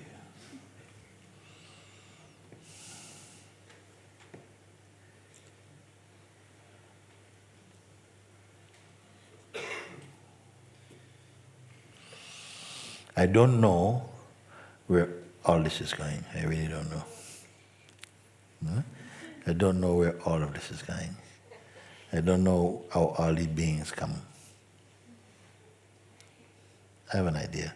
I don't know where all this is going. I really don't know. No? I don't know where all of this is going. I don't know how all these beings come. I have an idea,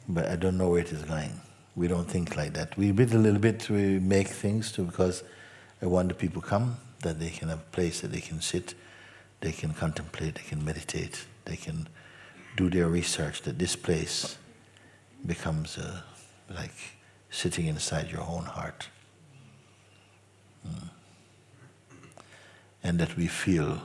but I don't know where it is going. We don't think like that. We bit a little bit, we make things too, because I want the people come, that they can have a place that they can sit, they can contemplate, they can meditate, they can do their research, that this place becomes like sitting inside your own heart. And that we feel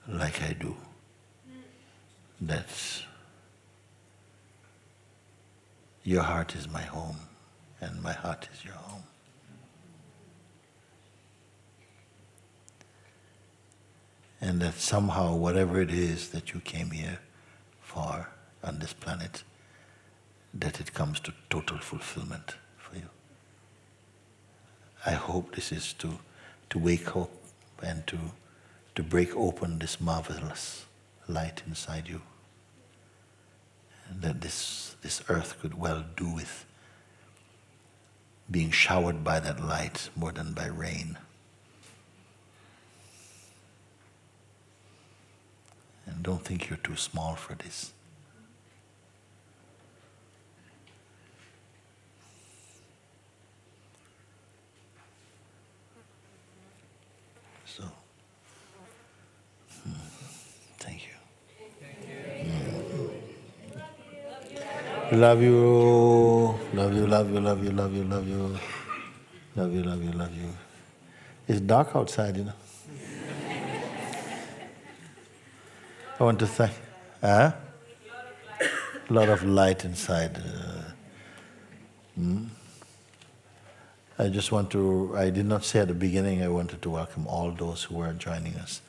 like I do. That's your heart is my home, and my heart is your home. And that somehow, whatever it is that you came here for on this planet, that it comes to total fulfillment for you. I hope this is to wake up and to break open this marvelous light inside you. And that this earth could well do with being showered by that light more than by rain. And don't think you're too small for this. So, thank you. Love you, love you, love you, love you, love you, love you, love you, love you, love you. It's dark outside, you know. I want to thank, a lot of light inside. I just want to, I did not say at the beginning, I wanted to welcome all those who are joining us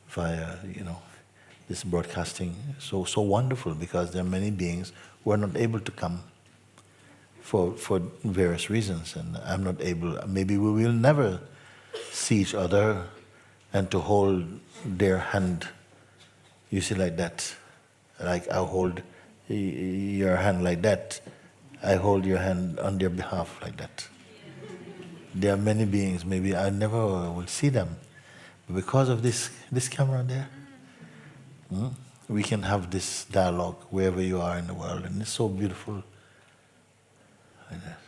via, this broadcasting. So wonderful, because there are many beings who are not able to come for various reasons, and I'm not able, maybe we will never see each other and to hold their hand You see like that, like I hold your hand like that. I hold your hand on their behalf like that. There are many beings, maybe I never will see them. But because of this camera there, we can have this dialogue wherever you are in the world, and it's so beautiful. Like that.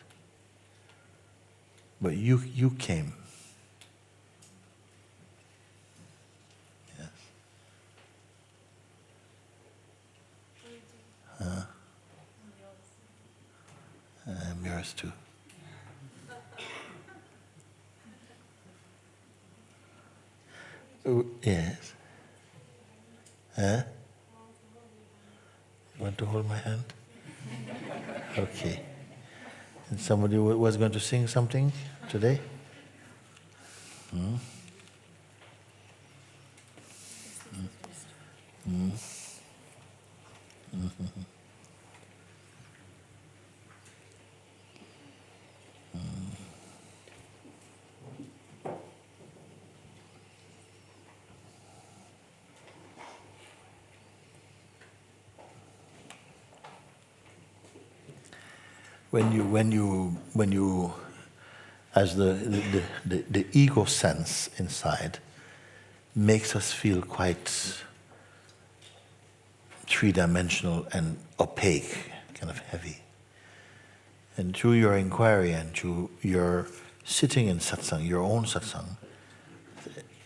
But you came. Yes. I'm yours too. Oh, yes. Huh? You want to hold my hand? Okay. And somebody was going to sing something today? When you, as the ego sense inside, makes us feel quite three-dimensional and opaque, kind of heavy. And through your inquiry and through your sitting in satsang, your own satsang,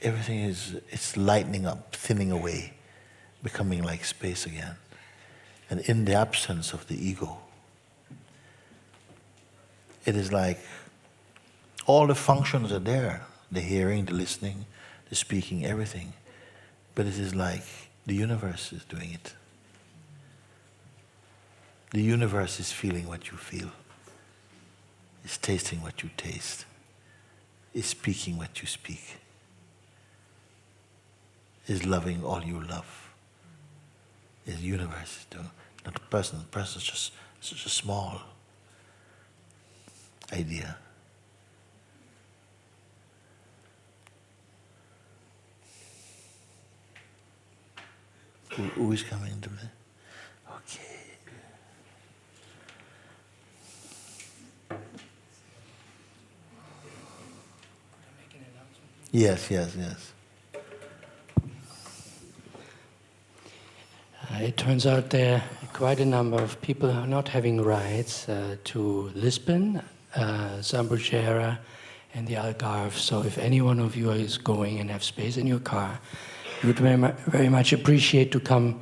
everything it's lightening up, thinning away, becoming like space again. And in the absence of the ego, it is like all the functions are there, the hearing, the listening, the speaking, everything. But it is like the universe is doing it. The universe is feeling what you feel. It's tasting what you taste. It's speaking what you speak. Is loving all you love. The universe is doing, not the person. The person is just such a small idea. Who is coming to me? Okay. Yes. It turns out there are quite a number of people who are not having rides to Lisbon, Zambujeira, and the Algarve. So if any one of you is going and have space in your car, we would very much appreciate to come.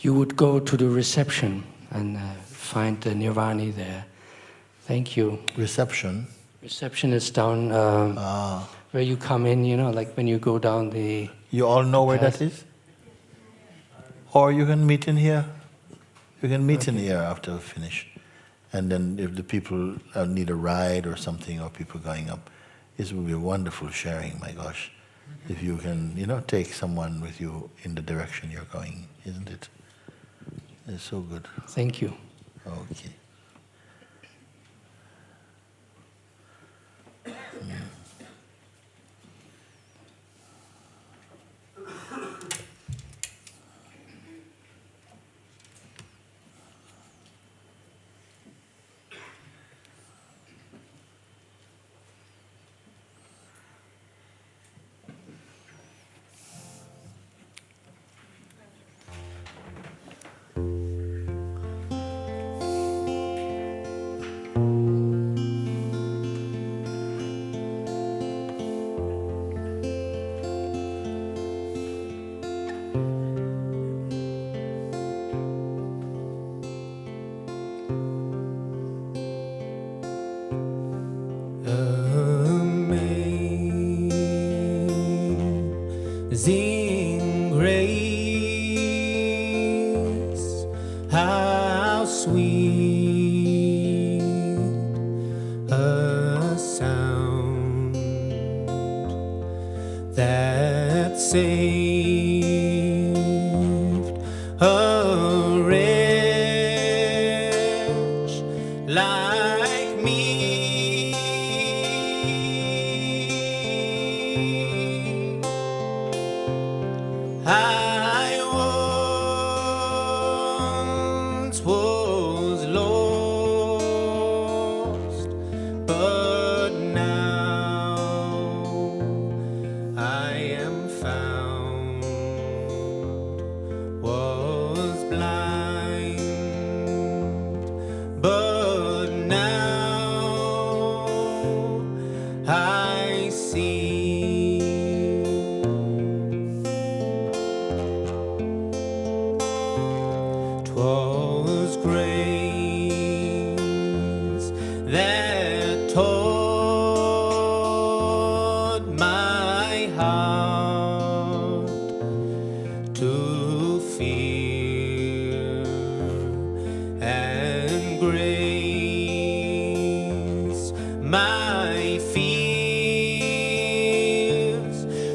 You would go to the reception and find the Nirvani there. Thank you. Reception? Reception is down where you come in, you know, like when you go down the... You all know where that is? Or you can meet in here. You can meet in here after we finish. And then if the people need a ride or something, or people going up, this will be a wonderful sharing, my gosh. If you can, take someone with you in the direction you're going, isn't it? It's so good. Thank you. Okay. Amazing grace, how sweet a sound that saved a wretch like me. I 'Twas grace that taught my heart to fear, and grace my fears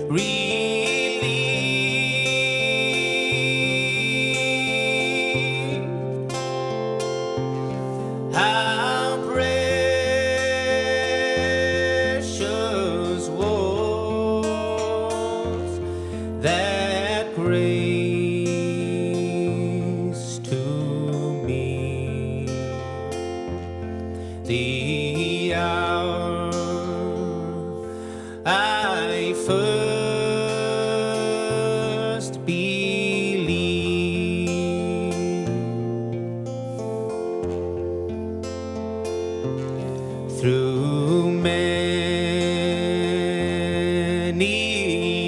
relieved. How precious was that grace to me, the hour I first believed. Through many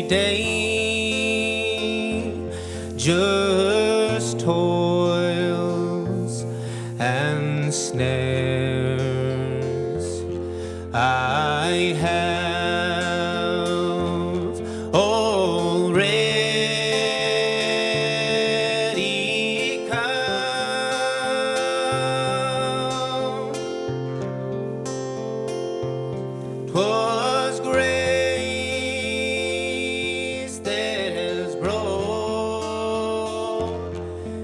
dangerous toils and snares, I have already come. 'Twas grace that has brought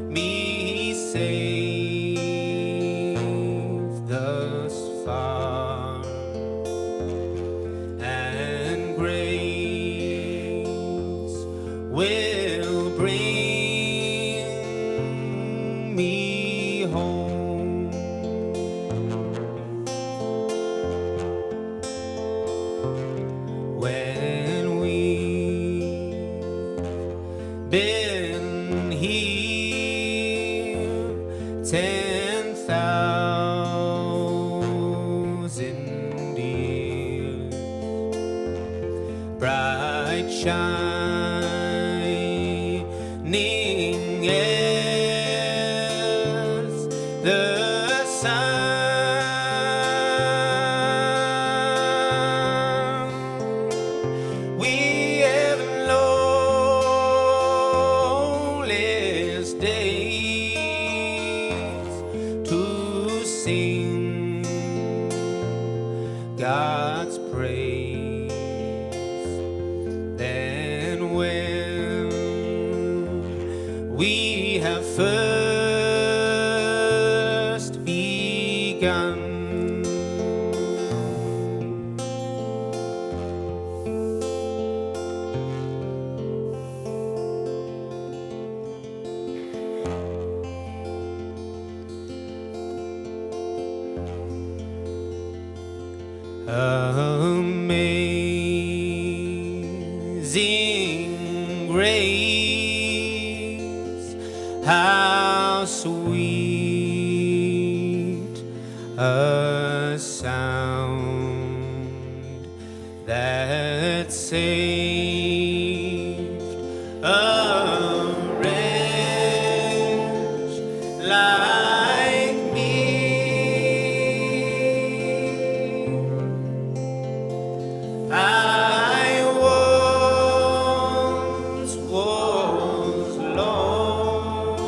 me safe thus far, and grace will bring me home. When we've been here 10,000 years, bright shining as the sun. We have loneliest days to sing God's praise. Then when we have first begun, amazing grace, how sweet a sound that saved a wretch like me. I once was lost,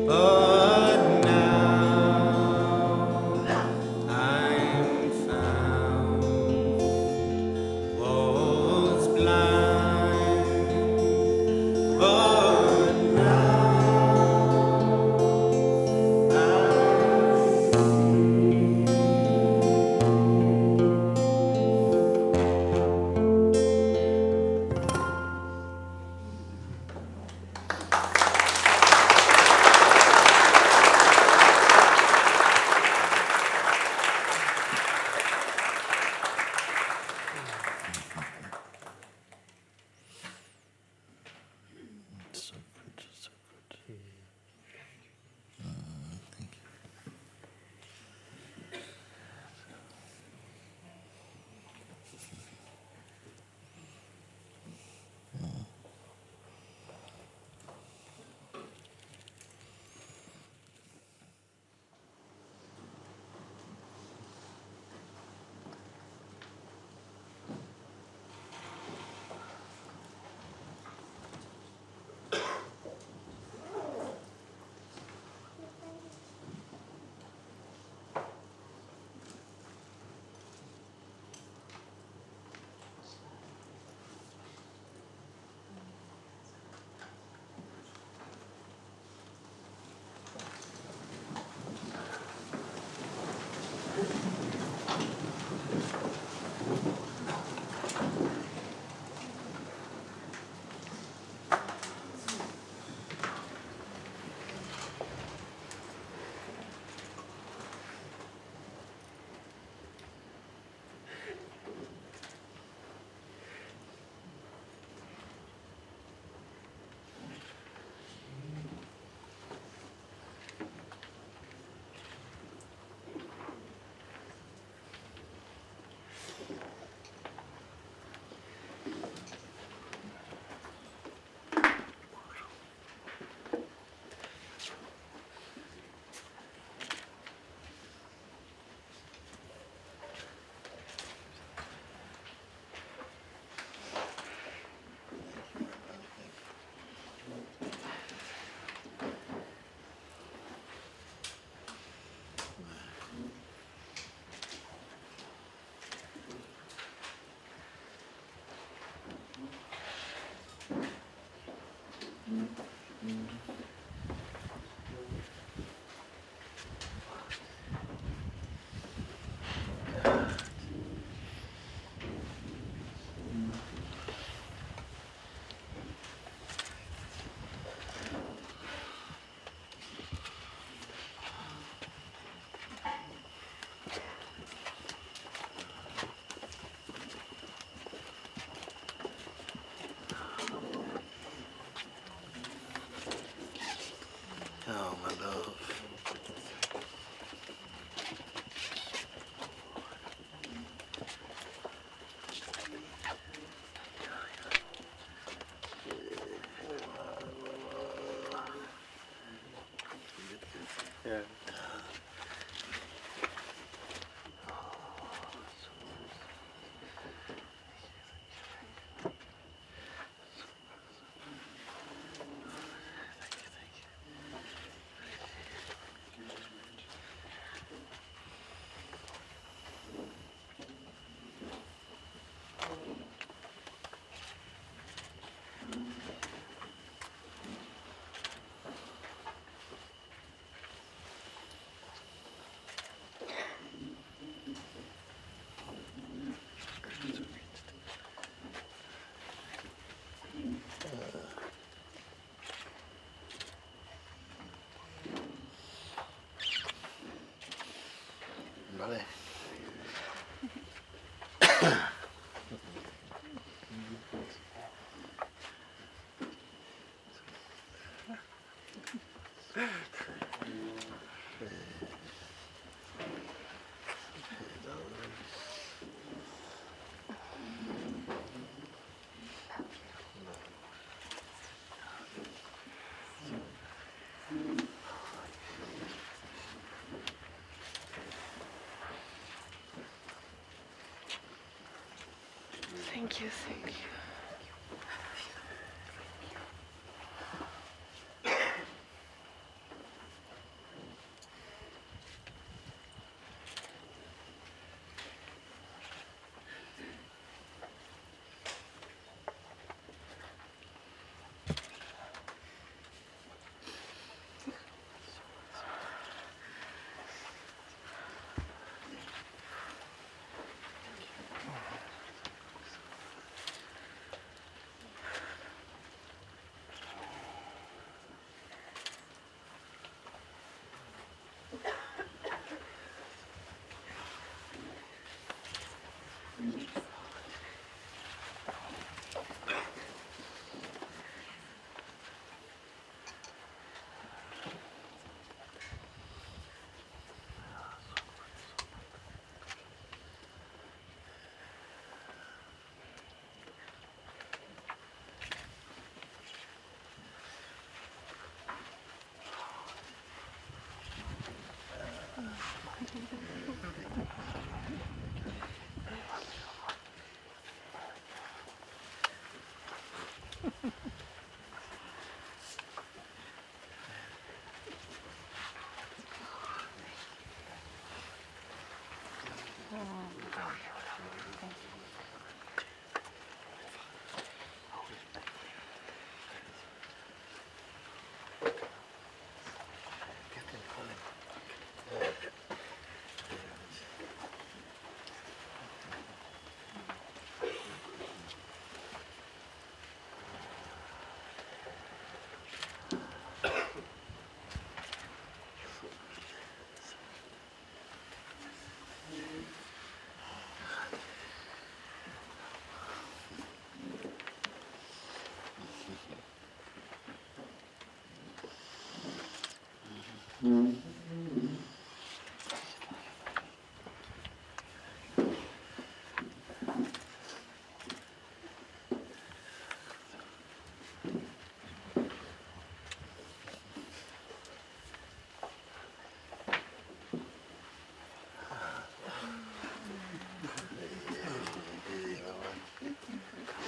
but now I'm found. Oh, Yeah. Vale. Thank you, thank you.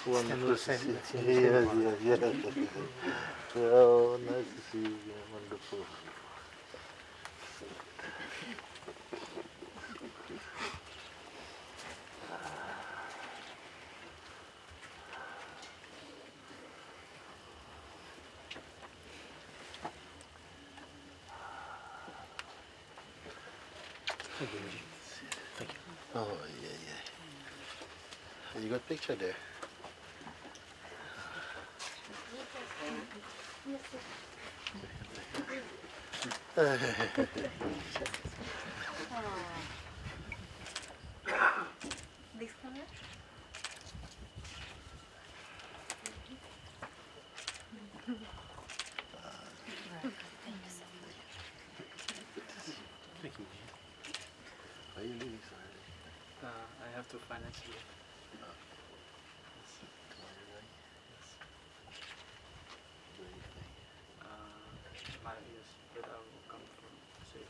Wonderful to see you. Yes. Oh, nice to see you. Wonderful. Thank you. Thank you. Oh, yeah. You got a picture there? This color? Thank you. Are you leaving so early? I have to financially. My yes, but I will come from 6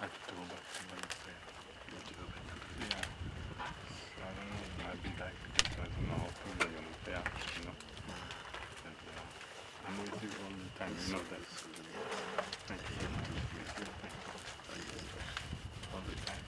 October, Wednesday. Yeah. So I don't know, it might be like, because I don't know how to live on there, you know. And, I'm with you all the time, you know that. Thank you. All the time.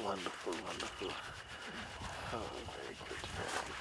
Wonderful, wonderful. Oh, very good, very good.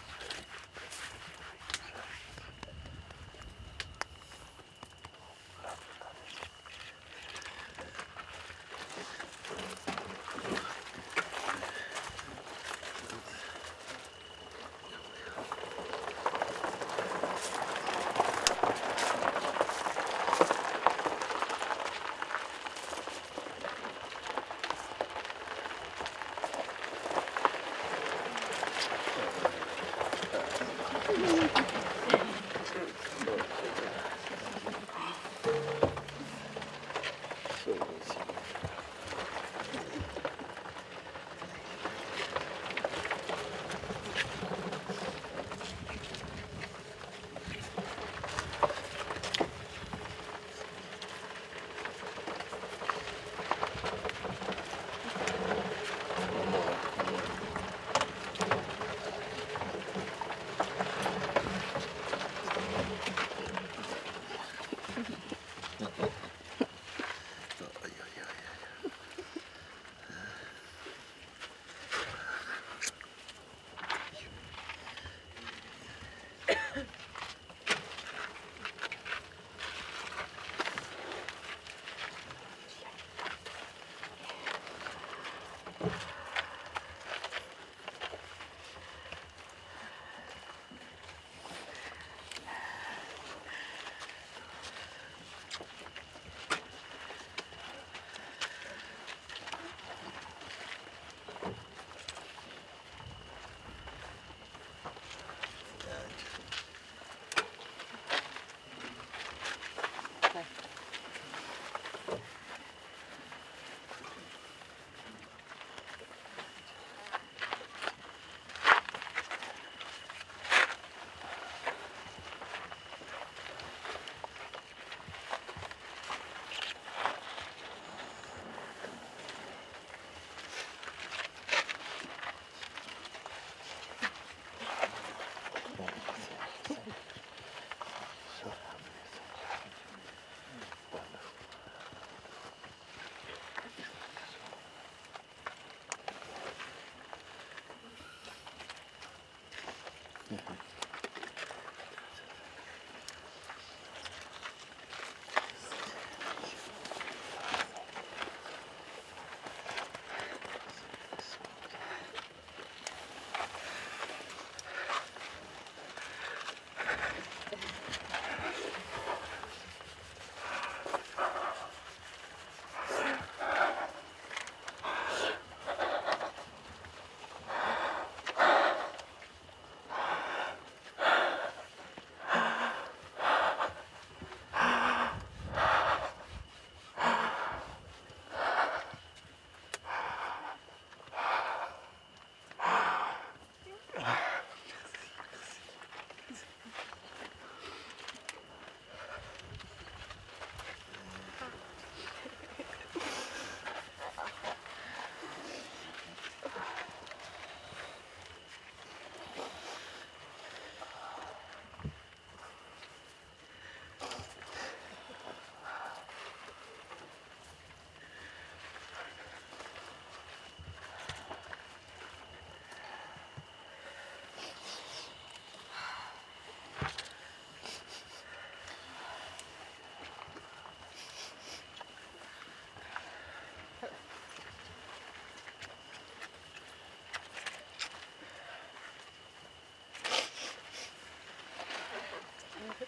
Ha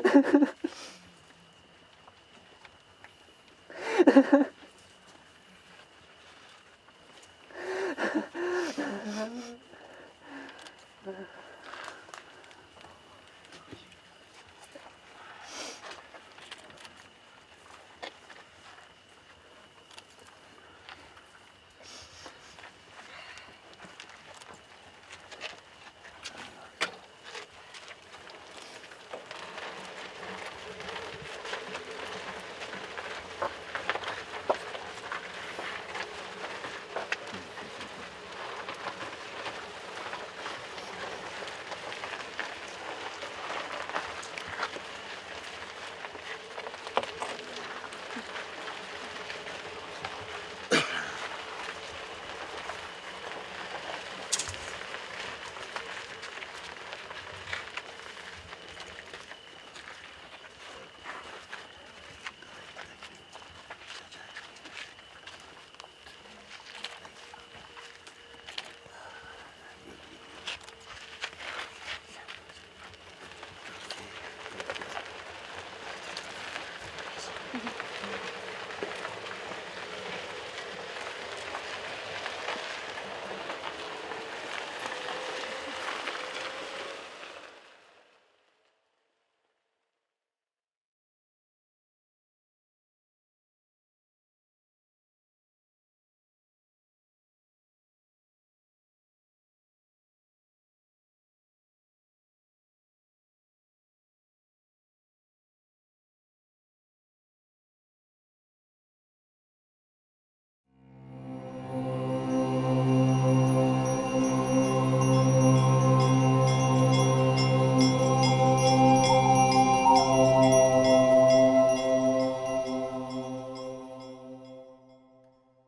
ha ha.